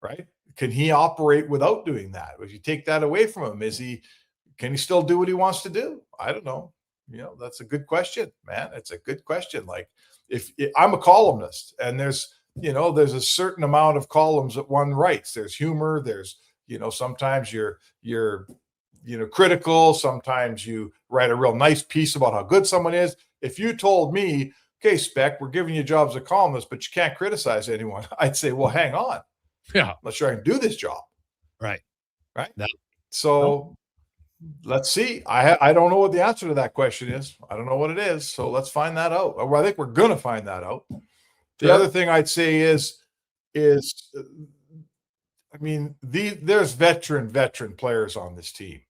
right? Can he operate without doing that? If you take that away from him, can he still do what he wants to do? I don't know. That's a good question, man. It's a good question. Like if I'm a columnist and there's a certain amount of columns that one writes, there's humor, there's, sometimes you're critical. Sometimes you write a real nice piece about how good someone is. If you told me, okay, Spec, we're giving you jobs as a columnist, but you can't criticize anyone, I'd say, well, hang on. Yeah. I'm not sure I can do this job. Right. No. So let's see. I don't know what the answer to that question is. I don't know what it is. So let's find that out. Well, I think we're going to find that out. The other thing I'd say is there's veteran players on this team.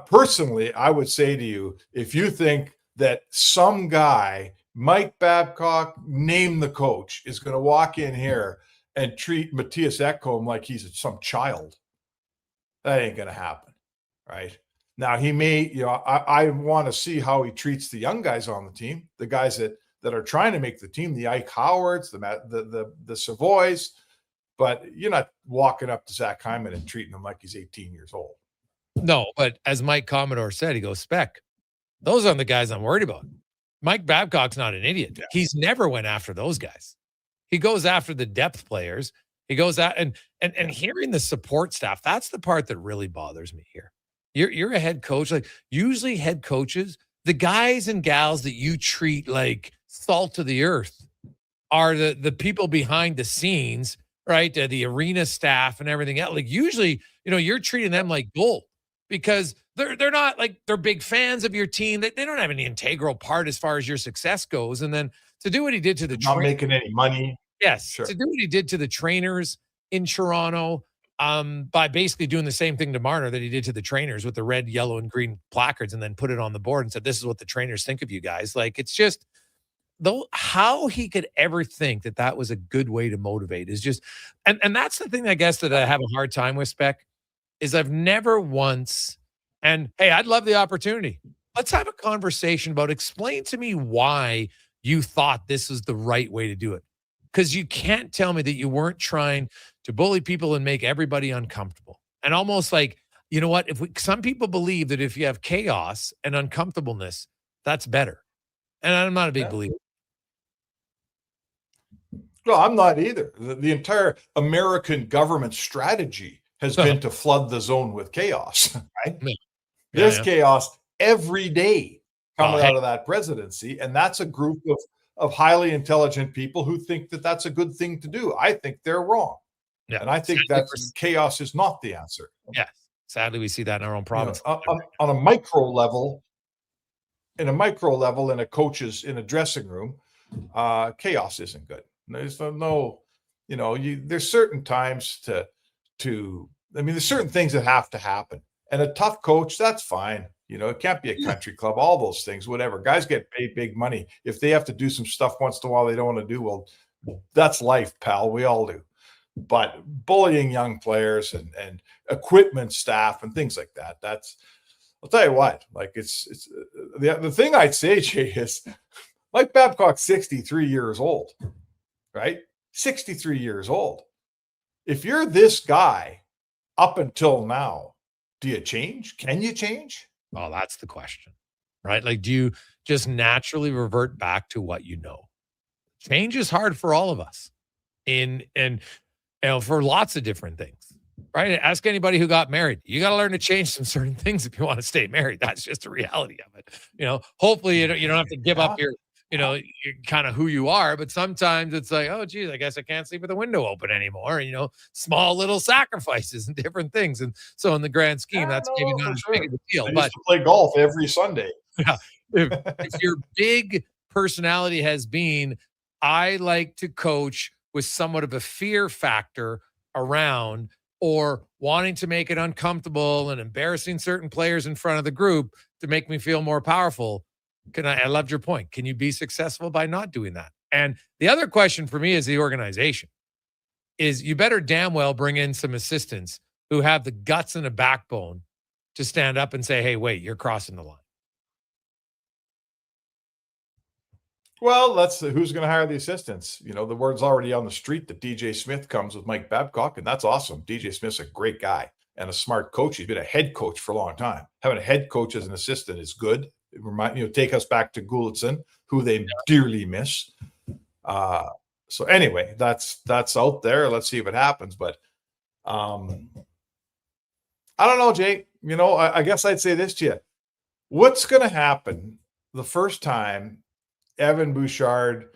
Personally, I would say to you, if you think that some guy, Mike Babcock, name the coach, is going to walk in here and treat Matthias Ekholm like he's some child, that ain't going to happen, right? Now, he may, I want to see how he treats the young guys on the team, the guys that are trying to make the team, the Ike Howards, the Savoys, but you're not walking up to Zach Hyman and treating him like he's 18 years old. No, but as Mike Commodore said, he goes, Spec, those aren't the guys I'm worried about. Mike Babcock's not an idiot. Yeah. He's never went after those guys. He goes after the depth players. He goes out and hearing the support staff. That's the part that really bothers me here. You're a head coach. Like usually head coaches, the guys and gals that you treat like salt of the earth are the people behind the scenes, right? The arena staff and everything else. Like usually, you're treating them like gold. Because they're not like they're big fans of your team. They don't have any integral part as far as your success goes. And then to do what he did to the not making any money. Yes, sure. To do what he did to the trainers in Toronto, by basically doing the same thing to Marner that he did to the trainers with the red, yellow, and green placards, and then put it on the board and said, "This is what the trainers think of you guys." Like it's just how he could ever think that was a good way to motivate is just, and that's the thing I guess that I have a hard time with, Spec. Is I've never once, and hey, I'd love the opportunity. Let's have a conversation about explain to me why you thought this was the right way to do it. Because you can't tell me that you weren't trying to bully people and make everybody uncomfortable. And almost like, you know what, some people believe that if you have chaos and uncomfortableness, that's better. And I'm not a big believer. No, I'm not either. The entire American government strategy has been to flood the zone with chaos, right? Yeah. There's chaos every day coming out of that presidency, and that's a group of highly intelligent people who think that that's a good thing to do. I think they're wrong. Yeah. And I think chaos is not the answer. Yes. Sadly, we see that in our own province. On a micro level, in a coach's in a dressing room, chaos isn't good. There's no, there's certain times there's certain things that have to happen. And a tough coach, that's fine. It can't be a country club, all those things, whatever. Guys get paid big money. If they have to do some stuff once in a while they don't want to do, well, that's life, pal. We all do. But bullying young players and equipment staff and things like that, I'll tell you what, like it's the thing I'd say, Jay, is Mike Babcock's 63 years old, right? 63 years old. If you're this guy up until now, do you change? Can you change? Well, that's the question, right? Like, do you just naturally revert back to what you know? Change is hard for all of us for lots of different things, right? Ask anybody who got married. You got to learn to change some certain things if you want to stay married. That's just the reality of it. Hopefully you don't have to give up your kind of who you are, but sometimes it's like, oh, geez, I guess I can't sleep with the window open anymore. And, small little sacrifices and different things. And so in the grand scheme, that's maybe not as big of a deal. I But used to play golf every Sunday. Yeah, if your big personality has been, I like to coach with somewhat of a fear factor around or wanting to make it uncomfortable and embarrassing certain players in front of the group to make me feel more powerful. I loved your point. Can you be successful by not doing that? And the other question for me is the organization is you better damn well bring in some assistants who have the guts and a backbone to stand up and say, hey, wait, you're crossing the line. Well, that's who's going to hire the assistants. The word's already on the street that DJ Smith comes with Mike Babcock, and that's awesome. DJ Smith's a great guy and a smart coach. He's been a head coach for a long time. Having a head coach as an assistant is good. Take us back to Gulitson, who they dearly miss. So anyway, that's out there. Let's see what happens. But I don't know, Jay. I guess I'd say this to you. What's going to happen the first time Evan Bouchard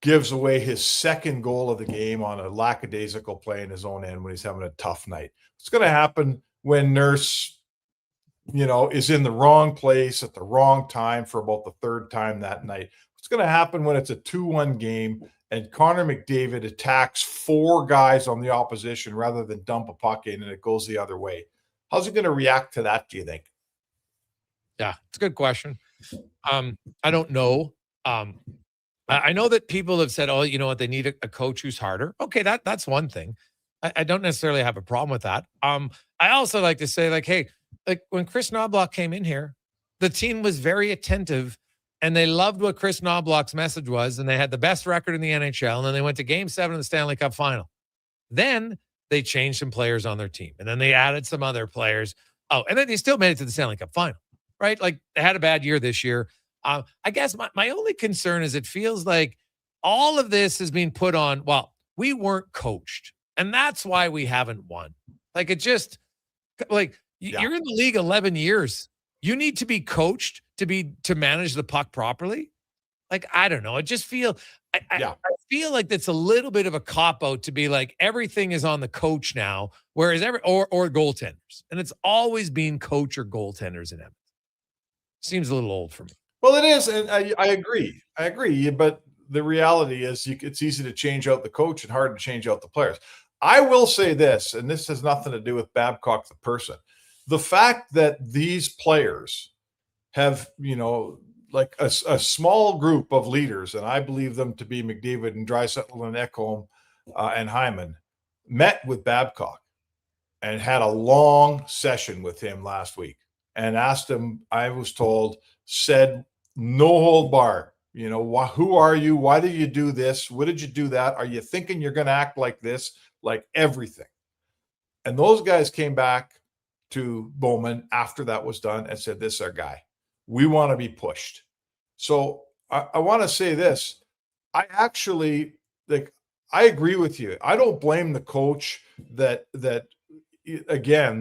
gives away his second goal of the game on a lackadaisical play in his own end when he's having a tough night? What's going to happen when Nurse is in the wrong place at the wrong time for about the third time that night? What's going to happen when it's a 2-1 game and Connor McDavid attacks 4 guys on the opposition rather than dump a puck in and it goes the other way? How's he going to react to that, do you think? Yeah, it's a good question. I don't know. I know that people have said, oh, you know what, they need a coach who's harder. Okay, that's one thing. I don't necessarily have a problem with that. I also like to say, like, hey, like when Chris Knobloch came in here, the team was very attentive and they loved what Chris Knobloch's message was, and they had the best record in the NHL, and then they went to Game 7 of the Stanley Cup Final. Then they changed some players on their team, and then they added some other players. Oh, and then they still made it to the Stanley Cup Final, right? Like they had a bad year this year. I guess my only concern is it feels like all of this is being put on, well, we weren't coached, and that's why we haven't won. Like it just, like you're in the league 11 years. You need to be coached to manage the puck properly. Like, I don't know. I just feel, I feel like that's a little bit of a cop-out to be like, everything is on the coach now, whereas or goaltenders. And it's always been coach or goaltenders in Edmonton. Seems a little old for me. Well, it is, and I agree. But the reality is it's easy to change out the coach and hard to change out the players. I will say this, and this has nothing to do with Babcock the person. The fact that these players have, like a small group of leaders, and I believe them to be McDavid and Draisaitl and Ekholm and Hyman, met with Babcock and had a long session with him last week and asked him, I was told, said, no hold bar. Who are you? Why did you do this? What did you do that? Are you thinking you're going to act like this? Like everything. And those guys came back to Bowman after that was done and said, this is our guy. We want to be pushed. So I want to say this. I actually, I agree with you. I don't blame the coach that Leon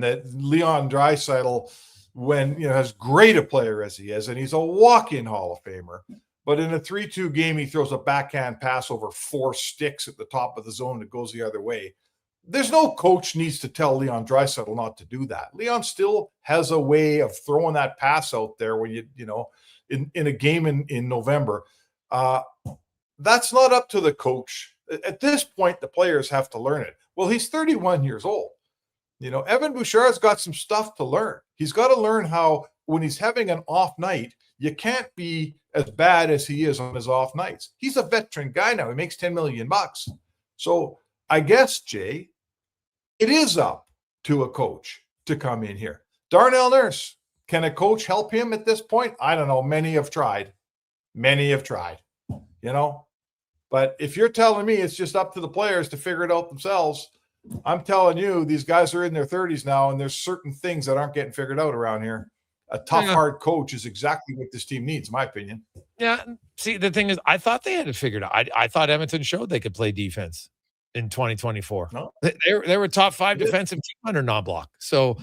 Draisaitl, when as great a player as he is, and he's a walk-in Hall of Famer, but in a 3-2 game, he throws a backhand pass over 4 sticks at the top of the zone that goes the other way. there's no coach needs to tell Leon Draisaitl not to do that. Leon still has a way of throwing that pass out there when in a game in November. That's not up to the coach. At this point, the players have to learn it. Well, he's 31 years old. Evan Bouchard's got some stuff to learn. He's got to learn how, when he's having an off night, you can't be as bad as he is on his off nights. He's a veteran guy now. He makes $10 million. So I guess, Jay, it is up to a coach to come in here. Darnell Nurse, can a coach help him at this point? I don't know. Many have tried. But if you're telling me it's just up to the players to figure it out themselves, I'm telling you, these guys are in their 30s now, and there's certain things that aren't getting figured out around here. A tough, hard coach is exactly what this team needs, in my opinion. Yeah. See, the thing is, I thought they had it figured out. I thought Edmonton showed they could play defense in 2024. No. They were top 5 defensive team under non-block. So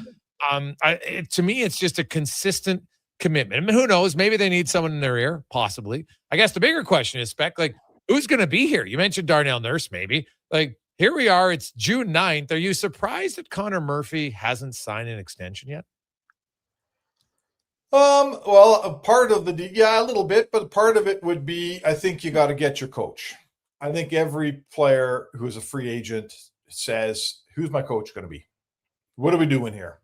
to me, it's just a consistent commitment. I mean, who knows? Maybe they need someone in their ear, possibly. I guess the bigger question is, Spec, like, who's going to be here? You mentioned Darnell Nurse, maybe. Like, here we are. It's June 9th. Are you surprised that Connor Murphy hasn't signed an extension yet? Well, a part of a little bit, but part of it would be, I think you got to get your coach. I think every player who's a free agent says, who's my coach going to be? What are we doing here?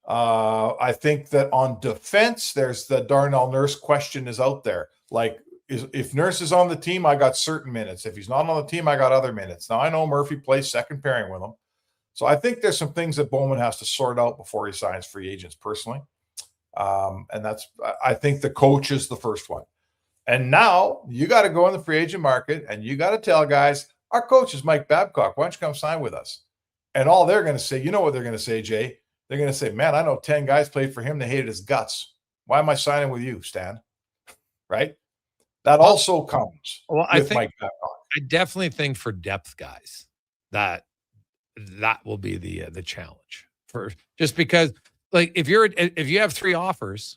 I think that on defense, there's the Darnell Nurse question is out there. Like, if Nurse is on the team, I got certain minutes. If he's not on the team, I got other minutes. Now, I know Murphy plays second pairing with him. So I think there's some things that Bowman has to sort out before he signs free agents personally. And I think the coach is the first one. And now you got to go in the free agent market and you got to tell guys, our coach is Mike Babcock. Why don't you come sign with us? And all they're going to say, you know what they're going to say, Jay? They're going to say, man, I know 10 guys played for him. They hated his guts. Why am I signing with you, Stan? Right? That also comes with Mike Babcock. I definitely think for depth guys that will be the challenge for, just because, like, if you have 3 offers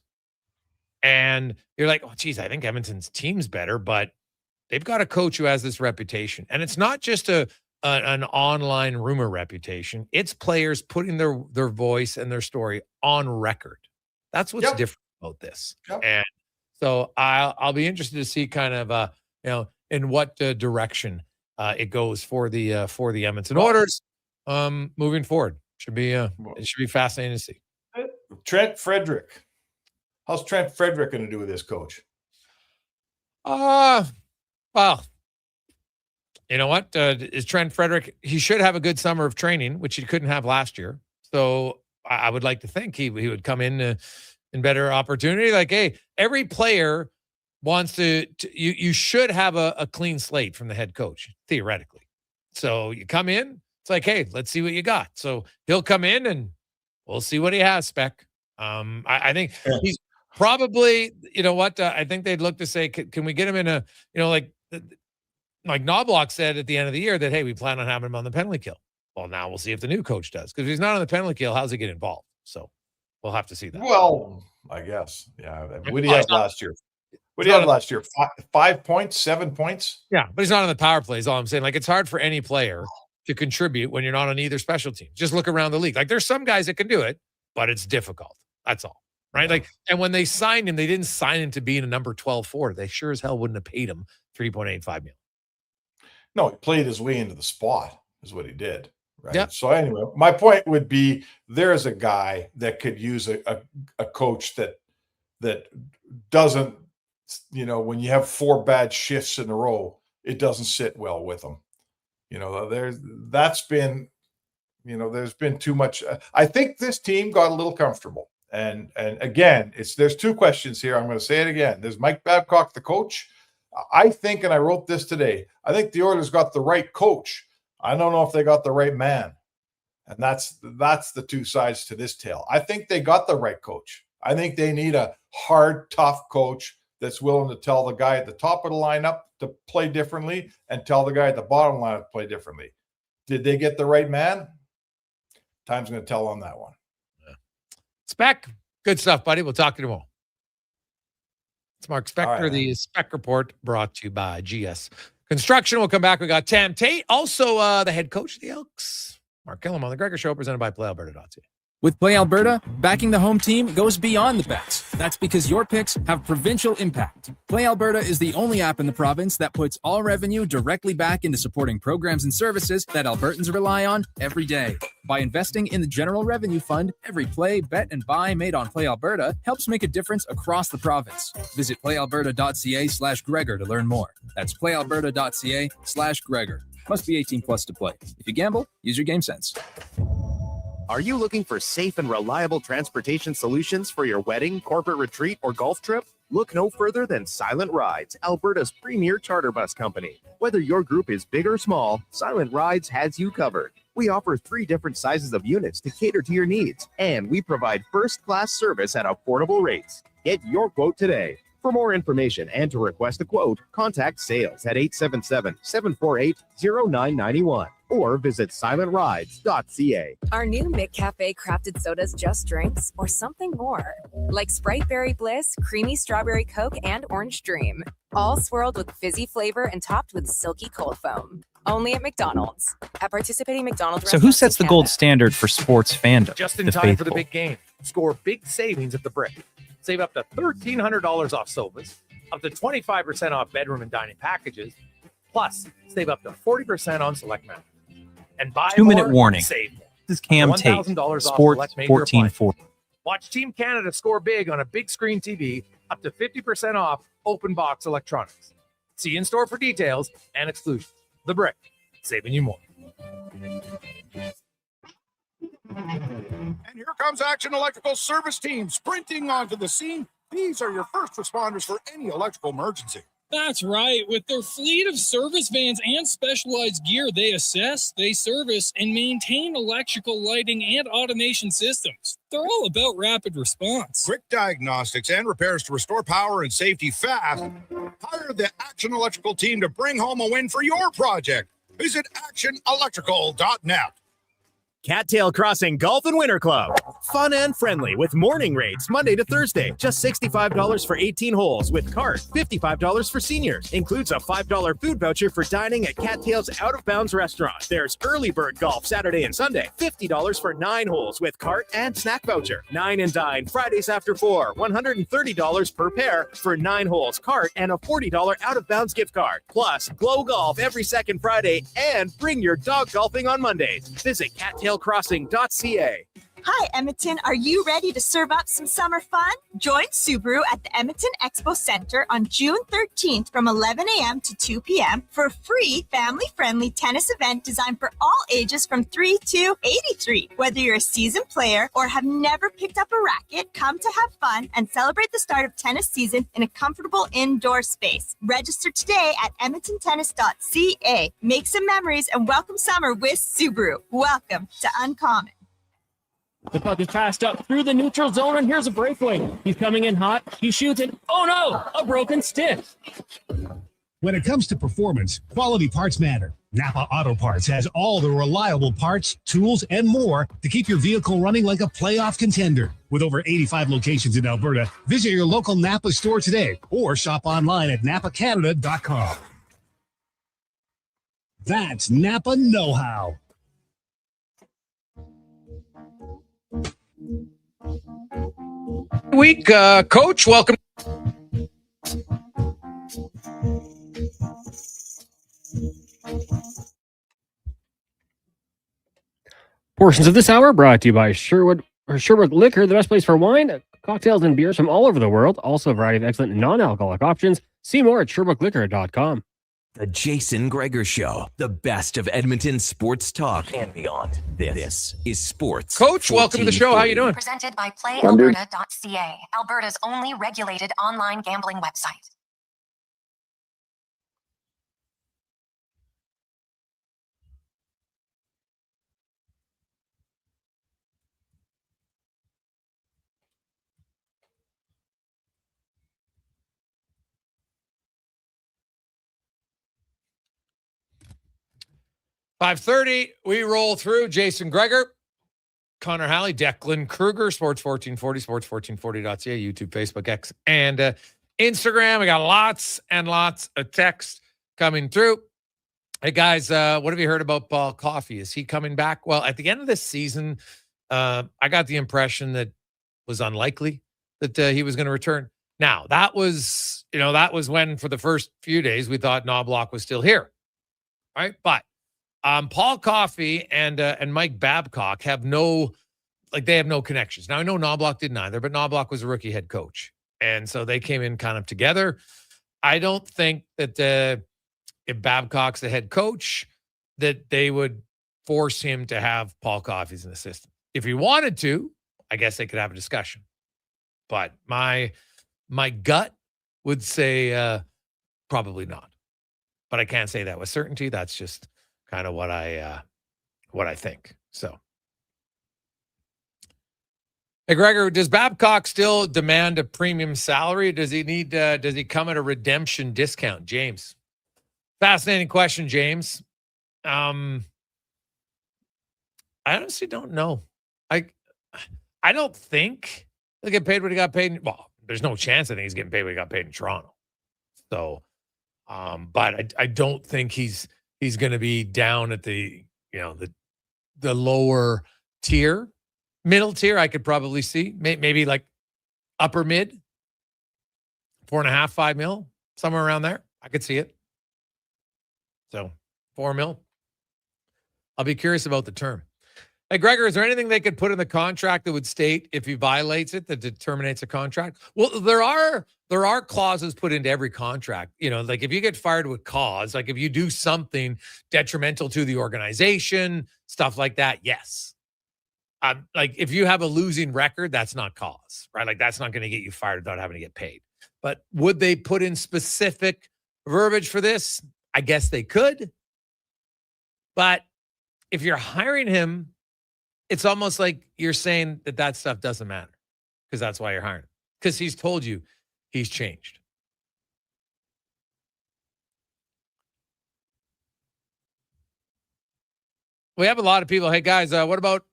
and you're like, oh geez, I think Edmonton's team's better, but they've got a coach who has this reputation, and it's not just an online rumor reputation. It's players putting their voice and their story on record. That's what's different about this. Yep. And so I'll be interested to see kind of in what direction it goes for the Edmonton Oilers moving forward. It should be fascinating to see. Trent Frederick. How's Trent Frederick going to do with this coach? Well, you know what? Is Trent Frederick, he should have a good summer of training, which he couldn't have last year. So I would like to think he would come in better opportunity. Like, hey, every player wants to you should have a clean slate from the head coach, theoretically. So you come in, it's like, hey, let's see what you got. So he'll come in and we'll see what he has, Spec. I think he's probably, you know what? I think they'd look to say, can we get him in a, like Knobloch said at the end of the year that, hey, we plan on having him on the penalty kill. Well, now we'll see if the new coach does. Because if he's not on the penalty kill, how's he get involved? So we'll have to see that. Well, I guess. Yeah. What did he have last year? What did he have last year? 5 points, 7 points? Yeah, but he's not on the power play is all I'm saying. Like, it's hard for any player to contribute when you're not on either special team. Just look around the league. Like, there's some guys that can do it, but it's difficult. That's all. Right? Yeah. Like, and when they signed him, they didn't sign him to be in a number 12 forward. They sure as hell wouldn't have paid him $3.85 million. No, he played his way into the spot, is what he did. Right. Yep. So anyway, my point would be there's a guy that could use a coach that doesn't, when you have 4 bad shifts in a row, it doesn't sit well with them. There's been too much. I think this team got a little comfortable. And again, there's 2 questions here. I'm going to say it again. There's Mike Babcock, the coach. I think, and I wrote this today, I think the Oilers got the right coach. I don't know if they got the right man. And that's the 2 sides to this tale. I think they got the right coach. I think they need a hard, tough coach that's willing to tell the guy at the top of the lineup to play differently and tell the guy at the bottom lineup to play differently. Did they get the right man? Time's going to tell on that one. Yeah. Spec, good stuff, buddy. We'll talk to you tomorrow. It's Mark Spector, the Spec Report, brought to you by GS construction. We'll come back. We got Tam Tate, also the head coach of the Elks. Mark Gillum on the Gregor Show, presented by PlayAlberta.ca. With Play Alberta, backing the home team goes beyond the bets. That's because your picks have provincial impact. Play Alberta is the only app in the province that puts all revenue directly back into supporting programs and services that Albertans rely on every day. By investing in the General Revenue Fund, every play, bet, and buy made on Play Alberta helps make a difference across the province. Visit playalberta.ca/Gregor to learn more. That's playalberta.ca/Gregor. Must be 18 plus to play. If you gamble, use your game sense. Are you looking for safe and reliable transportation solutions for your wedding, corporate retreat, or golf trip? Look no further than Silent Rides, Alberta's premier charter bus company. Whether your group is big or small, Silent Rides has you covered. We offer 3 different sizes of units to cater to your needs, and we provide first-class service at affordable rates. Get your quote today. For more information and to request a quote, contact sales at 877-748-0991 or visit silentrides.ca. Our new McCafe crafted sodas just drinks or something more. Like Sprite Berry Bliss, Creamy Strawberry Coke, and Orange Dream. All swirled with fizzy flavor and topped with silky cold foam. Only at McDonald's. At participating McDonald's So who restaurants sets the in gold Canada. standard for sports fandom? Just in The time for the faithful. big game. Score big savings at the Brick. Save up to $1,300 off sofas, up to 25% off bedroom and dining packages, plus save up to 40% on select mattresses. And buy 2-minute more, warning. save more. This is Cam Tate, $1,000 off Sports select major 1440. Watch Team Canada score big on a big screen TV, up to 50% off open box electronics. See in-store for details and exclusions. The Brick, saving you more. And here comes Action Electrical Service Team sprinting onto the scene. These are your first responders for any electrical emergency. That's right. With their fleet of service vans and specialized gear, they assess, they service, and maintain electrical lighting and automation systems. They're all about rapid response. Quick diagnostics and repairs to restore power and safety fast. Hire the Action Electrical team to bring home a win for your project. Visit actionelectrical.net. Cattail Crossing Golf and Winter Club. Fun and friendly with morning rates Monday to Thursday. Just $65 for 18 holes with cart. $55 for seniors. Includes a $5 food voucher for dining at Cattail's Out of Bounds restaurant. There's early bird golf Saturday and Sunday. $50 for 9 holes with cart and snack voucher. 9 and dine Fridays after 4. $130 per pair for 9 holes cart and a $40 Out of Bounds gift card. Plus, Glow Golf every second Friday and bring your dog golfing on Mondays. Visit cattailcrossing.ca. Hi, Edmonton. Are you ready to serve up some summer fun? Join Subaru at the Edmonton Expo Center on June 13th from 11 a.m. to 2 p.m. for a free family-friendly tennis event designed for all ages from 3 to 83. Whether you're a seasoned player or have never picked up a racket, come to have fun and celebrate the start of tennis season in a comfortable indoor space. Register today at edmontontennis.ca. Make some memories and welcome summer with Subaru. Welcome to Uncommon. The puck is passed up through the neutral zone, and here's a breakaway. He's coming in hot. He shoots it. Oh no, a broken stick. When it comes to performance, quality parts matter. Napa Auto Parts has all the reliable parts, tools, and more to keep your vehicle running like a playoff contender. With over 85 locations in Alberta, visit your local Napa store today or shop online at napacanada.com. That's Napa know-how. Week, Coach, welcome. Portions of this hour brought to you by Sherbrooke Liquor, the best place for wine, cocktails, and beers from all over the world. Also, a variety of excellent non-alcoholic options. See more at SherbrookeLiquor.com. The Jason Gregor Show, the best of Edmonton sports talk and beyond. This is Sports. Coach, welcome to the show. How you doing? Presented by PlayAlberta.ca, Alberta's only regulated online gambling website. .5:30, we roll through. Jason Gregor, Connor Halley, Declan Kruger, Sports 1440, sports1440.ca, YouTube, Facebook, X, and Instagram. We got lots and lots of text coming through. Hey, guys, what have you heard about Paul Coffey? Is he coming back? Well, at the end of this season, I got the impression that was unlikely that he was going to return. Now, that was when for the first few days we thought Knobloch was still here, right? But Paul Coffey and Mike Babcock have no connections. Now, I know Knobloch didn't either, but Knobloch was a rookie head coach. And so they came in kind of together. I don't think that if Babcock's the head coach, that they would force him to have Paul Coffey as an assistant. If he wanted to, I guess they could have a discussion. But my gut would say probably not. But I can't say that with certainty. That's just kind of what I think. So, hey, Gregor, does Babcock still demand a premium salary? Does he come at a redemption discount? James. Fascinating question, James. I honestly don't know. I don't think he'll get paid what he got paid. Well, there's no chance I think he's getting paid what he got paid in Toronto. So, but I don't think he's going to be down at the lower tier. Middle tier, I could probably see. Maybe like upper mid, 4.5, 5 mil, somewhere around there. I could see it. So 4 mil. I'll be curious about the term. Hey, Gregor, is there anything they could put in the contract that would state if he violates it that terminates a contract? Well, there are clauses put into every contract. Like if you get fired with cause, like if you do something detrimental to the organization, stuff like that, yes. Like if you have a losing record, that's not cause, right? Like that's not going to get you fired without having to get paid. But would they put in specific verbiage for this? I guess they could. But if you're hiring him, it's almost like you're saying that stuff doesn't matter because that's why you're hiring him. Because he's told you he's changed. We have a lot of people. Hey, guys, what about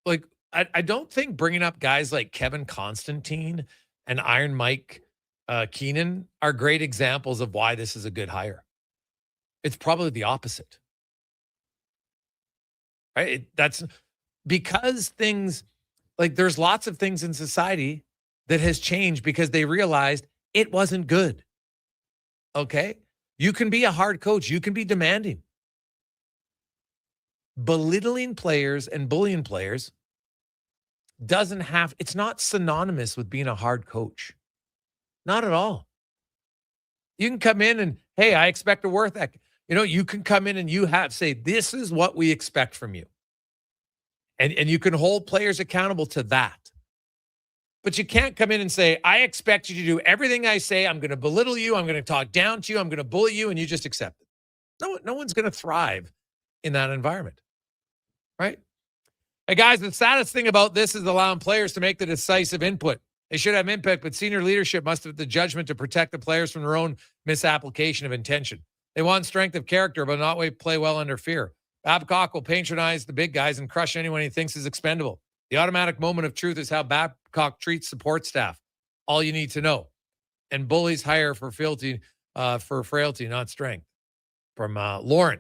like, I don't think bringing up guys like Kevin Constantine and Iron Mike Keenan are great examples of why this is a good hire. It's probably the opposite. Right? That's because things like there's lots of things in society that has changed because they realized it wasn't good. Okay? You can be a hard coach. You can be demanding. Belittling players and bullying players it's not synonymous with being a hard coach. Not at all. You can come in and, hey, I expect a worth ethic. You can come in and say, this is what we expect from you. And you can hold players accountable to that. But you can't come in and say, I expect you to do everything I say. I'm going to belittle you. I'm going to talk down to you. I'm going to bully you. And you just accept it. No one's going to thrive in that environment. Right? Hey, guys, the saddest thing about this is allowing players to make the decisive input. They should have impact, but senior leadership must have the judgment to protect the players from their own misapplication of intention. They want strength of character, but not play well under fear. Babcock will patronize the big guys and crush anyone he thinks is expendable. The automatic moment of truth is how Babcock treats support staff. All you need to know. And bullies hire for frailty, not strength. From Lauren.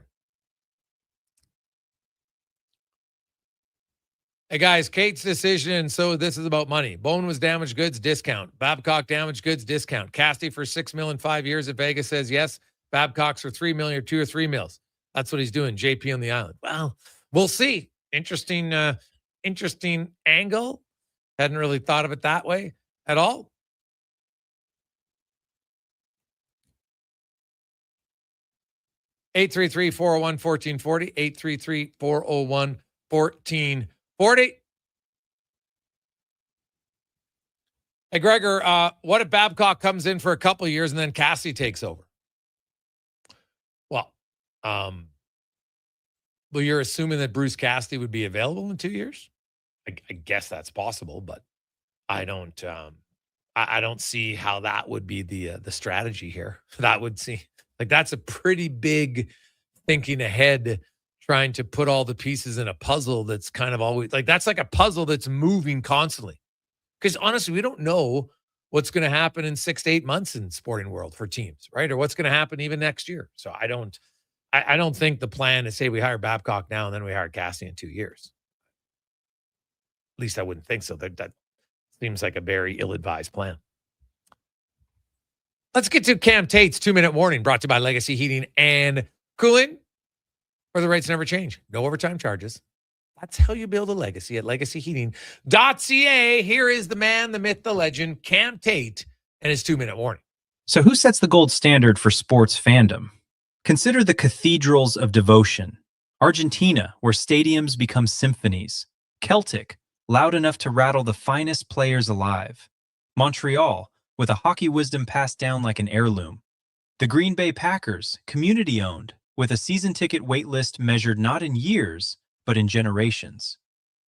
Hey, guys, Kate's decision. So this is about money. Bone was damaged goods, discount. Babcock damaged goods, discount. Casty for $6 million in 5 years. If Vegas says yes, Babcock's for $3 million or 2 or 3 mils. That's what he's doing. JP on the island. Well, we'll see. Interesting angle. Hadn't really thought of it that way at all. (833-401-1440) 833-401-1440. Hey, Gregor, what if Babcock comes in for a couple of years and then Cassie takes over? Well, you're assuming that Bruce Cassidy would be available in 2 years? I guess that's possible, but I don't see how that would be the strategy here. That would seem like that's a pretty big thinking ahead, trying to put all the pieces in a puzzle that's kind of always like that's like a puzzle that's moving constantly. Because honestly, we don't know what's going to happen in 6 to 8 months in sporting world for teams, right? Or what's going to happen even next year. So I don't think the plan is say we hire Babcock now and then we hire Cassidy in 2 years. At least I wouldn't think so. That seems like a very ill-advised plan. Let's get to Cam Tate's 2-minute warning, brought to you by Legacy Heating and Cooling, where the rates never change. No overtime charges. That's how you build a legacy at legacyheating.ca. Here is the man, the myth, the legend, Cam Tate, and his 2-minute warning. So who sets the gold standard for sports fandom? Consider the cathedrals of devotion. Argentina, where stadiums become symphonies. Celtic, loud enough to rattle the finest players alive. Montreal, with a hockey wisdom passed down like an heirloom. The Green Bay Packers, community-owned, with a season ticket waitlist measured not in years, but in generations.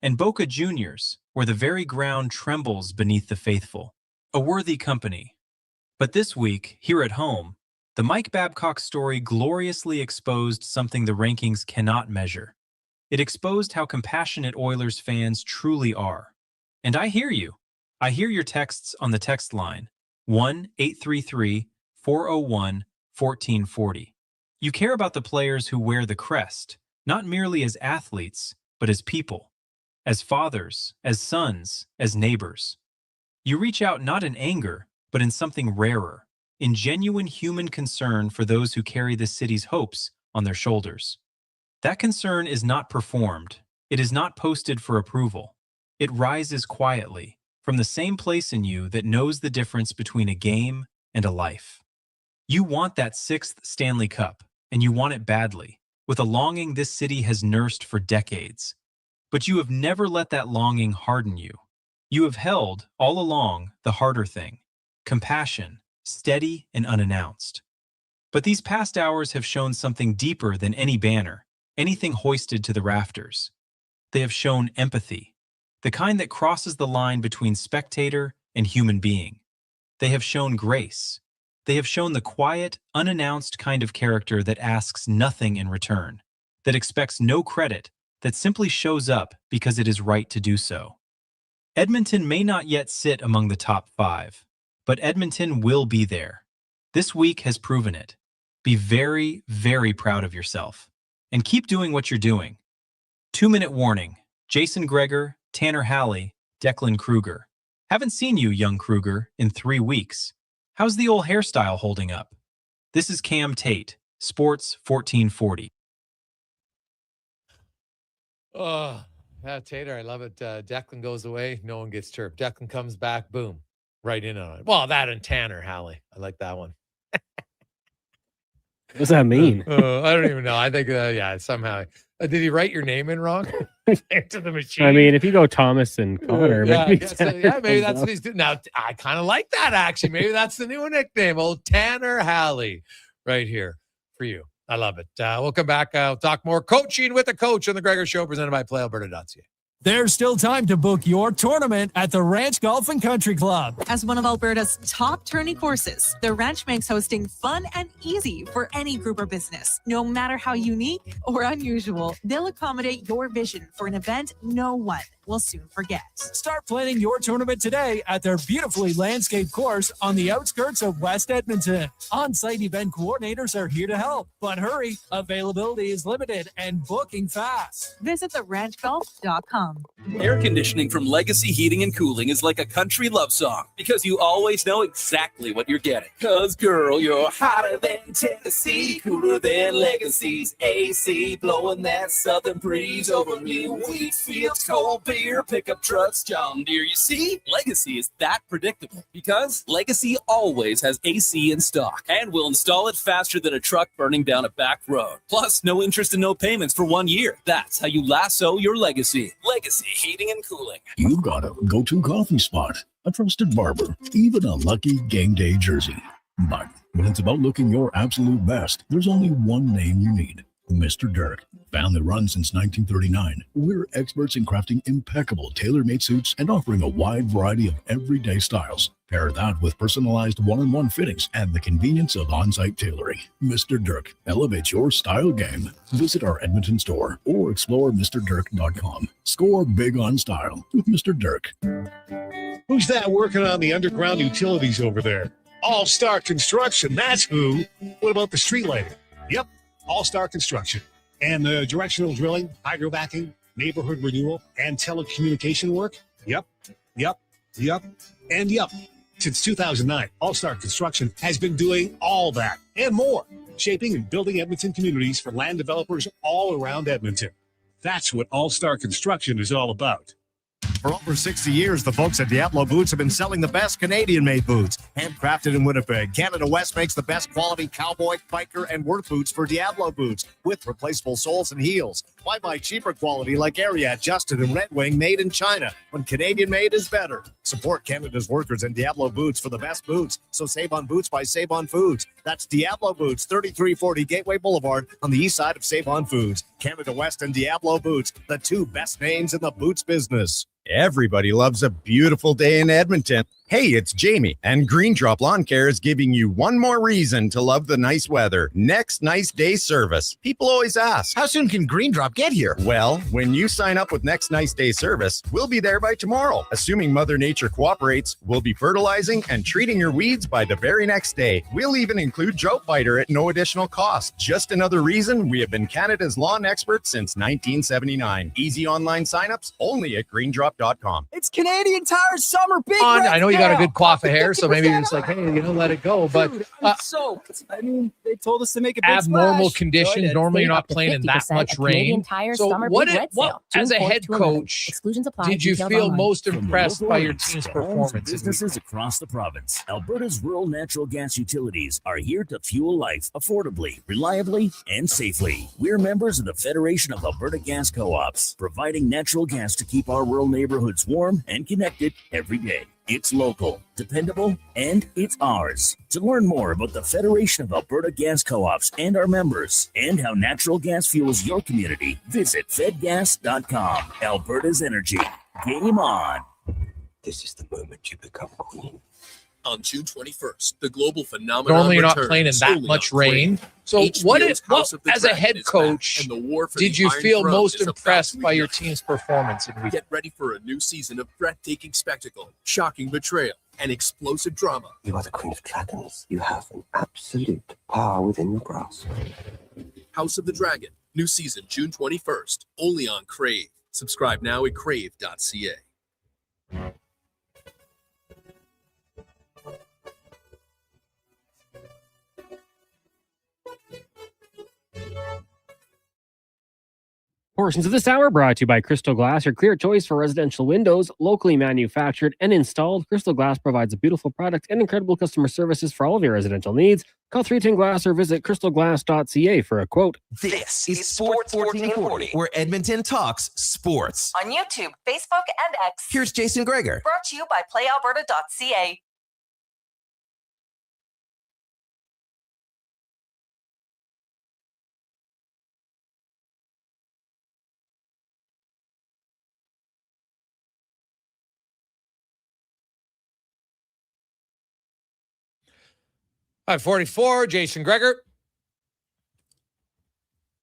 And Boca Juniors, where the very ground trembles beneath the faithful. A worthy company. But this week, here at home, the Mike Babcock story gloriously exposed something the rankings cannot measure. It exposed how compassionate Oilers fans truly are. And I hear you. I hear your texts on the text line, 1-833-401-1440. You care about the players who wear the crest, not merely as athletes, but as people, as fathers, as sons, as neighbors. You reach out not in anger, but in something rarer, in genuine human concern for those who carry this city's hopes on their shoulders. That concern is not performed. It is not posted for approval. It rises quietly from the same place in you that knows the difference between a game and a life. You want that 6th Stanley Cup, and you want it badly, with a longing this city has nursed for decades. But you have never let that longing harden you. You have held, all along, the harder thing, compassion, steady and unannounced. But these past hours have shown something deeper than any banner, anything hoisted to the rafters. They have shown empathy, the kind that crosses the line between spectator and human being. They have shown grace. They have shown the quiet, unannounced kind of character that asks nothing in return, that expects no credit, that simply shows up because it is right to do so. Edmonton may not yet sit among the top 5, but Edmonton will be there. This week has proven it. Be very, very proud of yourself. And keep doing what you're doing. 2-minute warning. Jason Gregor, Connor Halley, Declan Kruger. Haven't seen you, young Kruger, in 3 weeks. How's the old hairstyle holding up? This is Cam Tate, Sports 1440. Oh, Tater, I love it. Declan goes away, no one gets chirped. Declan comes back, boom, right in on it. Well, that and Tanner Halley. I like that one. What does that mean? I don't even know. I think, somehow. Did he write your name in wrong? Into the machine. I mean, if you go Thomas and Connor, maybe that's what he's doing. Now, I kind of like that, actually. Maybe that's the new nickname, old Tanner Halley, right here for you. I love it. We'll come back. We'll talk more coaching with the coach on the Gregor Show, presented by PlayAlberta.ca. There's still time to book your tournament at the Ranch Golf and Country Club. As one of Alberta's top tourney courses, the Ranch makes hosting fun and easy for any group or business. No matter how unique or unusual, they'll accommodate your vision for an event no one will soon forget. Start planning your tournament today at their beautifully landscaped course on the outskirts of West Edmonton. On-site event coordinators are here to help, but hurry, availability is limited and booking fast. Visit theranchgolf.com. Air conditioning from Legacy Heating and Cooling is like a country love song because you always know exactly what you're getting. Cause girl, you're hotter than Tennessee, cooler than Legacy's AC, blowing that southern breeze over me. Wheat fields, cold beer, pickup trucks, John Deere. You see, Legacy is that predictable because Legacy always has AC in stock and will install it faster than a truck burning down a back road. Plus, no interest and no payments for 1 year. That's how you lasso your legacy. Legacy Heating and Cooling. You've got a go-to coffee spot, a trusted barber, even a lucky game day jersey. But when it's about looking your absolute best, there's only one name you need. Mr. Dirk. Family run since 1939. We're experts in crafting impeccable tailor-made suits and offering a wide variety of everyday styles. Pair that with personalized one-on-one fittings and the convenience of on-site tailoring. Mr. Dirk elevates your style game. Visit our Edmonton store or explore MrDirk.com. Score big on style with Mr. Dirk. Who's that working on the underground utilities over there? All-Star Construction, that's who. What about the street lighting? Yep, All-Star Construction. And the directional drilling, hydrovacking, neighborhood renewal, and telecommunication work? Yep. And yep. Since 2009, All-Star Construction has been doing all that and more, shaping and building Edmonton communities for land developers all around Edmonton. That's what All-Star Construction is all about. For over 60 years, the folks at Diablo Boots have been selling the best Canadian-made boots. Handcrafted in Winnipeg, Canada West makes the best quality cowboy, biker, and work boots for Diablo Boots with replaceable soles and heels. Why buy cheaper quality like Ariat, Justin, and Red Wing made in China when Canadian-made is better? Support Canada's workers and Diablo Boots for the best boots. So save on boots by Save On Foods. That's Diablo Boots, 3340 Gateway Boulevard on the east side of Save On Foods. Canada West and Diablo Boots, the two best names in the boots business. Everybody loves a beautiful day in Edmonton. Hey, it's Jamie, and Green Drop Lawn Care is giving you one more reason to love the nice weather. Next nice day service. People always ask, how soon can Green Drop get here? Well, when you sign up with Next Nice Day Service, we'll be there by tomorrow. Assuming Mother Nature cooperates, we'll be fertilizing and treating your weeds by the very next day. We'll even include Drought Fighter at no additional cost. Just another reason we have been Canada's lawn experts since 1979. Easy online signups only at greendrop.com. It's Canadian Tire's summer big. I know you got a good coif of hair, so maybe you're just like, hey, let it go. But I mean, they told us to make a big abnormal splash. conditions. Normally, you're not playing in that much rain. So, what as a head coach, did you feel most impressed by your team's performance? Businesses across the province, Alberta's rural natural gas utilities are here to fuel life affordably, reliably, and safely. We're members of the Federation of Alberta Gas Co-ops, providing natural gas to keep our rural neighborhoods warm and connected every day. It's local, dependable, and it's ours. To learn more about the Federation of Alberta Gas Co-ops and our members, and how natural gas fuels your community, visit fedgas.com. Alberta's energy. Game on. This is the moment you become queen. On June 21st, the global phenomenon Normally, you're not returns playing in that solely much on rain. Crave. So, HBO's as a head coach, did you feel most impressed by your team's performance? Get ready for a new season of breathtaking spectacle, shocking betrayal, and explosive drama. You are the Queen of Dragons. You have an absolute power within your grasp. House of the Dragon, new season June 21st, only on Crave. Subscribe now at crave.ca. Portions of this hour brought to you by Crystal Glass, your clear choice for residential windows, locally manufactured and installed. Crystal Glass provides a beautiful product and incredible customer services for all of your residential needs. Call 310 Glass or visit crystalglass.ca for a quote. This is Sports 1440, where Edmonton talks sports. On YouTube, Facebook, and X. Here's Jason Gregor. Brought to you by playalberta.ca. All right, 44, Jason Gregor.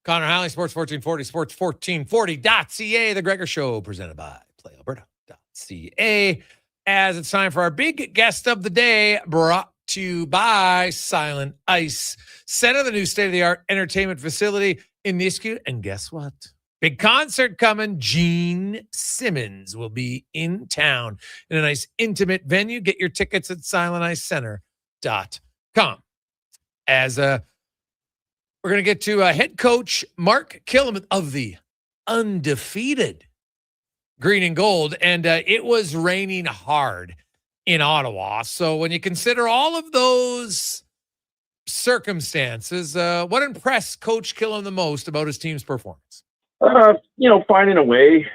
Connor Halley, Sports 1440, sports1440.ca. The Gregor Show, presented by playalberta.ca. As it's time for our big guest of the day, brought to you by Silent Ice Center, the new state-of-the-art entertainment facility in Nisku. And guess what? Big concert coming. Gene Simmons will be in town in a nice intimate venue. Get your tickets at silenticecenter.com. As we're going to get to head coach Mark Killam of the undefeated Green and Gold, and it was raining hard in Ottawa. So when you consider all of those circumstances, what impressed Coach Killam the most about his team's performance? Finding a way.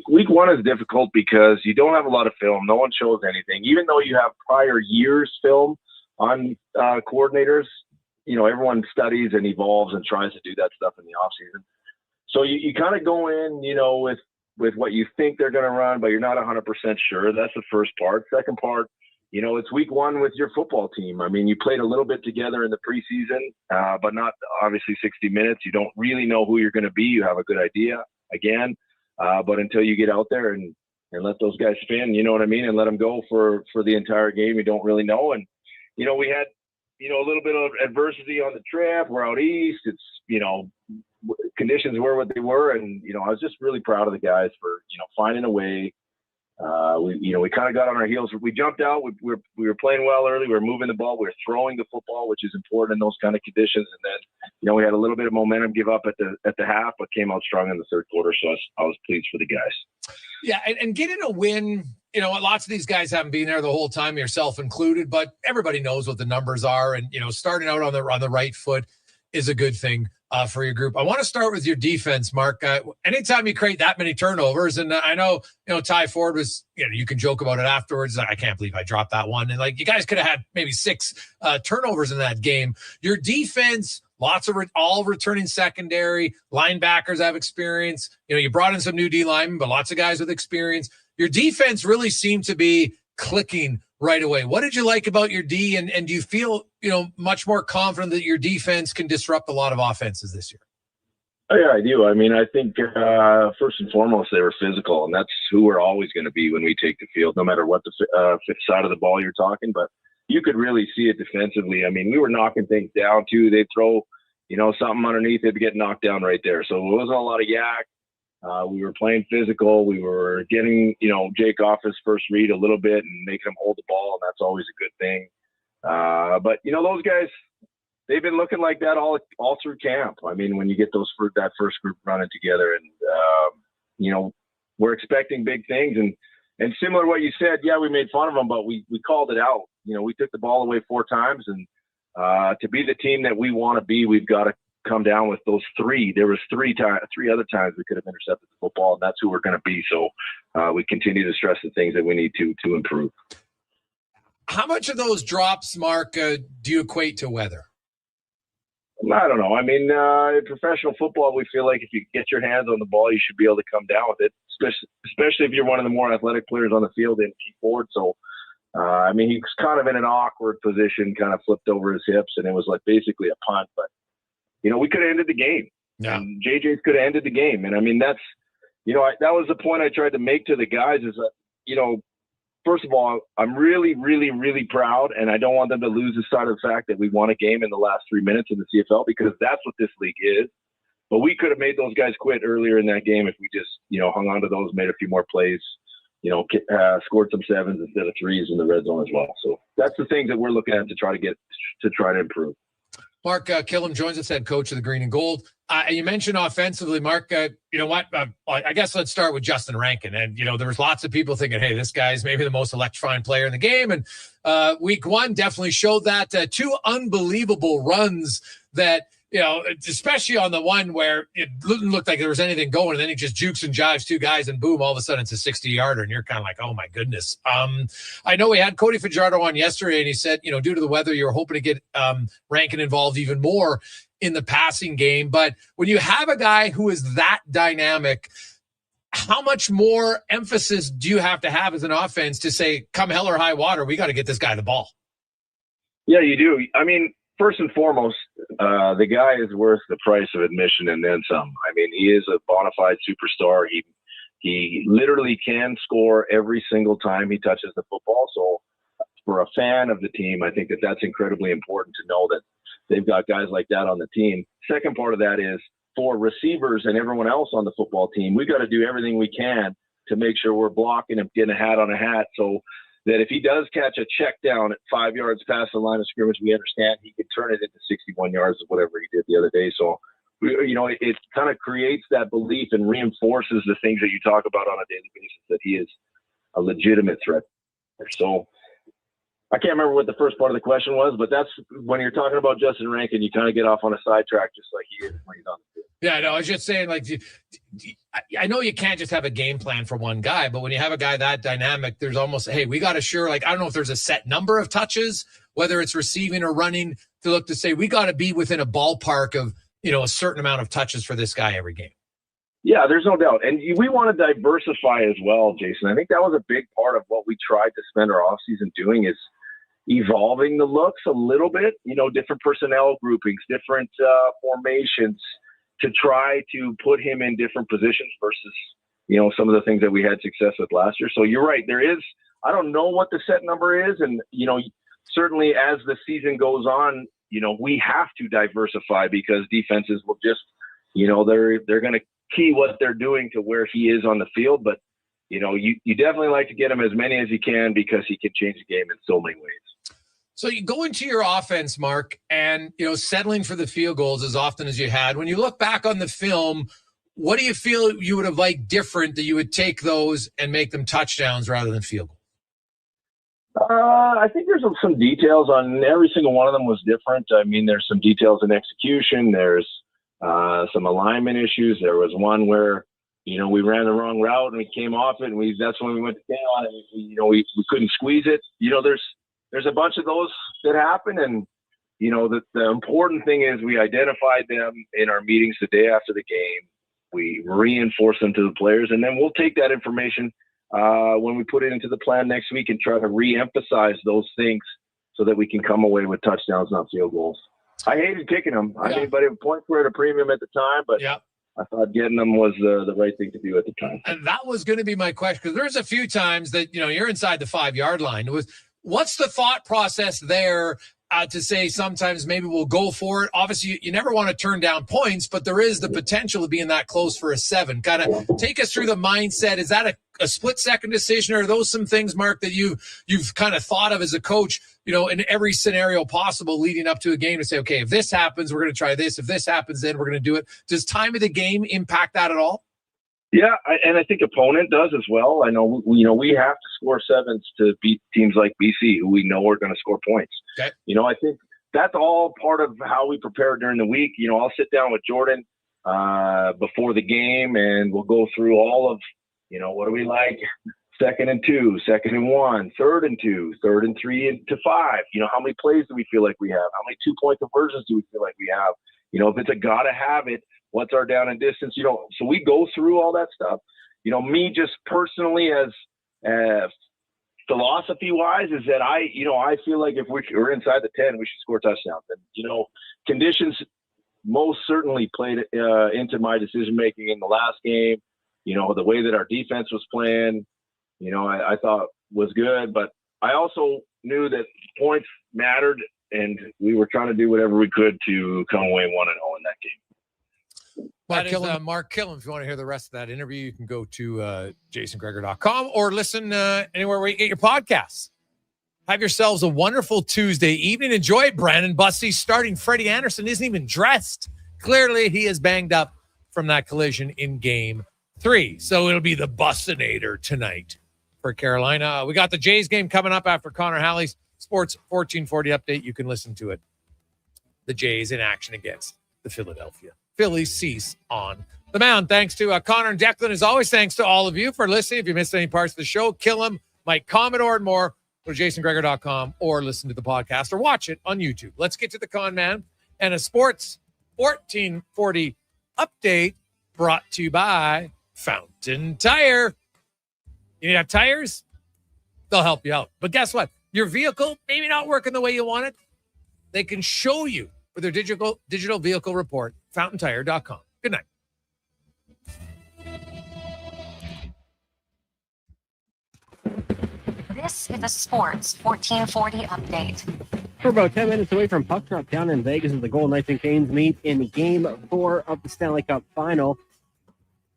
Week one is difficult because you don't have a lot of film. No one shows anything, even though you have prior years' film on coordinators. Everyone studies and evolves and tries to do that stuff in the off season. So you kind of go in, with what you think they're going to run, but you're not 100% sure. That's the first part. Second part, it's week one with your football team. I mean, you played a little bit together in the preseason, but not obviously 60 minutes. You don't really know who you're going to be. You have a good idea again, but until you get out there and let those guys spin, you know what I mean? And let them go for the entire game. You don't really know. And, we had, a little bit of adversity on the trip. We're out east. It's, conditions were what they were. And, I was just really proud of the guys for, finding a way. We kind of got on our heels. We jumped out. We were playing well early. We were moving the ball. We were throwing the football, which is important in those kind of conditions. And then, we had a little bit of momentum give up at the half, but came out strong in the third quarter. So I was pleased for the guys. Yeah, and getting a win, lots of these guys haven't been there the whole time, yourself included, but everybody knows what the numbers are. And, starting out on the right foot is a good thing for your group. I want to start with your defense, Mark. Anytime you create that many turnovers, and I know, Ty Ford was, you can joke about it afterwards. I can't believe I dropped that one. And you guys could have had maybe 6 turnovers in that game. Your defense, lots of all returning secondary linebackers have experience. You brought in some new D linemen, but lots of guys with experience. Your defense really seemed to be clicking right away. What did you like about your D? And do you feel, much more confident that your defense can disrupt a lot of offenses this year? Oh, yeah, I do. I mean, I think first and foremost, they were physical, and that's who we're always going to be when we take the field, no matter what the side of the ball you're talking. But you could really see it defensively. I mean, we were knocking things down too. They'd throw, something underneath, it'd get knocked down right there. So it wasn't a lot of yak. We were playing physical. We were getting, Jake off his first read a little bit and making him hold the ball, and that's always a good thing. But those guys, they've been looking like that all through camp. I mean, when you get that first group running together, and we're expecting big things. And similar to what you said, yeah, we made fun of them, but we called it out. We took the ball away 4 times, and to be the team that we want to be, we've got to come down with those 3. There was 3 other times we could have intercepted the football, and that's who we're going to be. So we continue to stress the things that we need to improve. How much of those drops, Mark, do you equate to weather? I don't know. I mean, in professional football, we feel like if you get your hands on the ball, you should be able to come down with it, especially if you're one of the more athletic players on the field in T Ford. So, I mean, he was kind of in an awkward position, kind of flipped over his hips, and it was like basically a punt. But, we could have ended the game. Yeah. And JJ's could have ended the game. And, I mean, that's, that was the point I tried to make to the guys is that, first of all, I'm really, really, really proud, and I don't want them to lose sight of the fact that we won a game in the last 3 minutes in the CFL, because that's what this league is. But we could have made those guys quit earlier in that game if we just, hung on to those, made a few more plays, scored some 7s instead of 3s in the red zone as well. So that's the things that we're looking at to try to improve. Mark Killam joins us, head coach of the Green and Gold. And you mentioned offensively, Mark, you know what? I guess let's start with Justin Rankin. And, there was lots of people thinking, hey, this guy's maybe the most electrifying player in the game. And week 1 definitely showed that. 2 unbelievable runs that, especially on the one where it didn't look like there was anything going, and then he just jukes and jives 2 guys, and boom, all of a sudden it's a 60-yarder, and you're kind of like, oh my goodness. I know we had Cody Fajardo on yesterday, and he said, due to the weather, you were hoping to get Rankin involved even more in the passing game. But when you have a guy who is that dynamic, how much more emphasis do you have to have as an offense to say, come hell or high water, we got to get this guy the ball? Yeah, you do. I mean, first and foremost, the guy is worth the price of admission and then some. I mean, he is a bona fide superstar. He literally can score every single time he touches the football. So for a fan of the team, I think that that's incredibly important to know that they've got guys like that on the team. Second part of that is for receivers and everyone else on the football team, we got to do everything we can to make sure we're blocking him, getting a hat on a hat, so that if he does catch a check down at 5 yards past the line of scrimmage, we understand he can turn it into 61 yards or whatever he did the other day. So, it kind of creates that belief and reinforces the things that you talk about on a daily basis, that he is a legitimate threat. So I can't remember what the first part of the question was, but that's when you're talking about Justin Rankin, you kind of get off on a sidetrack just like he is when he's on the field. Yeah, no, I was just saying, I know you can't just have a game plan for one guy, but when you have a guy that dynamic, there's almost, hey, we got to I don't know if there's a set number of touches, whether it's receiving or running, to look to say we got to be within a ballpark of, a certain amount of touches for this guy every game. Yeah, there's no doubt. And we want to diversify as well, Jason. I think that was a big part of what we tried to spend our offseason doing, is evolving the looks a little bit, different personnel groupings, different formations, to try to put him in different positions versus, some of the things that we had success with last year. So you're right. I don't know what the set number is. And, certainly as the season goes on, we have to diversify because defenses will just, they're going to key what they're doing to where he is on the field. But, you definitely like to get him as many as you can because he can change the game in so many ways. So you go into your offense, Mark, and, settling for the field goals as often as you had. When you look back on the film, what do you feel you would have liked different that you would take those and make them touchdowns rather than field goals? I think there's some details on every single one of them was different. I mean, there's some details in execution. There's some alignment issues. There was one where, we ran the wrong route and we came off it, and that's when we went to down and we couldn't squeeze it. There's a bunch of those that happen, and the important thing is we identified them in our meetings the day after the game. We reinforce them to the players, and then we'll take that information when we put it into the plan next week and try to re-emphasize those things so that we can come away with touchdowns, not field goals. I hated kicking them. I mean, but points were at a premium at the time, but I thought getting them was the right thing to do at the time. And that was going to be my question, because there's a few times that, you're inside the 5-yard line. What's the thought process there to say sometimes maybe we'll go for it? Obviously, you never want to turn down points, but there is the potential of being that close for a 7. Kind of take us through the mindset. Is that a split-second decision, or are those some things, Mark, that you've kind of thought of as a coach, in every scenario possible leading up to a game to say, okay, if this happens, we're going to try this. If this happens, then we're going to do it. Does time of the game impact that at all? Yeah, and I think opponent does as well. I know, we have to score 7s to beat teams like BC, who we know are going to score points. Okay. I think that's all part of how we prepare during the week. I'll sit down with Jordan before the game, and we'll go through all of, what do we like? 2nd and 2, 2nd and 1, 3rd and 2, 3rd and 3 to 5. How many plays do we feel like we have? How many 2-point conversions do we feel like we have? If it's a gotta have it, what's our down and distance? So we go through all that stuff. Me just personally as philosophy wise is that I feel like if we're inside the 10, we should score touchdowns. And, conditions most certainly played into my decision making in the last game. The way that our defense was playing, I thought was good, but I also knew that points mattered, and we were trying to do whatever we could to come away 1-0 in that game. Mark Killam. If you want to hear the rest of that interview, you can go to jasongregor.com or listen anywhere where you get your podcasts. Have yourselves a wonderful Tuesday evening. Enjoy it. Brandon Bussey starting. Freddie Anderson isn't even dressed. Clearly, he is banged up from that collision in Game 3. So it'll be the Bussinator tonight for Carolina. We got the Jays game coming up after Connor Halley's Sports 1440 update. You can listen to it. The Jays in action against the Philadelphia Phillies. Cease on the mound. Thanks to Connor and Declan. As always, thanks to all of you for listening. If you missed any parts of the show, kill him, Mike Commodore, and more. Go to jasongregor.com or listen to the podcast or watch it on YouTube. Let's get to the Con Man and a Sports 1440 update brought to you by Fountain Tire. You need to have tires? They'll help you out. But guess what? Your vehicle maybe not working the way you want it. They can show you with their digital vehicle report, fountaintire.com. Good night. This is a Sports 1440 update. We're about 10 minutes away from puck drop down in Vegas as the Golden Knights and Canes meet in Game 4 of the Stanley Cup Final.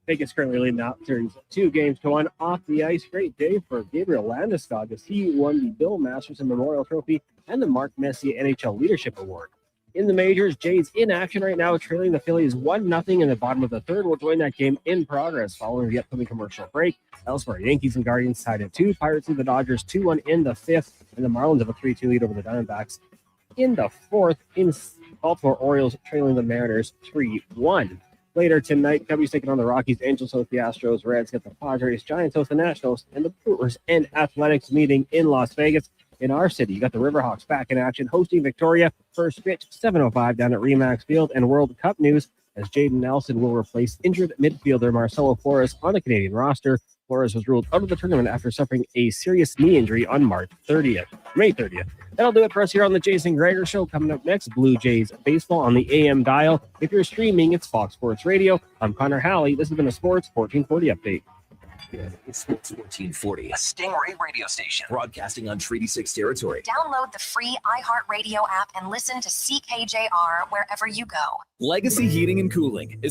Vegas currently leading out series 2-1 off the ice. Great day for Gabriel Landeskog as he won the Bill Masterson Memorial Trophy and the Mark Messier NHL Leadership Award. In the majors, Jays in action right now, trailing the Phillies 1-0 in the bottom of the third. We'll join that game in progress following the upcoming commercial break. Elsewhere, Yankees and Guardians tied at 2. Pirates lead the Dodgers 2-1 in the 5th, and the Marlins have a 3-2 lead over the Diamondbacks in the 4th. In Baltimore, Orioles trailing the Mariners 3-1. Later tonight, Cubbies taking on the Rockies, Angels host the Astros, Reds get the Padres, Giants host the Nationals, and the Brewers and Athletics meeting in Las Vegas. In our city, you got the Riverhawks back in action, hosting Victoria. First pitch, 7:05 down at Remax Field. And World Cup news, as Jaden Nelson will replace injured midfielder Marcelo Flores on the Canadian roster. Flores was ruled out of the tournament after suffering a serious knee injury on May 30th. That'll do it for us here on the Jason Gregor Show. Coming up next, Blue Jays baseball on the AM dial. If you're streaming, it's Fox Sports Radio. I'm Connor Halley. This has been a Sports 1440 update. It's Sports 1440, a Stingray radio station broadcasting on Treaty 6 territory. Download the free iHeartRadio app and listen to CKJR wherever you go. Legacy Heating and Cooling is